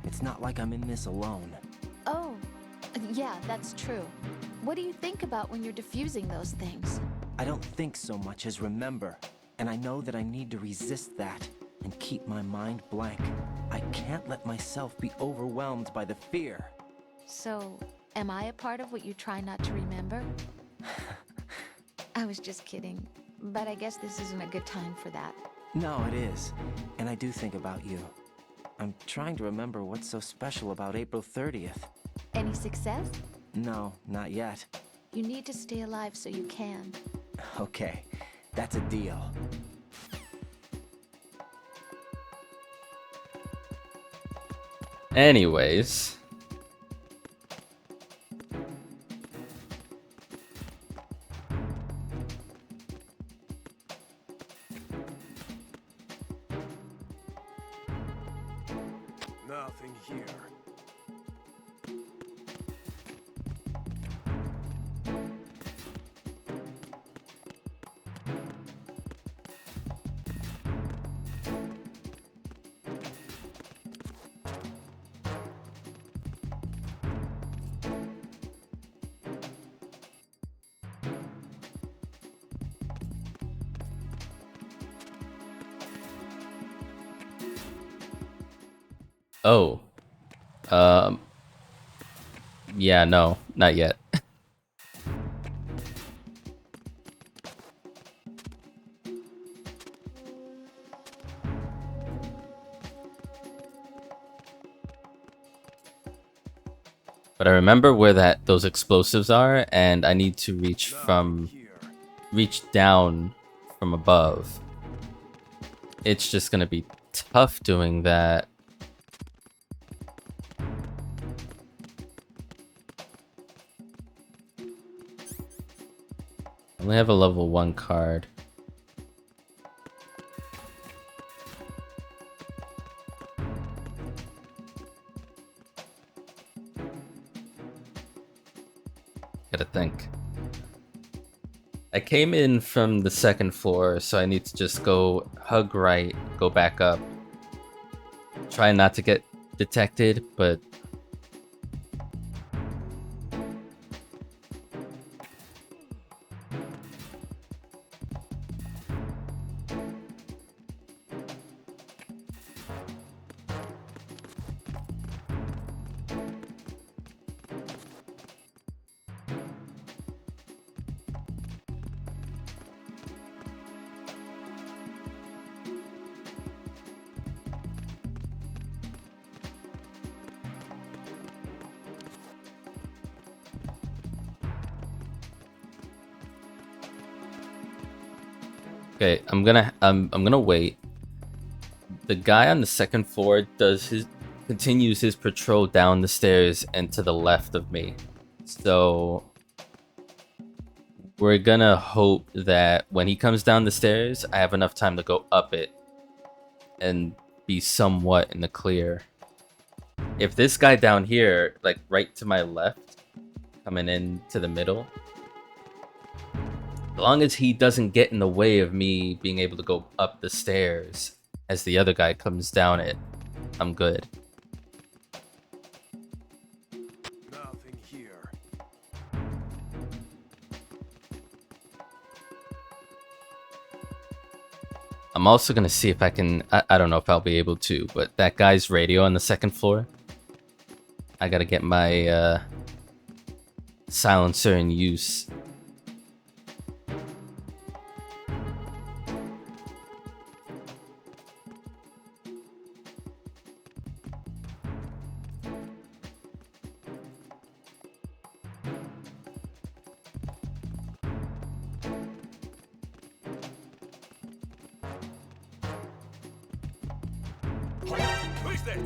Speaker 6: It's not like I'm in this alone.
Speaker 4: Oh, yeah, that's true. What do you think about when you're defusing those things?
Speaker 6: I don't think so much as remember. And I know that I need to resist that and keep my mind blank. I can't let myself be overwhelmed by the fear.
Speaker 4: So, am I a part of what you try not to remember? I was just kidding, but I guess this isn't a good time for that.
Speaker 6: No, it is. And I do think about you. I'm trying to remember what's so special about April 30th.
Speaker 4: Any success?
Speaker 6: No, not yet.
Speaker 4: You need to stay alive so you can.
Speaker 6: Okay, that's a deal.
Speaker 1: Anyways.
Speaker 5: Nothing here.
Speaker 1: Oh. Yeah, no, not yet. But I remember where those explosives are, and I need to reach down from above. It's just gonna be tough doing that. I only have a level 1 card. Gotta think. I came in from the 2nd floor, so I need to just go hug right, go back up. Try not to get detected, but okay, I'm gonna wait. The guy on the 2nd floor continues his patrol down the stairs and to the left of me. So we're gonna hope that when he comes down the stairs, I have enough time to go up it and be somewhat in the clear. If this guy down here, like right to my left, coming in to the middle, as long as he doesn't get in the way of me being able to go up the stairs as the other guy comes down it, I'm good.
Speaker 9: Nothing here.
Speaker 1: I'm also gonna see if I can, I don't know if I'll be able to, but that guy's radio on the 2nd floor, I gotta get my silencer in use.
Speaker 9: Who is that?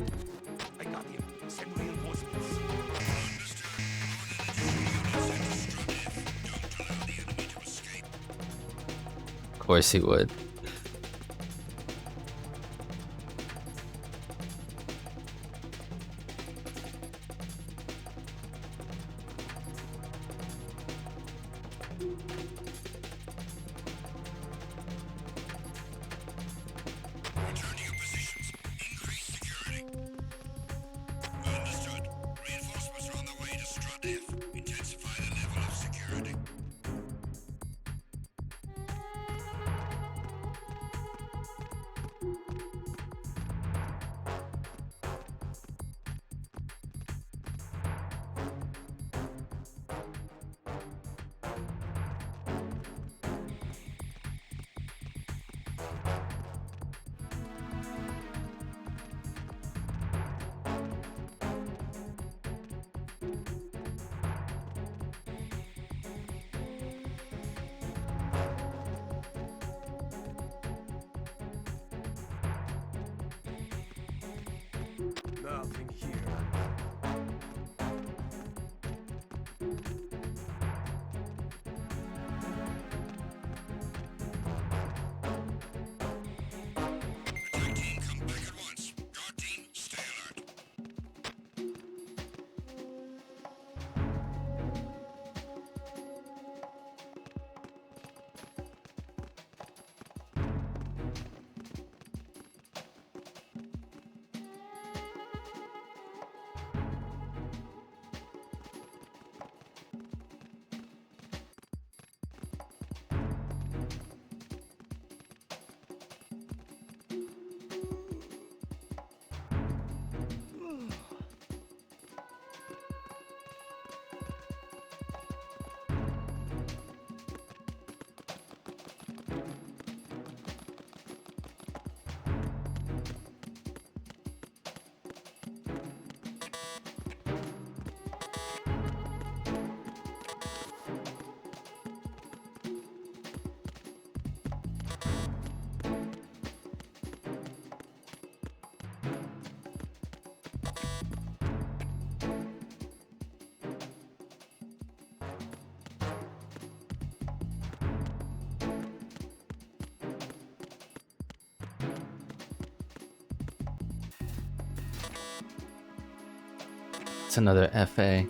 Speaker 9: I got him. Send reinforcements.
Speaker 1: Of course he would.
Speaker 13: Return to your positions. Increase security. Understood. Reinforcements are on the way to Strut F. Intensify the level of security.
Speaker 1: it's another FA.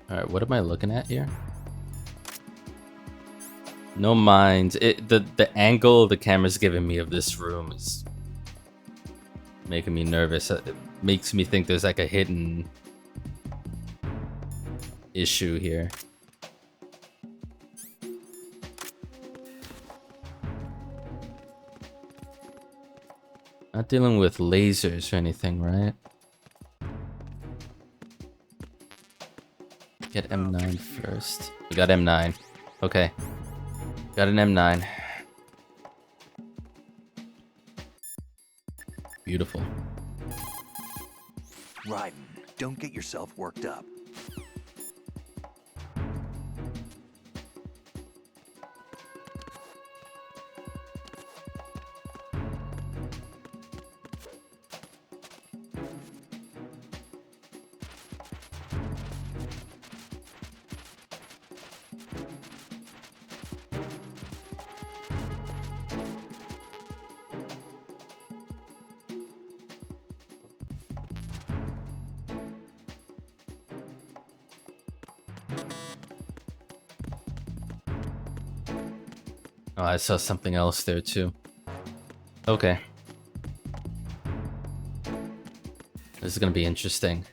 Speaker 1: Alright, what am I looking at here? No minds. The angle the camera's giving me of this room is making me nervous. It makes me think there's like a hidden issue here. Not dealing with lasers or anything, right? Get M9 first. We got M9. Okay. Got an M9. Beautiful.
Speaker 8: Raiden, don't get yourself worked up.
Speaker 1: Oh, I saw something else there too. Okay. This is gonna be interesting.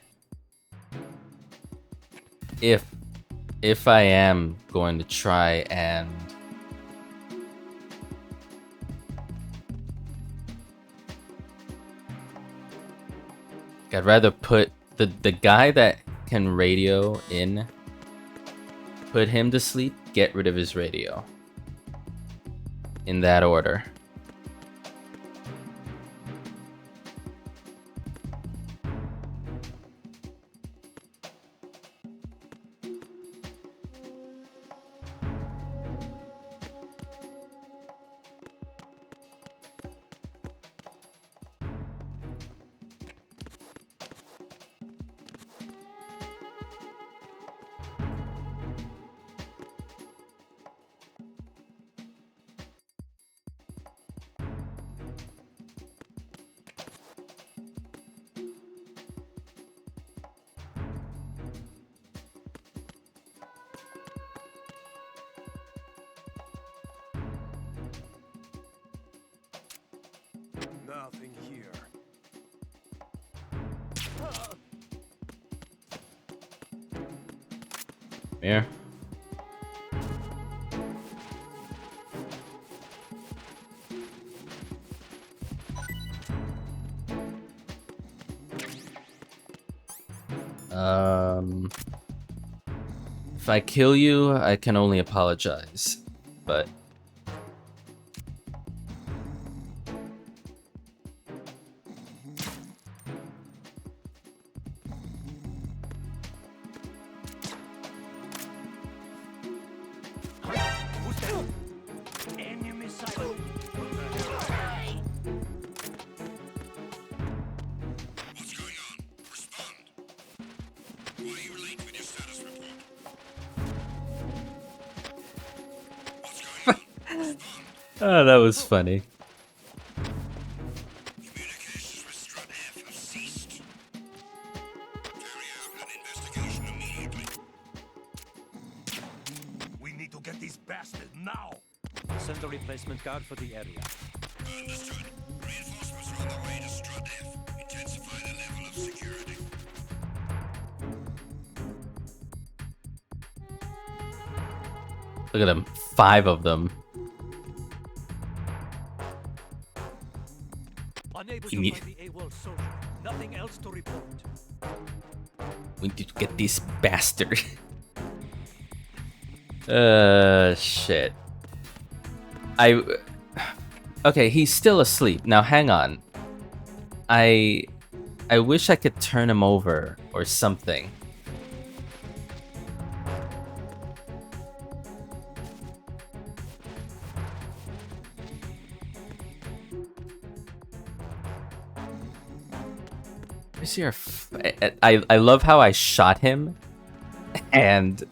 Speaker 1: If I am going to try and I'd rather put the guy that can radio in, put him to sleep, get rid of his radio. In that order.
Speaker 9: Nothing here.
Speaker 1: Here. If I kill you, I can only apologize, but oh, that was funny.
Speaker 13: Communications with Strut F have ceased. Carry out an investigation immediately.
Speaker 9: We need to get these bastards now.
Speaker 6: Send a replacement guard for the area.
Speaker 13: Understood. Reinforcements are on the way to Strut F. Intensify the level of security.
Speaker 1: Look at them, 5 of them.
Speaker 9: Unable
Speaker 1: We
Speaker 9: to
Speaker 1: need,
Speaker 9: find the AWOL soldier. Nothing else to report.
Speaker 1: we need to get this bastard. Shit. Okay, he's still asleep. Now hang on. I wish I could turn him over or something. Where's your I love how I shot him and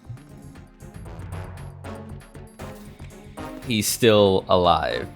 Speaker 1: he's still alive.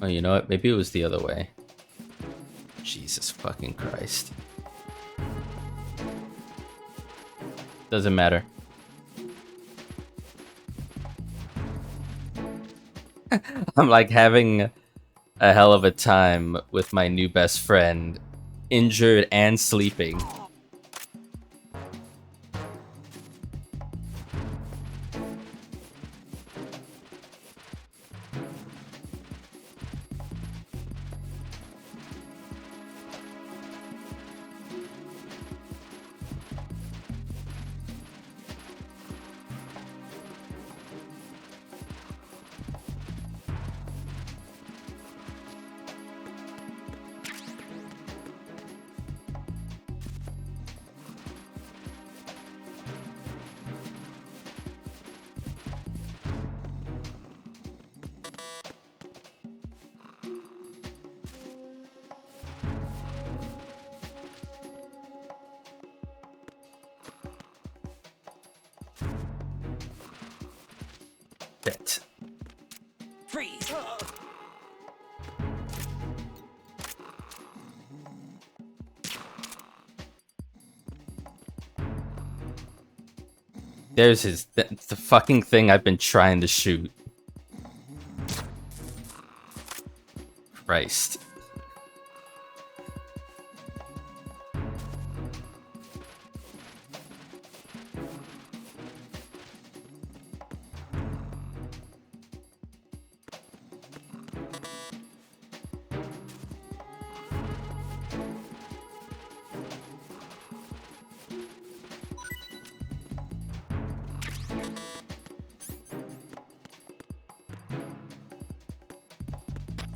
Speaker 1: Oh, you know what? Maybe it was the other way. Jesus fucking Christ. Doesn't matter. I'm like having a hell of a time with my new best friend, injured and sleeping. Bit.
Speaker 6: Freeze!
Speaker 1: There's his. That's the fucking thing I've been trying to shoot. Christ.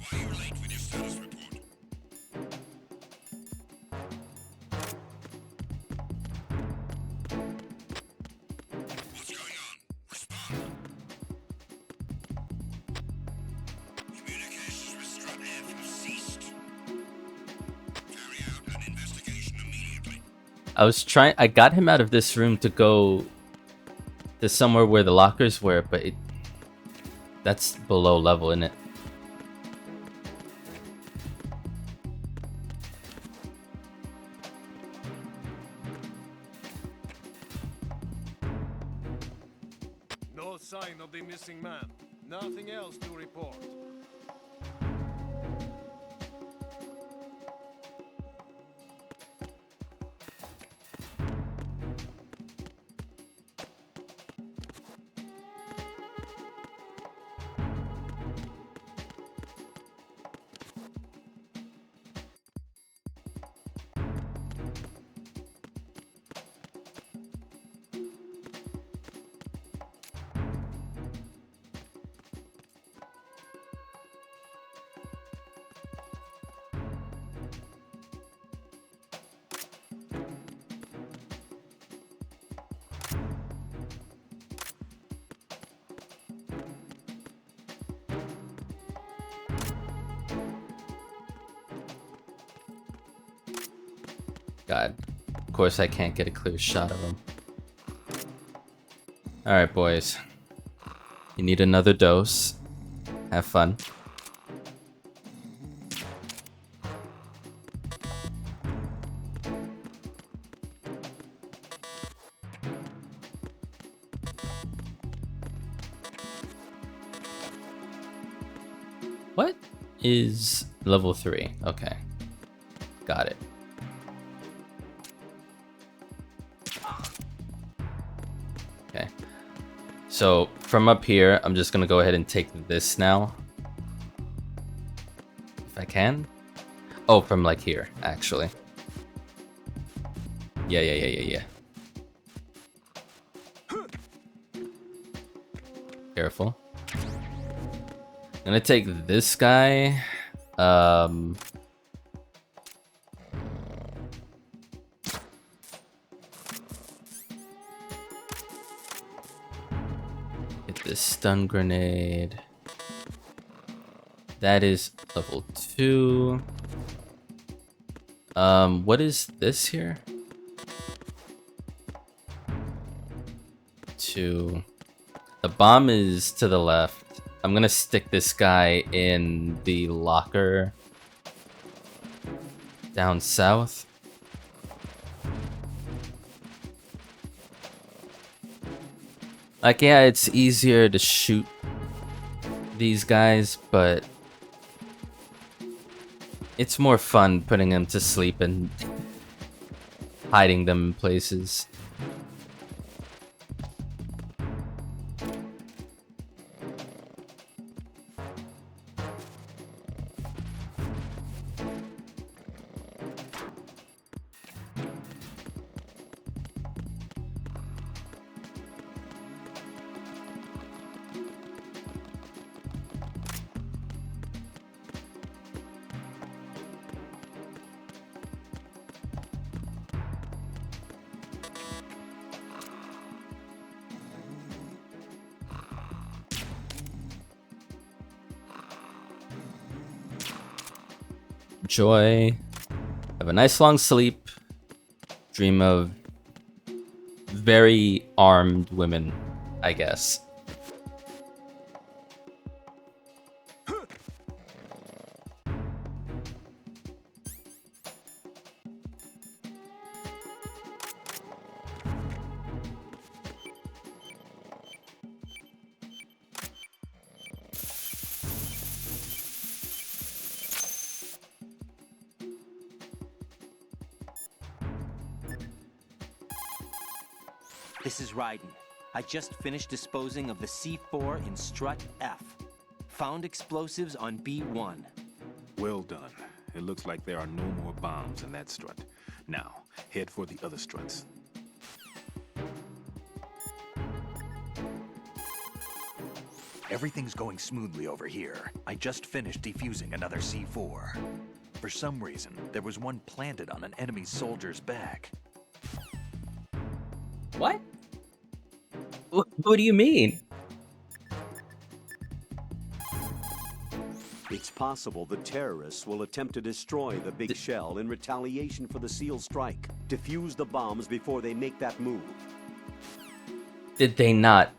Speaker 13: Why are you late with your status report? What's going on? Respond. Communications with Strut F have ceased. Carry out an investigation immediately.
Speaker 1: I got him out of this room to go to somewhere where the lockers were, but that's below level, isn't it?
Speaker 9: No sign of the missing man. Nothing else to report.
Speaker 1: God. Of course I can't get a clear shot of him. Alright, boys. You need another dose. Have fun. What is level 3? Okay. Got it. Okay. So from up here, I'm just gonna go ahead and take this now. If I can. Oh, from like here, actually. Yeah. Careful. I'm gonna take this guy. Get this stun grenade. That is level 2. What is this here? 2. The bomb is to the left. I'm gonna stick this guy in the locker down south. Like, yeah, it's easier to shoot these guys, but it's more fun putting them to sleep and hiding them in places. Enjoy. Have a nice long sleep. Dream of very armed women, I guess.
Speaker 6: This is Raiden. I just finished disposing of the C4 in strut F. Found explosives on B1.
Speaker 5: Well done. It looks like there are no more bombs in that strut. Now, head for the other struts.
Speaker 8: Everything's going smoothly over here. I just finished defusing another C4. For some reason, there was one planted on an enemy soldier's back.
Speaker 1: What? What do you mean?
Speaker 2: It's possible the terrorists will attempt to destroy the big shell in retaliation for the SEAL strike. Defuse the bombs before they make that move.
Speaker 1: Did they not...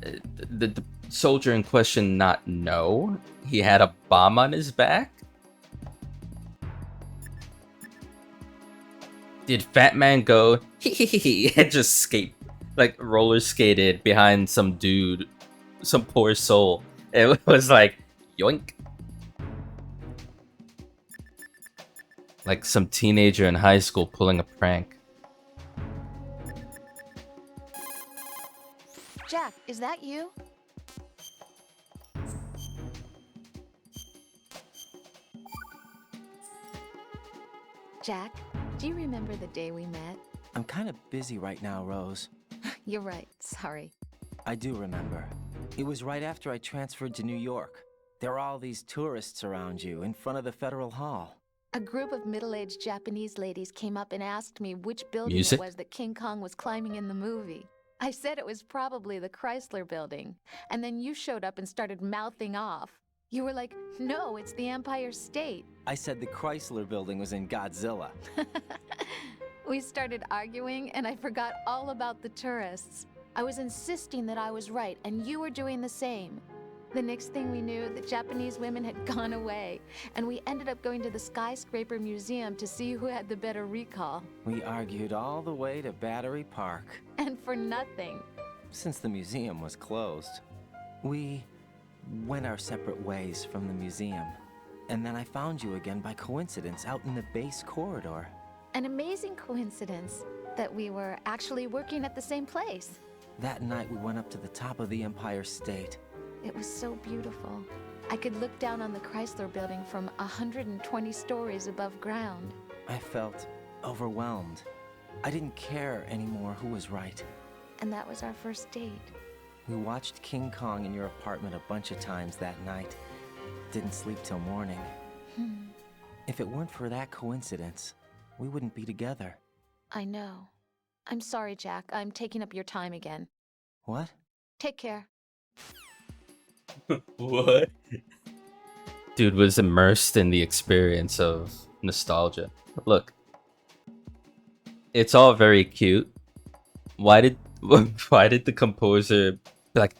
Speaker 1: the soldier in question not know he had a bomb on his back? Did Fat Man go and just skate, like roller skated behind some dude, some poor soul? It was like, yoink. Like some teenager in high school pulling a prank.
Speaker 4: Jack, is that you? Jack, do you remember the day we met?
Speaker 6: I'm kind of busy right now, Rose.
Speaker 7: You're right, sorry.
Speaker 6: I do remember. It was right after I transferred to New York. There are all these tourists around you in front of the Federal Hall.
Speaker 4: A group of middle-aged Japanese ladies came up and asked me which building
Speaker 1: Music?
Speaker 4: it was that King Kong was climbing in the movie. I said it was probably the Chrysler building, and then you showed up and started mouthing off. You were like, no, it's the Empire State.
Speaker 6: I said the Chrysler building was in Godzilla.
Speaker 4: We started arguing, and I forgot all about the tourists. I was insisting that I was right, and you were doing the same. The next thing we knew, the Japanese women had gone away, and we ended up going to the Skyscraper Museum to see who had the better recall.
Speaker 6: We argued all the way to Battery Park.
Speaker 4: And for nothing.
Speaker 6: Since the museum was closed, we went our separate ways from the museum. And then I found you again by coincidence out in the base corridor.
Speaker 4: An amazing coincidence that we were actually working at the same place.
Speaker 6: That night we went up to the top of the Empire State.
Speaker 4: It was so beautiful. I could look down on the Chrysler building from 120 stories above ground.
Speaker 6: I felt overwhelmed. I didn't care anymore who was right.
Speaker 4: And that was our first date.
Speaker 6: We watched King Kong in your apartment a bunch of times that night. Didn't sleep till morning. If it weren't for that coincidence, we wouldn't be together.
Speaker 4: I know. I'm sorry, Jack. I'm taking up your time again.
Speaker 6: What?
Speaker 4: Take care.
Speaker 1: What? Dude was immersed in the experience of nostalgia. Look, it's all very cute. Why did the composer be like,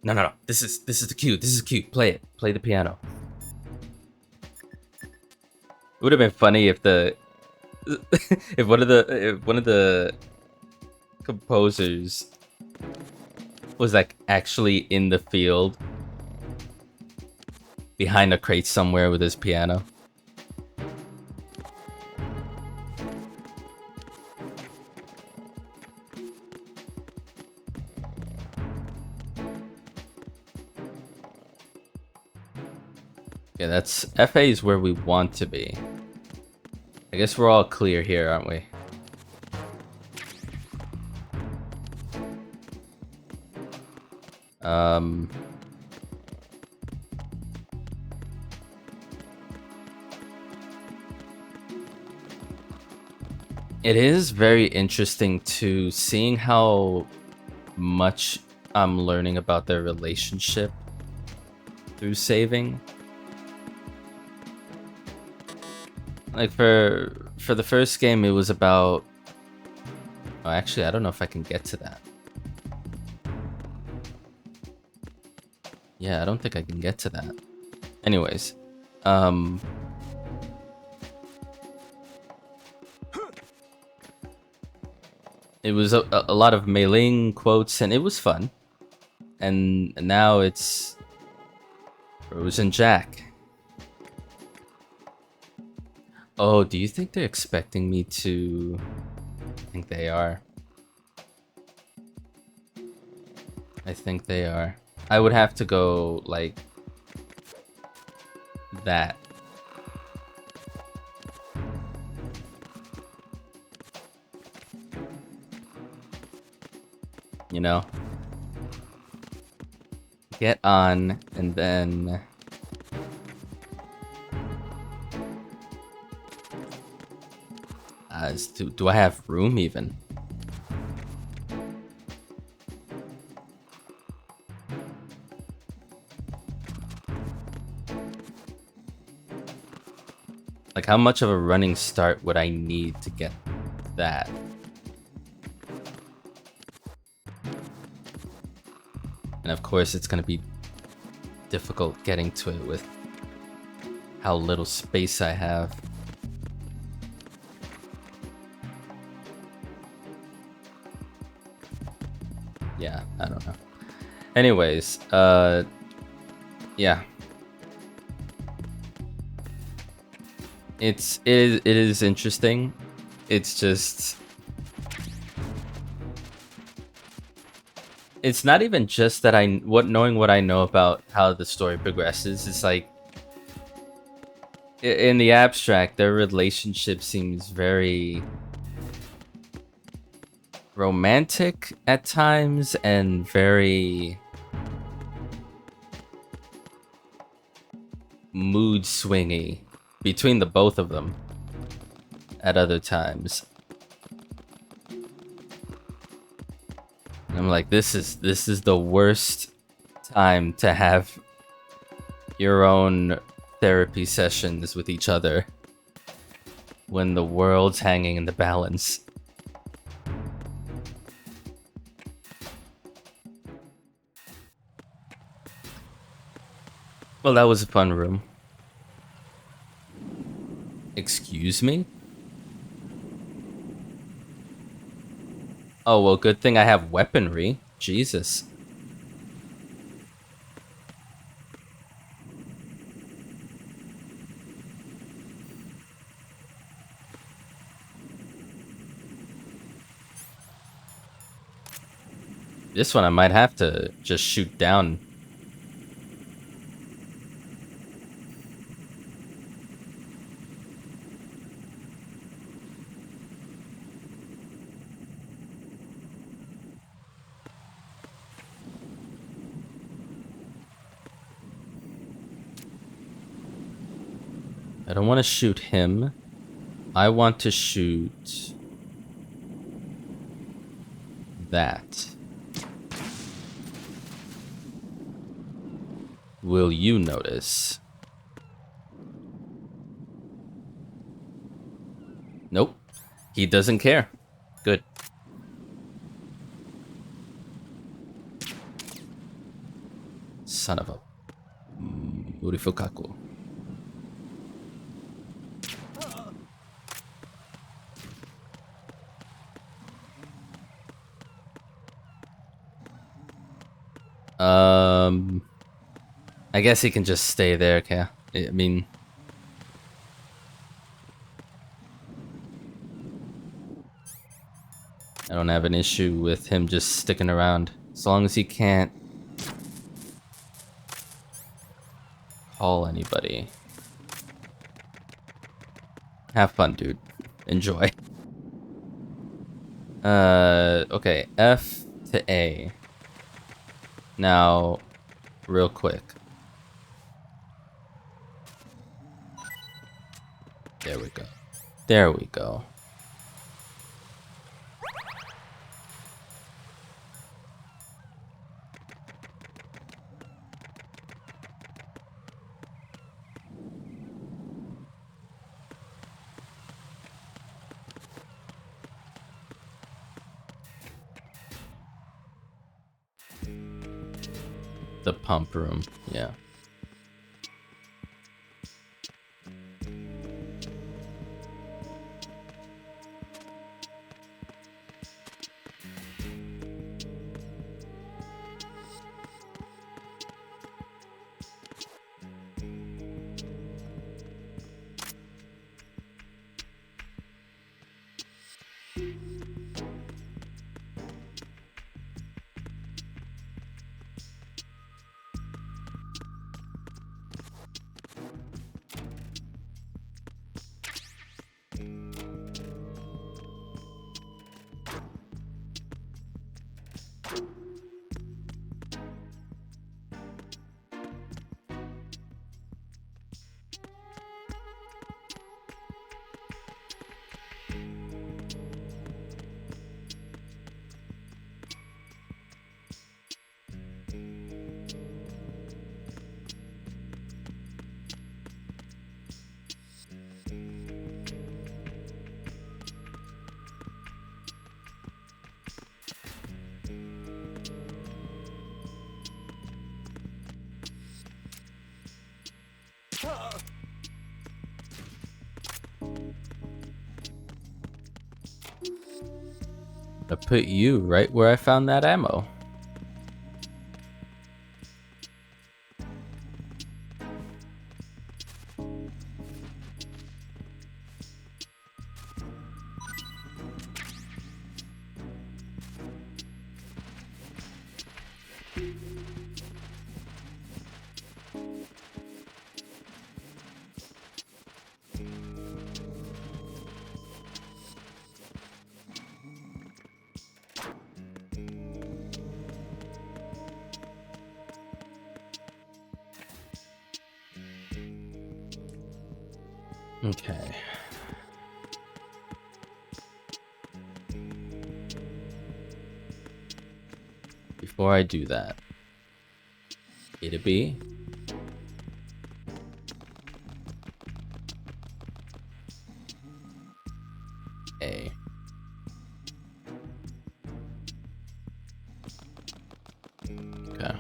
Speaker 1: No. This is the cue. This is the cue. Play it. Play the piano. It would have been funny if the if one of the composers was like actually in the field behind a crate somewhere with his piano. Yeah, that's FA is where we want to be. I guess we're all clear here, aren't we? It is very interesting to seeing how much I'm learning about their relationship through saving. Like for the first game, it was about... Oh, actually, I don't know if I can get to that. Yeah, I don't think I can get to that. Anyways, it was a lot of mailing quotes, and it was fun. And now it's Rose and Jack. Oh, do you think they're expecting me to... I think they are. I think they are. I would have to go, like... that. You know? Get on, and then... do I have room even? Like, how much of a running start would I need to get that? And of course, it's gonna be difficult getting to it with how little space I have. Yeah, I don't know. Anyways, yeah. It is interesting. It's just... It's not even just that knowing what I know about how the story progresses. It's like... In the abstract, their relationship seems very... romantic at times, and very... mood swingy between the both of them at other times. And I'm like, this is the worst time to have your own therapy sessions with each other when the world's hanging in the balance. Well, that was a fun room. Excuse me? Oh, well, good thing I have weaponry. Jesus. This one I might have to just shoot down. I don't want to shoot him. I want to shoot that. Will you notice? Nope. He doesn't care. Good. Son of a Urifukaku. I guess he can just stay there, okay? I mean, I don't have an issue with him just sticking around. As long as he can't call anybody. Have fun, dude. Enjoy. Okay, F to A. Now, real quick. There we go. There we go. The pump room, yeah. I put you right where I found that ammo. Okay. Before I do that, A to B. A. Okay.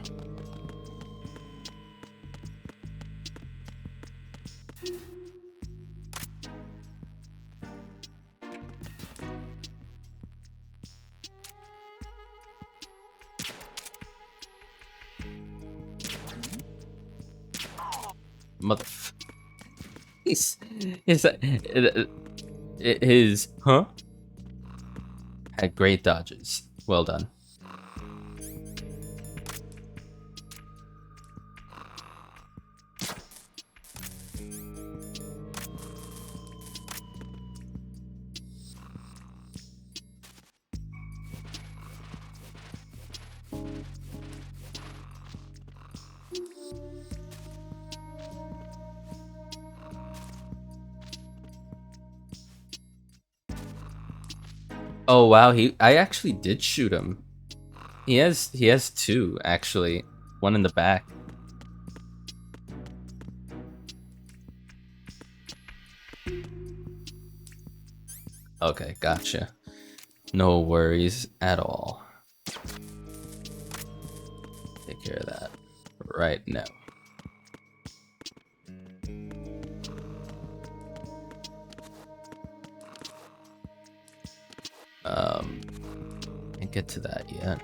Speaker 1: Mother. His huh? Had great dodges. Well done. Oh wow, I actually did shoot him. He has two actually. One in the back. Okay, gotcha. No worries at all. Take care of that. right now. Can't get to that yet.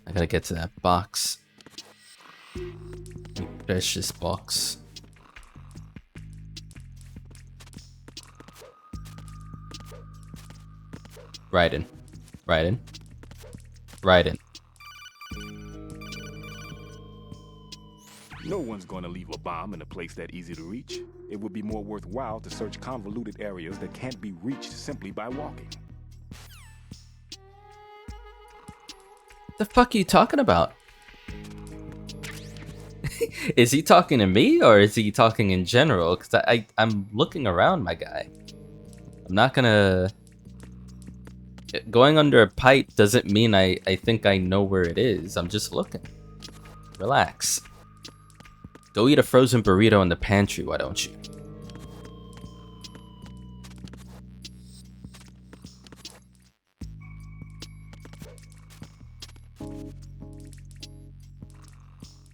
Speaker 1: I gotta get to that box. Precious box. Right in. Right in. Right in.
Speaker 5: No one's going to leave a bomb in a place that easy to reach. It would be more worthwhile to search convoluted areas that can't be reached simply by walking.
Speaker 1: The fuck are you talking about? Is he talking to me or is he talking in general? Because I'm looking around, my guy. I'm not gonna... Going under a pipe doesn't mean I think I know where it is. I'm just looking. Relax. Go eat a frozen burrito in the pantry, why don't you?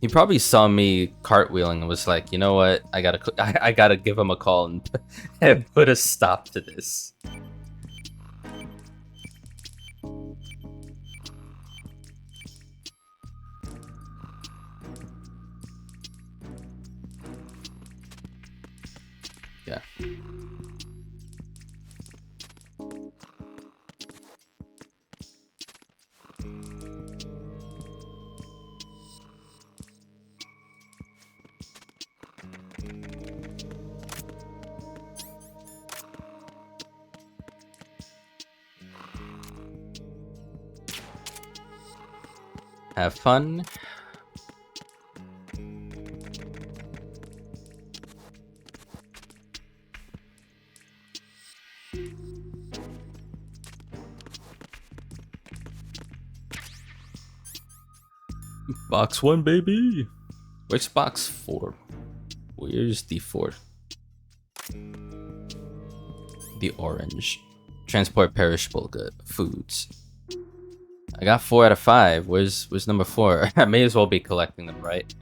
Speaker 1: He probably saw me cartwheeling and was like, you know what? I gotta give him a call and put a stop to this. Yeah. Have fun. Box 1, baby. Where's box 4? Where's the 4? The orange. Transport perishable good foods. I got 4 out of 5. Where's number 4? I may as well be collecting them, right?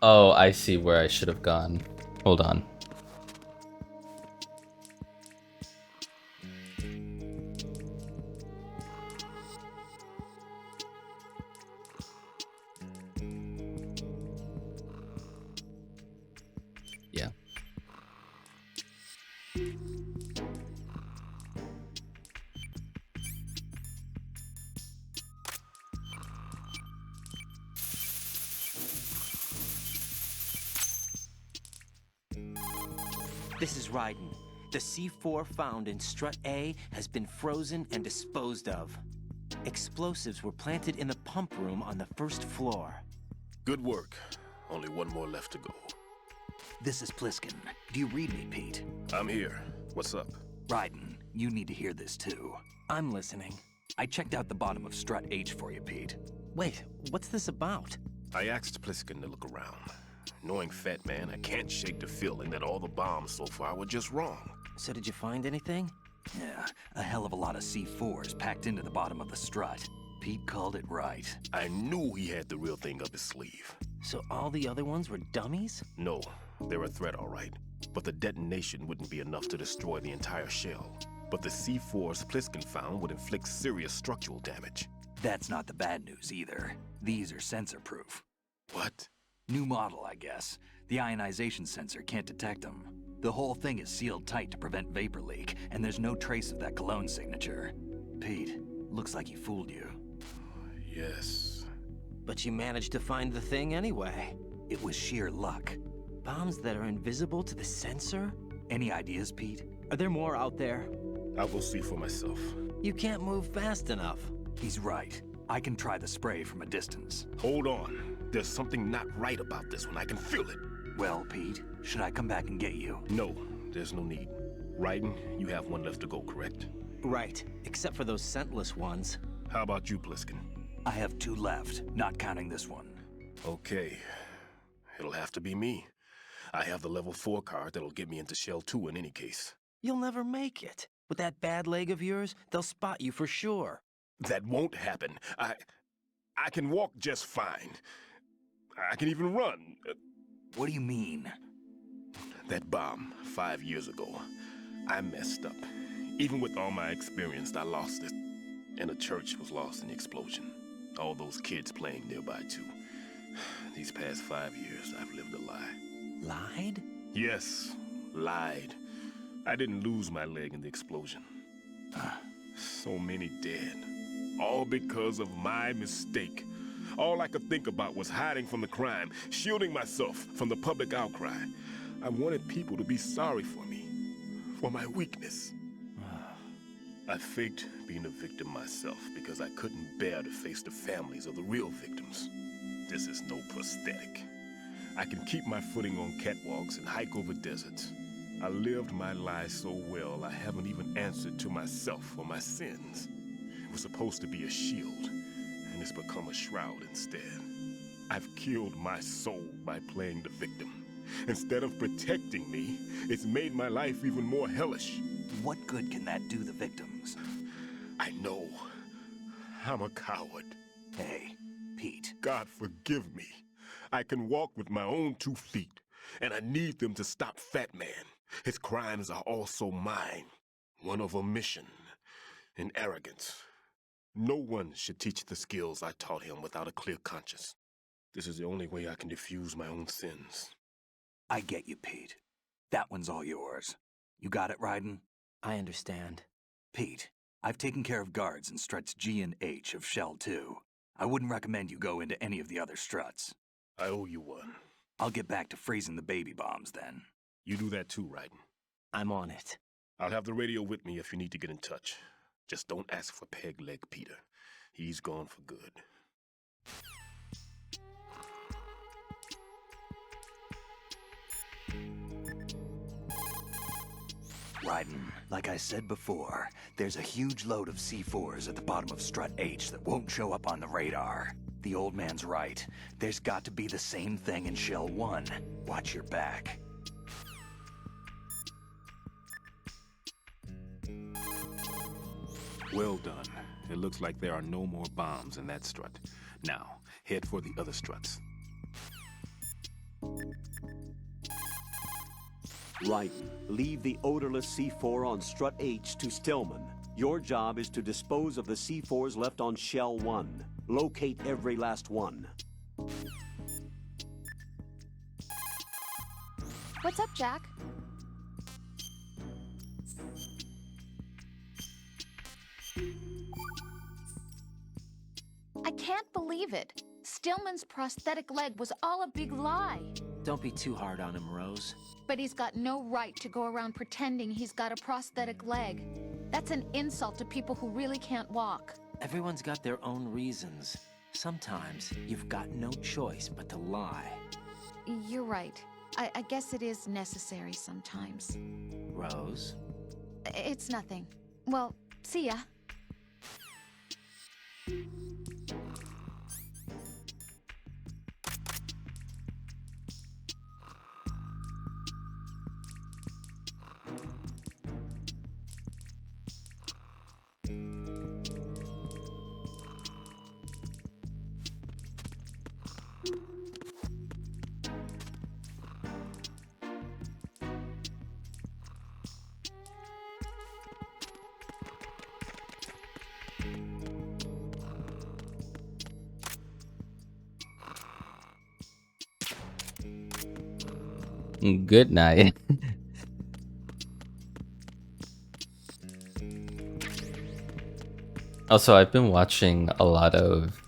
Speaker 1: Oh, I see where I should have gone. Hold on. Yeah.
Speaker 6: This is Raiden. The C4 found in Strut A has been frozen and disposed of. Explosives were planted in the pump room on the first floor.
Speaker 5: Good work. Only one more left to go.
Speaker 8: This is Pliskin. Do you read me, Pete?
Speaker 5: I'm here. What's up?
Speaker 8: Raiden, you need to hear this too.
Speaker 6: I'm listening.
Speaker 8: I checked out the bottom of Strut H for you, Pete.
Speaker 6: Wait, what's this about?
Speaker 5: I asked Pliskin to look around. Knowing Fat Man, I can't shake the feeling that all the bombs so far were just wrong.
Speaker 6: So did you find anything?
Speaker 8: Yeah, a hell of a lot of C4s packed into the bottom of the strut. Pete called it right.
Speaker 5: I knew he had the real thing up his sleeve.
Speaker 6: So all the other ones were dummies?
Speaker 5: No, they're a threat, all right. But the detonation wouldn't be enough to destroy the entire shell. But the C4s Pliskin found would inflict serious structural damage.
Speaker 8: That's not the bad news either. These are sensor-proof.
Speaker 5: What?
Speaker 8: New model, I guess. The ionization sensor can't detect them. The whole thing is sealed tight to prevent vapor leak, and there's no trace of that cologne signature. Pete, looks like he fooled you.
Speaker 5: Yes.
Speaker 6: But you managed to find the thing anyway.
Speaker 8: It was sheer luck.
Speaker 6: Bombs that are invisible to the sensor?
Speaker 8: Any ideas, Pete?
Speaker 6: Are there more out there?
Speaker 5: I'll go see for myself.
Speaker 6: You can't move fast enough.
Speaker 8: He's right. I can try the spray from a distance.
Speaker 5: Hold on. There's something not right about this one. I can feel it.
Speaker 8: Well, Pete, should I come back and get you?
Speaker 5: No, there's no need. Raiden, you have one left to go, correct?
Speaker 6: Right, except for those scentless ones.
Speaker 5: How about you, Pliskin?
Speaker 8: I have 2 left, not counting this one.
Speaker 5: Okay. It'll have to be me. I have the level 4 card that'll get me into Shell 2 in any case.
Speaker 6: You'll never make it. With that bad leg of yours, they'll spot you for sure.
Speaker 5: That won't happen. I can walk just fine. I can even run.
Speaker 8: What do you mean?
Speaker 5: That bomb 5 years ago, I messed up. Even with all my experience, I lost it. And the church was lost in the explosion. All those kids playing nearby, too. These past 5 years, I've lived a lie.
Speaker 6: Lied?
Speaker 5: Yes, lied. I didn't lose my leg in the explosion. So many dead. All because of my mistake. All I could think about was hiding from the crime, shielding myself from the public outcry. I wanted people to be sorry for me, for my weakness. I faked being a victim myself because I couldn't bear to face the families of the real victims. This is no prosthetic. I can keep my footing on catwalks and hike over deserts. I lived my life so well I haven't even answered to myself for my sins. It was supposed to be a shield, and it's become a shroud instead. I've killed my soul by playing the victim. Instead of protecting me, it's made my life even more hellish.
Speaker 8: What good can that do the victims?
Speaker 5: I know. I'm a coward.
Speaker 8: Hey, Pete.
Speaker 5: God forgive me. I can walk with my own 2 feet, and I need them to stop Fat Man. His crimes are also mine. One of omission and arrogance. No one should teach the skills I taught him without a clear conscience. This is the only way I can diffuse my own sins.
Speaker 8: I get you, Pete. That one's all yours. You got it, Raiden?
Speaker 6: I understand.
Speaker 8: Pete, I've taken care of guards in struts G and H of Shell 2. I wouldn't recommend you go into any of the other struts.
Speaker 5: I owe you one.
Speaker 8: I'll get back to freezing the baby bombs then.
Speaker 5: You do that too, Raiden.
Speaker 6: I'm on it.
Speaker 5: I'll have the radio with me if you need to get in touch. Just don't ask for Peg Leg Peter. He's gone for good.
Speaker 8: Raiden, like I said before, there's a huge load of C4s at the bottom of strut H that won't show up on the radar. The old man's right. There's got to be the same thing in Shell 1. Watch your back.
Speaker 5: Well done. It looks like there are no more bombs in that strut. Now, head for the other struts.
Speaker 2: Raiden, leave the odorless C4 on strut H to Stillman. Your job is to dispose of the C4s left on Shell 1. Locate every last one.
Speaker 4: What's up, Jack? I can't believe it. Stillman's prosthetic leg was all a big lie.
Speaker 6: Don't be too hard on him, Rose.
Speaker 4: But he's got no right to go around pretending he's got a prosthetic leg. That's an insult to people who really can't walk.
Speaker 6: Everyone's got their own reasons. Sometimes you've got no choice but to lie.
Speaker 4: You're right. I guess it is necessary sometimes.
Speaker 6: Rose?
Speaker 4: It's nothing. Well, see ya.
Speaker 1: Good night. Also, I've been watching a lot of,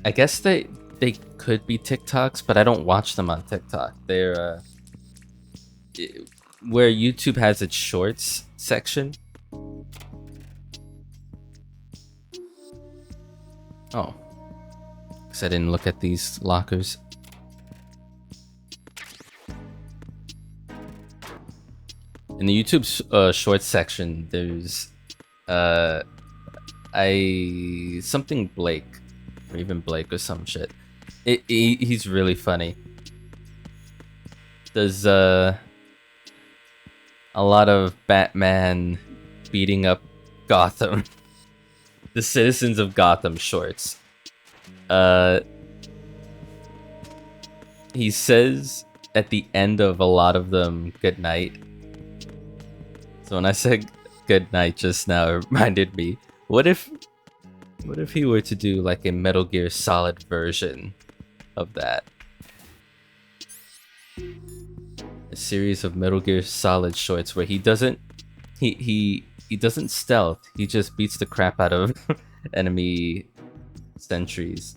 Speaker 1: I guess they could be TikToks, but I don't watch them on TikTok. They're where YouTube has its shorts section. Oh, because I didn't look at these lockers. In the YouTube shorts section, there's something Blake, or even Blake or some shit. He's really funny. There's a lot of Batman beating up Gotham. The citizens of Gotham shorts. He says at the end of a lot of them, good night. So when I said good night just now, it reminded me, what if he were to do like a Metal Gear Solid version of that? A series of Metal Gear Solid shorts where he doesn't stealth, he just beats the crap out of enemy sentries.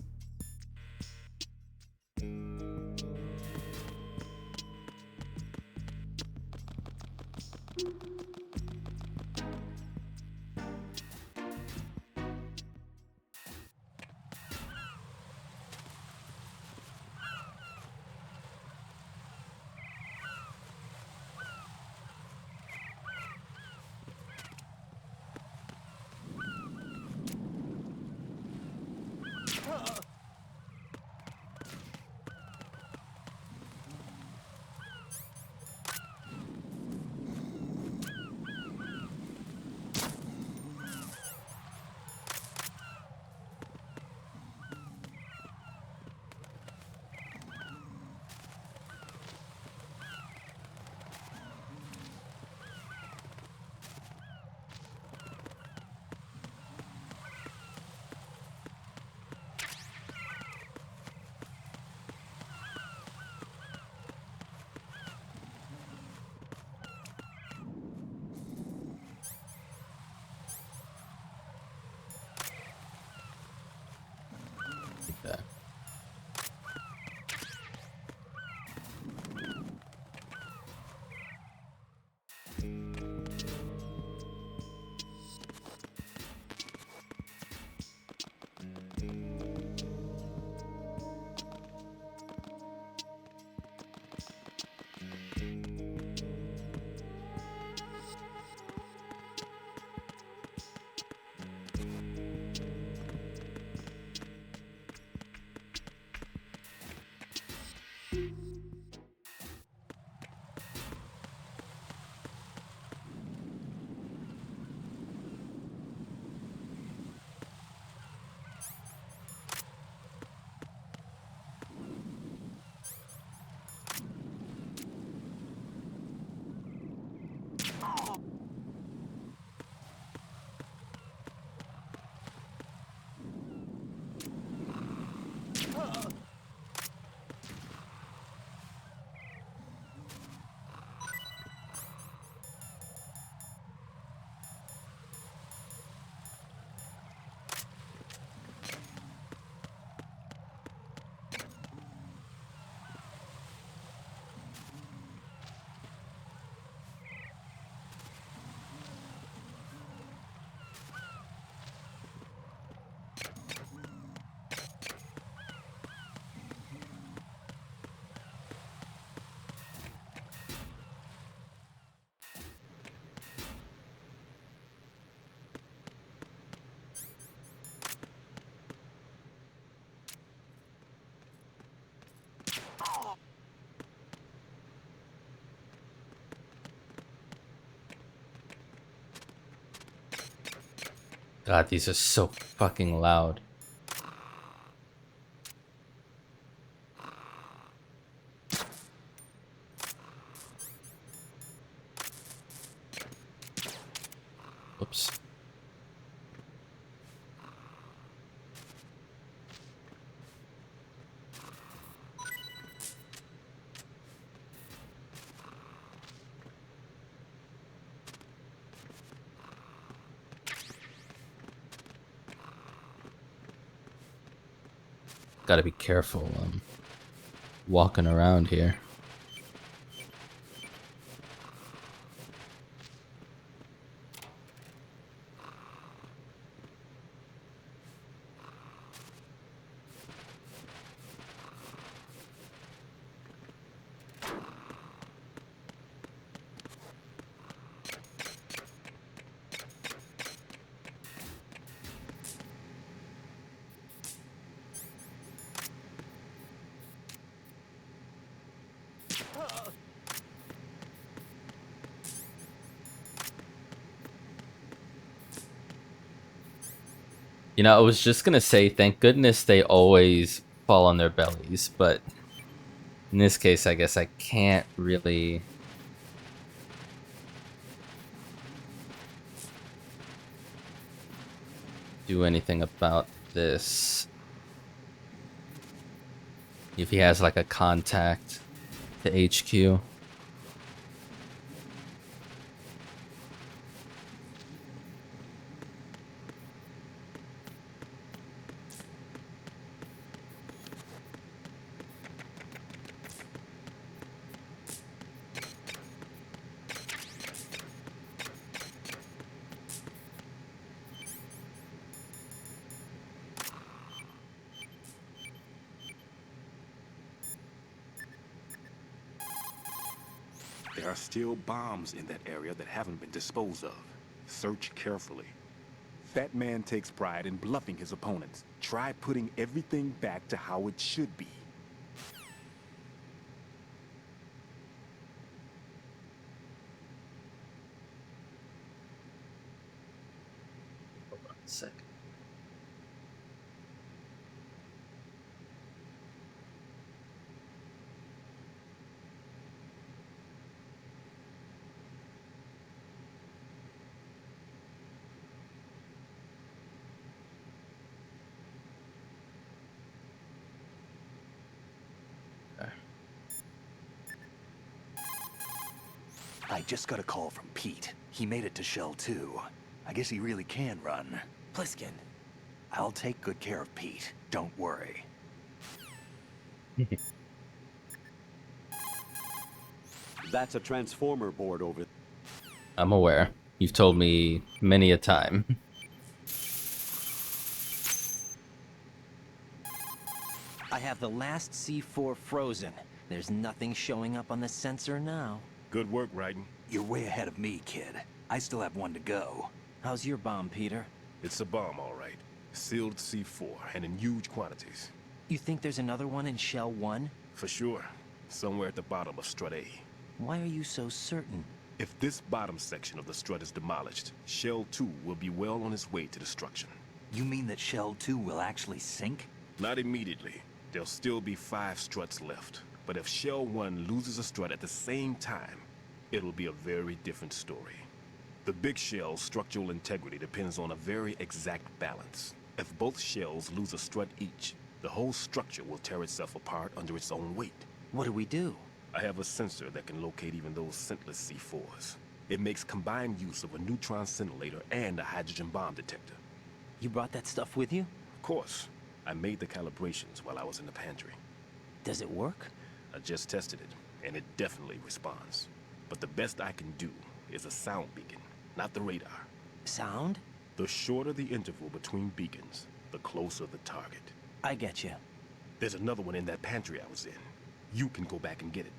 Speaker 1: God, these are so fucking loud. Gotta be careful walking around here. You know, I was just gonna say, thank goodness they always fall on their bellies, but in this case, I guess I can't really do anything about this. If he has like a contact to HQ.
Speaker 5: There are still bombs in that area that haven't been disposed of. Search carefully. That man takes pride in bluffing his opponents. Try putting everything back to how it should be.
Speaker 1: Hold on a sec.
Speaker 8: I just got a call from Pete. He made it to Shell 2. I guess he really can run. Pliskin. I'll take good care of Pete. Don't worry.
Speaker 2: That's a transformer board over there.
Speaker 1: I'm aware. You've told me many a time.
Speaker 6: I have the last C4 frozen. There's nothing showing up on the sensor now.
Speaker 5: Good work, Raiden.
Speaker 8: You're way ahead of me, kid. I still have one to go.
Speaker 6: How's your bomb, Peter?
Speaker 5: It's a bomb, all right. Sealed C4, and in huge quantities.
Speaker 6: You think there's another one in Shell 1?
Speaker 5: For sure. Somewhere at the bottom of Strut A.
Speaker 6: Why are you so certain?
Speaker 5: If this bottom section of the strut is demolished, Shell 2 will be well on its way to destruction.
Speaker 8: You mean that Shell 2 will actually sink?
Speaker 5: Not immediately. There'll still be 5 struts left. But if Shell 1 loses a strut at the same time, it'll be a very different story. The big shell's structural integrity depends on a very exact balance. If both shells lose a strut each, the whole structure will tear itself apart under its own weight.
Speaker 6: What do we do?
Speaker 5: I have a sensor that can locate even those scentless C4s. It makes combined use of a neutron scintillator and a hydrogen bomb detector.
Speaker 6: You brought that stuff with you?
Speaker 5: Of course. I made the calibrations while I was in the pantry.
Speaker 6: Does it work?
Speaker 5: I just tested it, and it definitely responds. But the best I can do is a sound beacon, not the radar.
Speaker 6: Sound?
Speaker 5: The shorter the interval between beacons, the closer the target.
Speaker 6: I get you.
Speaker 5: There's another one in that pantry I was in. You can go back and get it.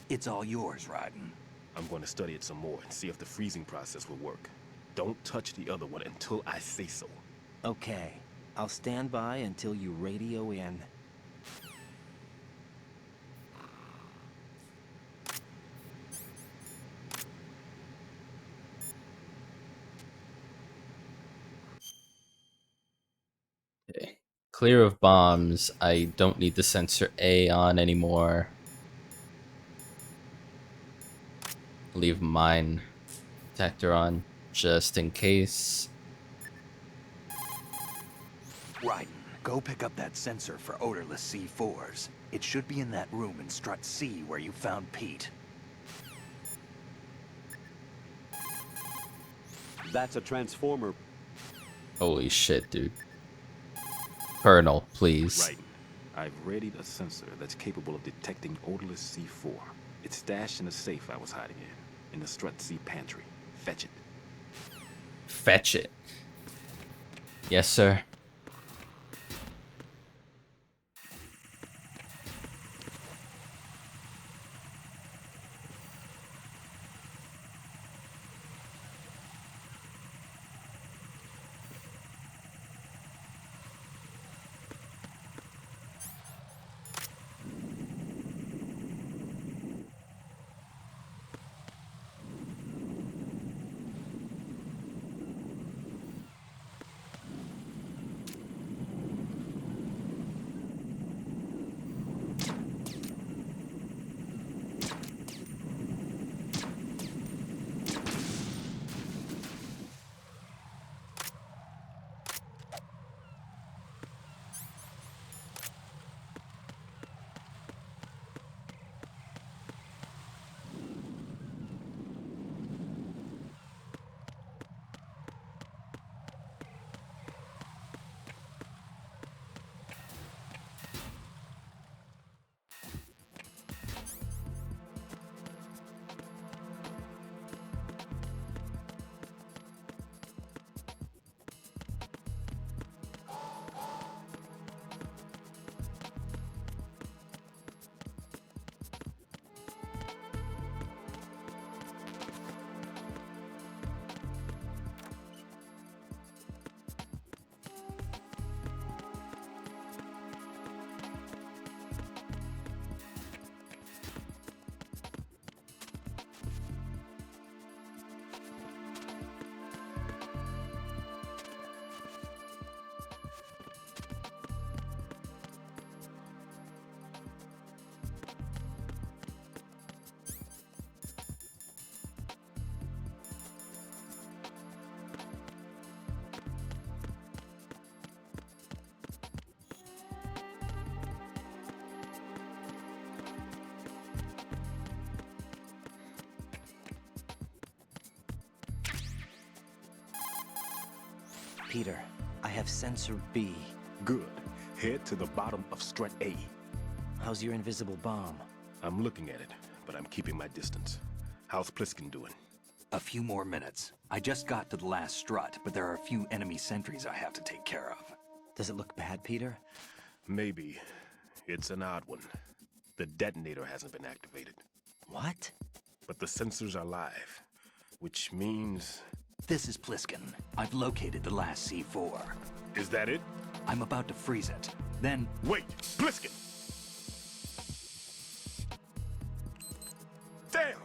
Speaker 8: It's all yours, Raiden.
Speaker 5: I'm going to study it some more and see if the freezing process will work. Don't touch the other one until I say so.
Speaker 6: Okay. I'll stand by until you radio in.
Speaker 1: Okay. Clear of bombs. I don't need the sensor A on anymore. Leave mine detector on just in case.
Speaker 8: Raiden, go pick up that sensor for odorless C4s. It should be in that room in Strut C where you found Pete.
Speaker 2: That's a transformer.
Speaker 1: Holy shit, dude. Colonel, please.
Speaker 5: Right. I've readied a sensor that's capable of detecting odorless C4. It's stashed in a safe I was hiding in the Strut C pantry. Fetch it.
Speaker 1: Fetch it. Yes, sir.
Speaker 6: Peter, I have sensor B.
Speaker 5: Good. Head to the bottom of Strut A.
Speaker 6: How's your invisible bomb?
Speaker 5: I'm looking at it, but I'm keeping my distance. How's Pliskin doing?
Speaker 8: A few more minutes. I just got to the last strut, but there are a few enemy sentries I have to take care of.
Speaker 6: Does it look bad, Peter?
Speaker 5: Maybe. It's an odd one. The detonator hasn't been activated.
Speaker 6: What?
Speaker 5: But the sensors are live, which means...
Speaker 8: This is Pliskin. I've located the last C4.
Speaker 5: Is that it?
Speaker 8: I'm about to freeze it. Then...
Speaker 5: Wait! Pliskin! Damn!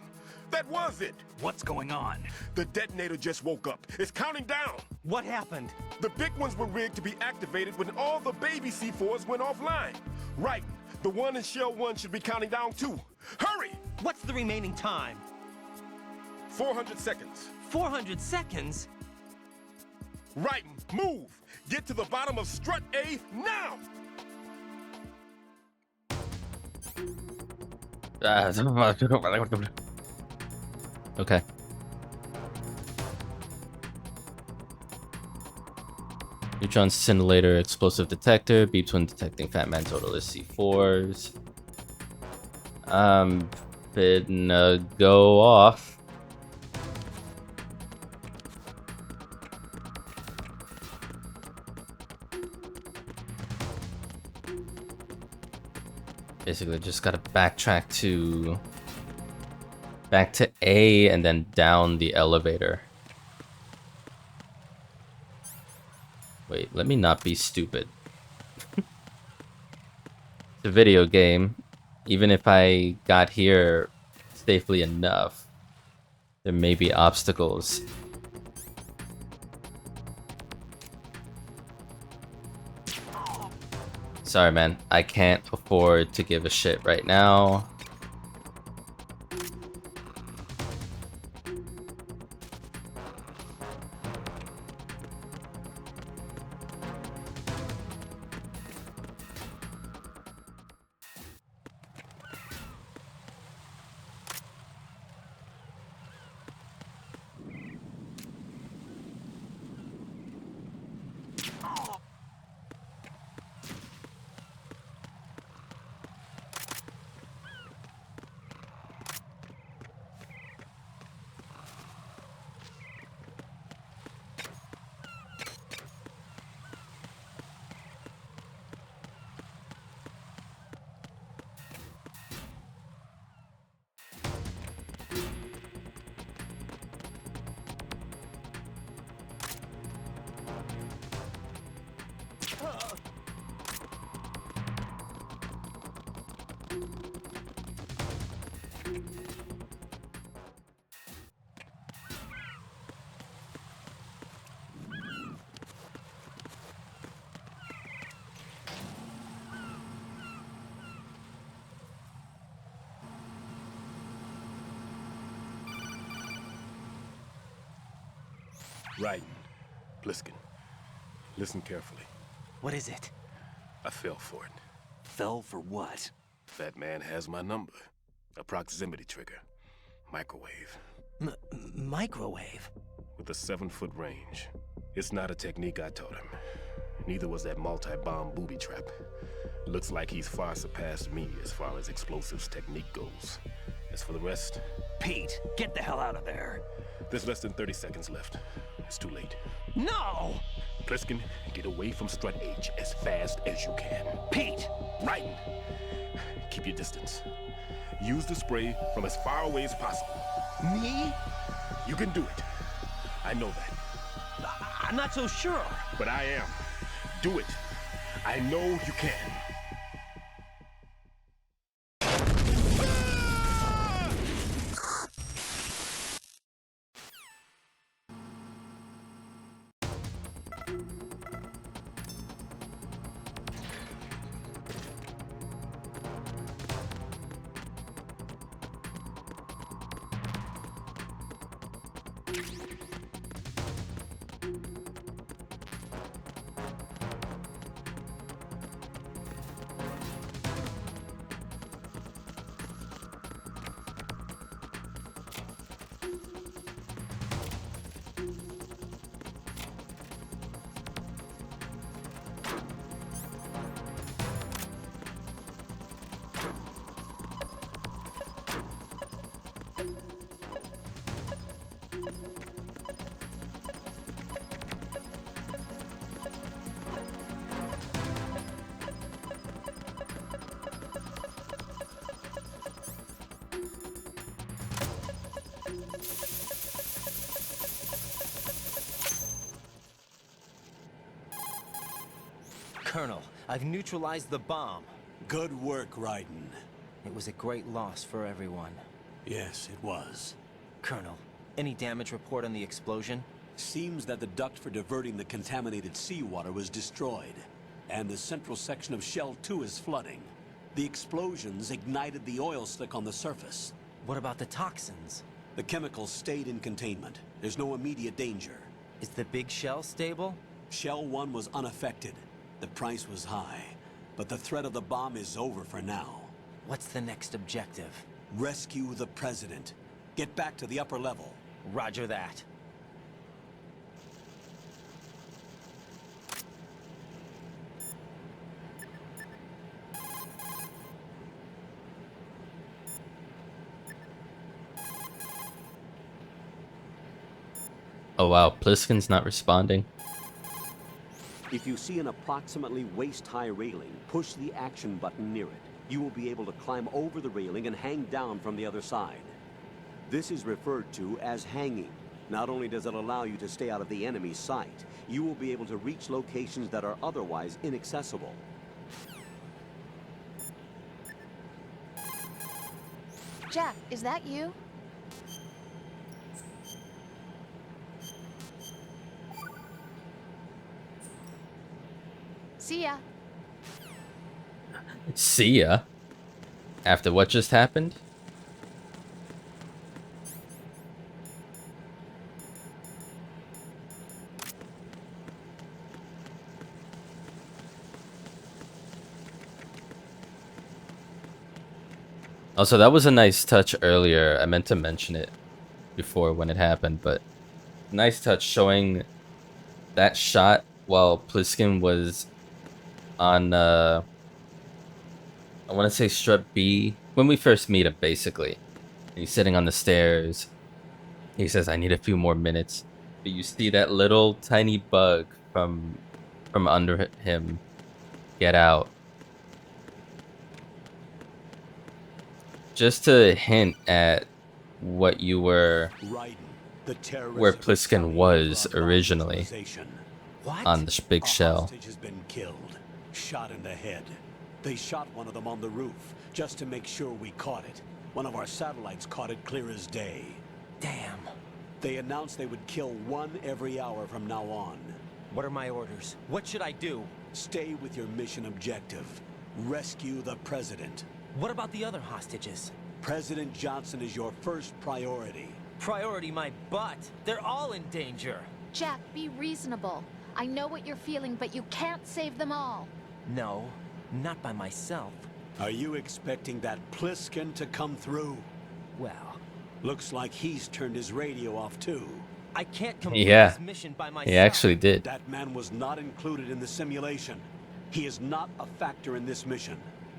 Speaker 5: That was it!
Speaker 8: What's going on?
Speaker 5: The detonator just woke up. It's counting down!
Speaker 6: What happened?
Speaker 5: The big ones were rigged to be activated when all the baby C4s went offline. Right. The one in Shell 1 should be counting down too. Hurry!
Speaker 6: What's the remaining time?
Speaker 5: 400 seconds.
Speaker 6: 400 seconds?
Speaker 5: Right. Move! Get to the bottom of Strut A now!
Speaker 1: Okay. Neutron scintillator, explosive detector, beeps when detecting Fat Man's odorless C4s. I'm finna go off. Basically, just gotta backtrack to back to A and then down the elevator. Wait, let me not be stupid. It's a video game. Even if I got here safely enough, there may be obstacles. Sorry, man. I can't afford to give a shit right now.
Speaker 5: Raiden, Pliskin, listen carefully.
Speaker 6: What is it?
Speaker 5: I fell for it.
Speaker 2: Fell for what?
Speaker 5: That man has my number. A proximity trigger. Microwave.
Speaker 6: Microwave?
Speaker 5: With a 7-foot range. It's not a technique I taught him. Neither was that multi-bomb booby trap. Looks like he's far surpassed me as far as explosives technique goes. As for the rest...
Speaker 2: Pete, get the hell out of there.
Speaker 5: There's less than 30 seconds left. It's too late.
Speaker 6: No!
Speaker 5: Pliskin, get away from Strut H as fast as you can.
Speaker 2: Pete!
Speaker 5: Raiden, keep your distance. Use the spray from as far away as possible.
Speaker 6: Me?
Speaker 5: You can do it. I know that.
Speaker 6: I'm not so sure.
Speaker 5: But I am. Do it. I know you can.
Speaker 6: Colonel, I've neutralized the bomb.
Speaker 2: Good work, Raiden.
Speaker 6: It was a great loss for everyone.
Speaker 2: Yes, it was.
Speaker 6: Colonel, any damage report on the explosion?
Speaker 2: Seems that the duct for diverting the contaminated seawater was destroyed, and the central section of Shell 2 is flooding. The explosions ignited the oil slick on the surface.
Speaker 6: What about the toxins?
Speaker 2: The chemicals stayed in containment. There's no immediate danger.
Speaker 6: Is the big shell stable?
Speaker 2: Shell 1 was unaffected. The price was high, but the threat of the bomb is over for now.
Speaker 6: What's the next objective?
Speaker 2: Rescue the President. Get back to the upper level.
Speaker 6: Roger that.
Speaker 1: Oh wow, Pliskin's not responding.
Speaker 2: If you see an approximately waist-high railing, push the action button near it. You will be able to climb over the railing and hang down from the other side. This is referred to as hanging. Not only does it allow you to stay out of the enemy's sight, you will be able to reach locations that are otherwise inaccessible.
Speaker 4: Jack, is that you? See ya.
Speaker 1: See ya? After what just happened? Also, that was a nice touch earlier. I meant to mention it before when it happened, but nice touch showing that shot while Pliskin was on, I want to say strut B, when we first meet him, basically. And he's sitting on the stairs. He says, I need a few more minutes. But you see that little tiny bug from under him get out. Just to hint at what you were, where Pliskin was originally
Speaker 6: What?
Speaker 1: on the big shell.
Speaker 2: Hostage has been killed, shot in the head. They shot one of them on the roof, just to make sure we caught it. One of our satellites caught it clear as day.
Speaker 6: Damn.
Speaker 2: They announced they would kill one every hour from now on.
Speaker 6: What are my orders? What should I do?
Speaker 2: Stay with your mission objective. Rescue the President.
Speaker 6: What about the other hostages?
Speaker 2: President Johnson is your first priority.
Speaker 6: Priority my butt. They're all in danger.
Speaker 4: Jack, be reasonable. I know what you're feeling, but you can't save them all.
Speaker 6: No, not by myself.
Speaker 2: Are you expecting that Pliskin to come through?
Speaker 6: Well,
Speaker 2: looks like he's turned his radio off too.
Speaker 6: I can't complete
Speaker 1: Yeah,
Speaker 6: this mission by myself.
Speaker 1: he actually did.
Speaker 2: That man was not included in the simulation. He is not a factor in this mission.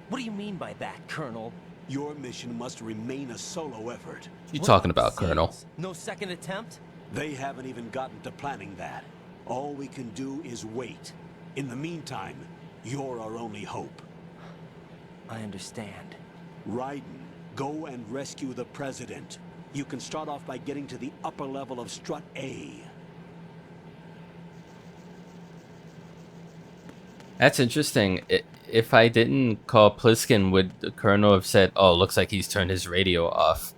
Speaker 6: What do you mean by that, Colonel?
Speaker 2: Your mission must remain a solo effort.
Speaker 1: You talking about, Colonel?
Speaker 6: No second attempt?
Speaker 2: They haven't even gotten to planning that. All we can do is wait. In the meantime, you're our only hope.
Speaker 6: I understand.
Speaker 2: Raiden, go and rescue the President. You can start off by getting to the upper level of Strut A.
Speaker 1: That's interesting. If I didn't call Pliskin, would the Colonel have said, "Oh, looks like he's turned his radio off"?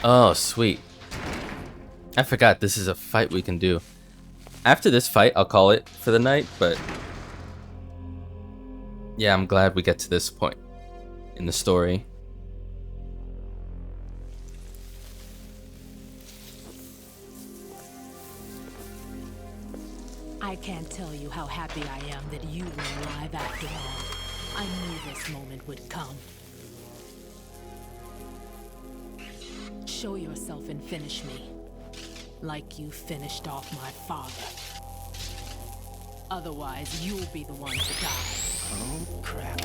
Speaker 1: Oh, sweet. I forgot this is a fight we can do. After this fight, I'll call it for the night, but yeah, I'm glad we get to this point in the story.
Speaker 12: I can't tell you how happy I am that you were alive after all. I knew this moment would come. Show yourself and finish me. Like you finished off my father. Otherwise, you'll be the one to die.
Speaker 6: Oh, crap.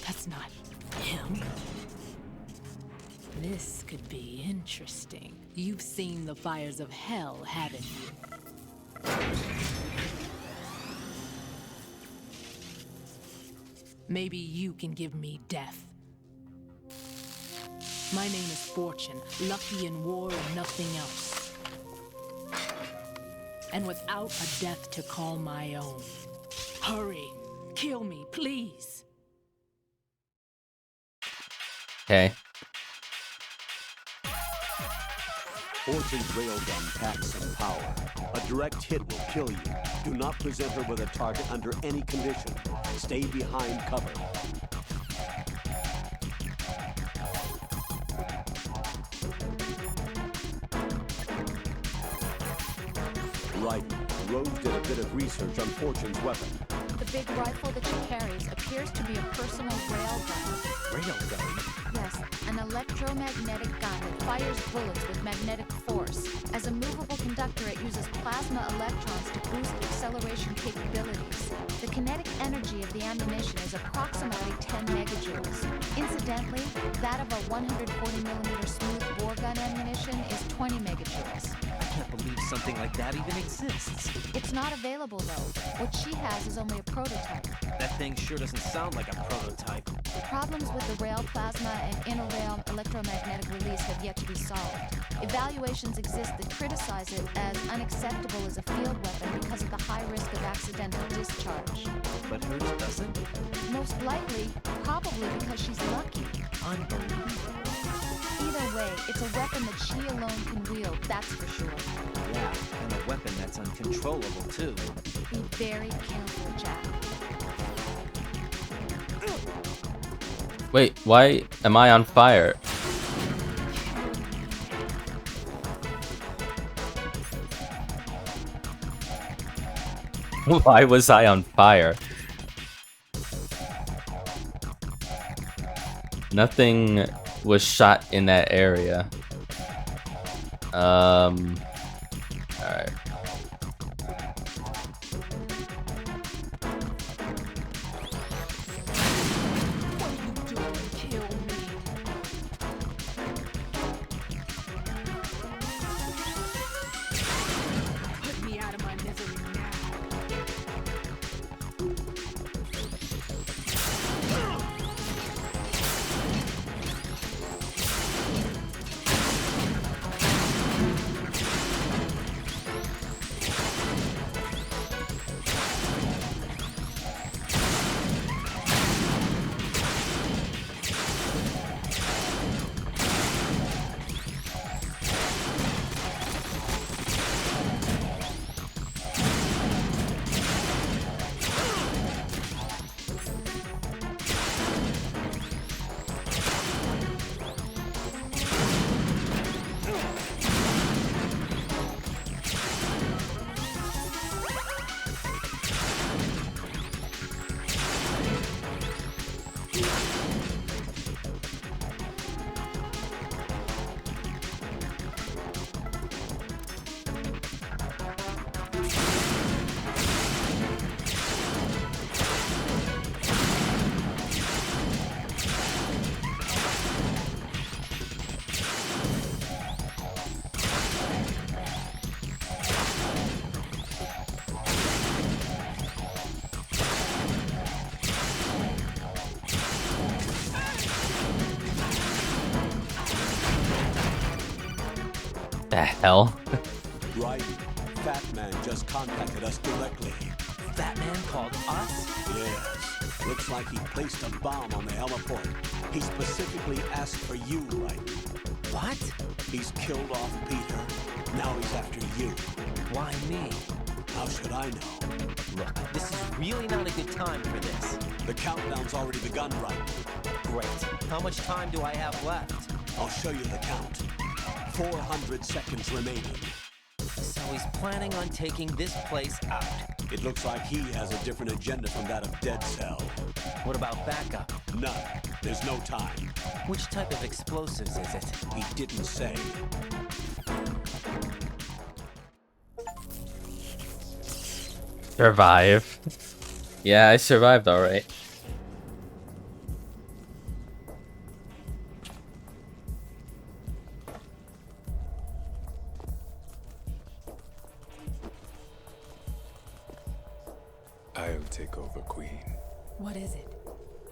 Speaker 12: That's not him. This could be interesting. You've seen the fires of hell, haven't you? Maybe you can give me death. My name is Fortune, lucky in war and nothing else. And without a death to call my own. Hurry, kill me, please.
Speaker 1: Okay.
Speaker 2: Fortune's railgun packs some power. A direct hit will kill you. Do not present her with a target under any condition. Stay behind cover. Right. Rose did a bit of research on Fortune's weapon.
Speaker 4: The big rifle that she carries appears to be a personal railgun.
Speaker 6: Railgun?
Speaker 4: Yes, an electromagnetic gun that fires bullets with magnetic force. As a movable conductor, it uses plasma electrons to boost acceleration capabilities. The kinetic energy of the ammunition is approximately 10 megajoules. Incidentally, that of a 140mm smooth bore gun ammunition is 20 megajoules.
Speaker 6: I can't believe something like that even exists.
Speaker 4: It's not available, though. What she has is only a prototype.
Speaker 6: That thing sure doesn't sound like a prototype.
Speaker 4: Problems with the rail plasma and inter-rail electromagnetic release have yet to be solved. Evaluations exist that criticize it as unacceptable as a field weapon because of the high risk of accidental discharge.
Speaker 6: But hers doesn't?
Speaker 4: Most likely, probably because she's lucky.
Speaker 6: Unbelievable.
Speaker 4: Either way, it's a weapon that she alone can wield, that's for sure.
Speaker 6: Yeah, and a weapon that's uncontrollable, too.
Speaker 4: Be very careful, Jack.
Speaker 1: Wait, why am I on fire? Why was I on fire? Nothing was shot in that area. Alright.
Speaker 12: What are you doing?
Speaker 1: The hell?
Speaker 2: Right. Fat Man just contacted us directly.
Speaker 6: That man called us?
Speaker 2: Yes. Looks like he placed a bomb on the heliport. He specifically asked for you, right?
Speaker 6: What?
Speaker 2: He's killed off Peter. Now he's after you.
Speaker 6: Why me?
Speaker 2: How should I know?
Speaker 6: Look, this is really not a good time for this.
Speaker 2: The countdown's already begun, right?
Speaker 6: Great. How much time do I have left?
Speaker 2: I'll show you the count. 400 seconds remaining.
Speaker 6: So he's planning on taking this place out.
Speaker 2: It looks like he has a different agenda from that of Dead Cell.
Speaker 6: What about backup?
Speaker 2: None. There's no time.
Speaker 6: Which type of explosives is it?
Speaker 2: He didn't say.
Speaker 1: Survive. Yeah, I survived alright.
Speaker 15: I'll take over, Queen.
Speaker 12: What is it?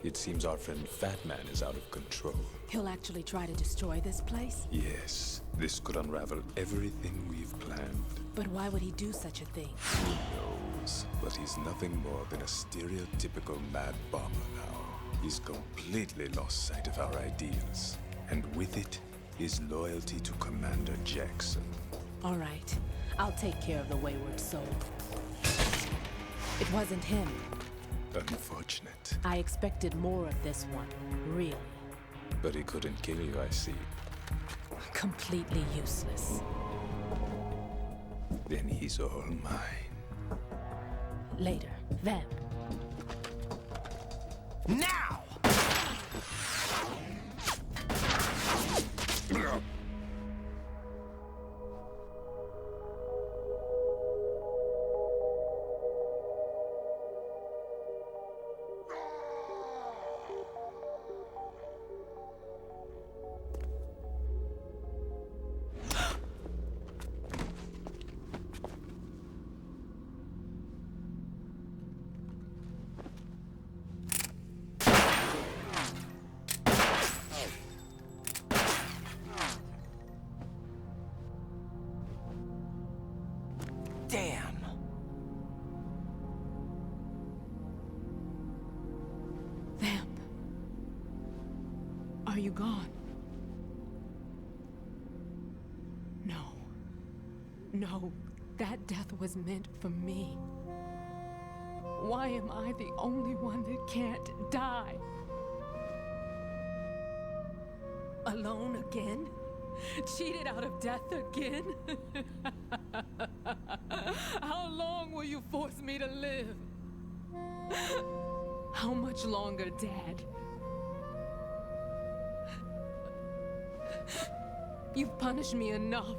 Speaker 15: It seems our friend Fat Man is out of control.
Speaker 12: He'll actually try to destroy this place?
Speaker 15: Yes, this could unravel everything we've planned.
Speaker 12: But why would he do such a thing?
Speaker 15: Who knows? But he's nothing more than a stereotypical mad bomber now. He's completely lost sight of our ideals. And with it, his loyalty to Commander Jackson.
Speaker 12: All right. I'll take care of the wayward soul. It wasn't him.
Speaker 15: Unfortunate.
Speaker 12: I expected more of this one, really.
Speaker 15: But he couldn't kill you, I see.
Speaker 12: Completely useless.
Speaker 15: Then he's all mine.
Speaker 12: Later, then.
Speaker 6: Now! Damn.
Speaker 12: Vamp. Are you gone? No. No. That death was meant for me. Why am I the only one that can't die? Alone again? Cheated out of death again? How long will you force me to live? How much longer, Dad? You've punished me enough.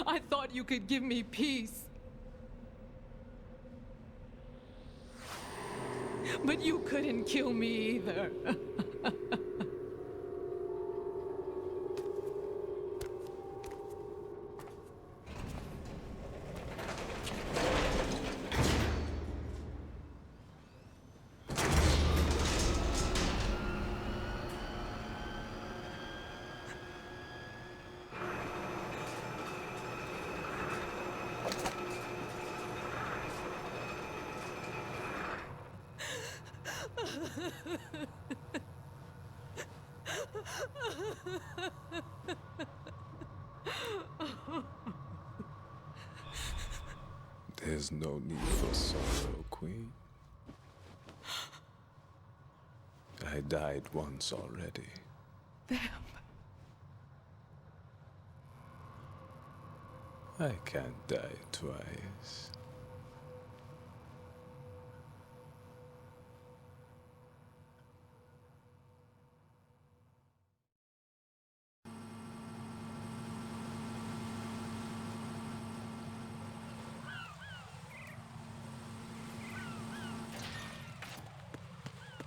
Speaker 12: I thought you could give me peace. But you couldn't kill me either.
Speaker 15: There's no need for sorrow, Queen. I died once already.
Speaker 12: Vamp.
Speaker 15: I can't die twice.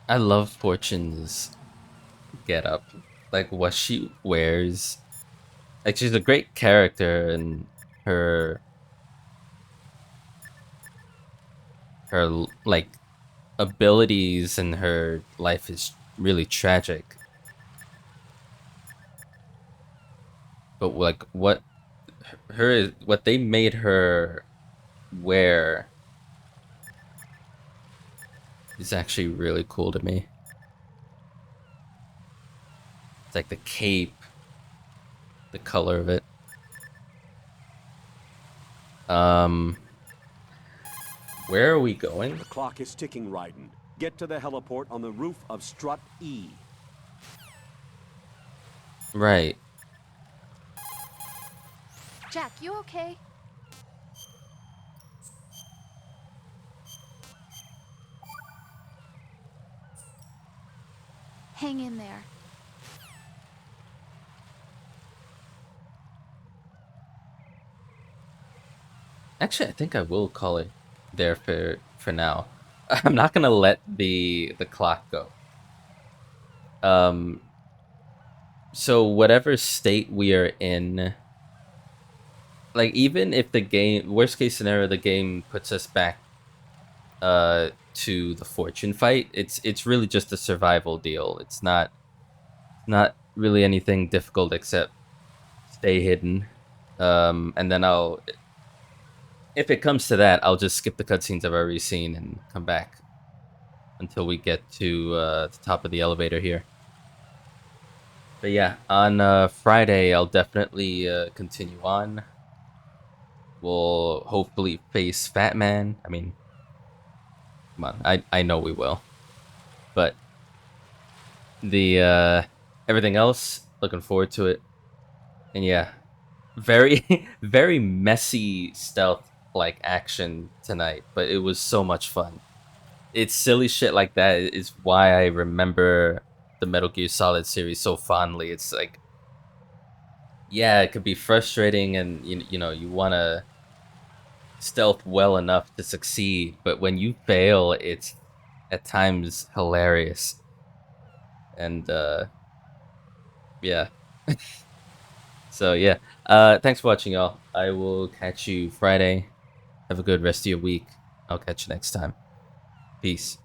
Speaker 1: I love Fortune's getup, like what she wears. Like she's a great character, and her like abilities and her life is really tragic. But like what they made her wear is actually really cool to me. It's like the cape, the color of it. Where are we going?
Speaker 2: The clock is ticking, Raiden. Get to the heliport on the roof of Strut E.
Speaker 1: Right.
Speaker 4: Jack, you okay? Hang in there.
Speaker 1: Actually, I think I will call it there for now. I'm not gonna let the clock go. So whatever state we are in, like even if the game, worst case scenario, the game puts us back to the fortune fight, it's really just a survival deal. It's not really anything difficult except stay hidden. And then if it comes to that, I'll just skip the cutscenes I've already seen and come back until we get to the top of the elevator here. But yeah, on Friday, I'll definitely continue on. We'll hopefully face Fat Man. I mean, come on, I know we will. But the everything else, looking forward to it. And yeah, very very messy stealth like action tonight, but it was so much fun. It's silly shit like that is why I remember the Metal Gear Solid series so fondly. It's like, yeah, it could be frustrating and you know, you want to stealth well enough to succeed, but when you fail, it's at times hilarious. And yeah. So yeah, thanks for watching, y'all. I will catch you Friday. Have a good rest of your week. I'll catch you next time. Peace.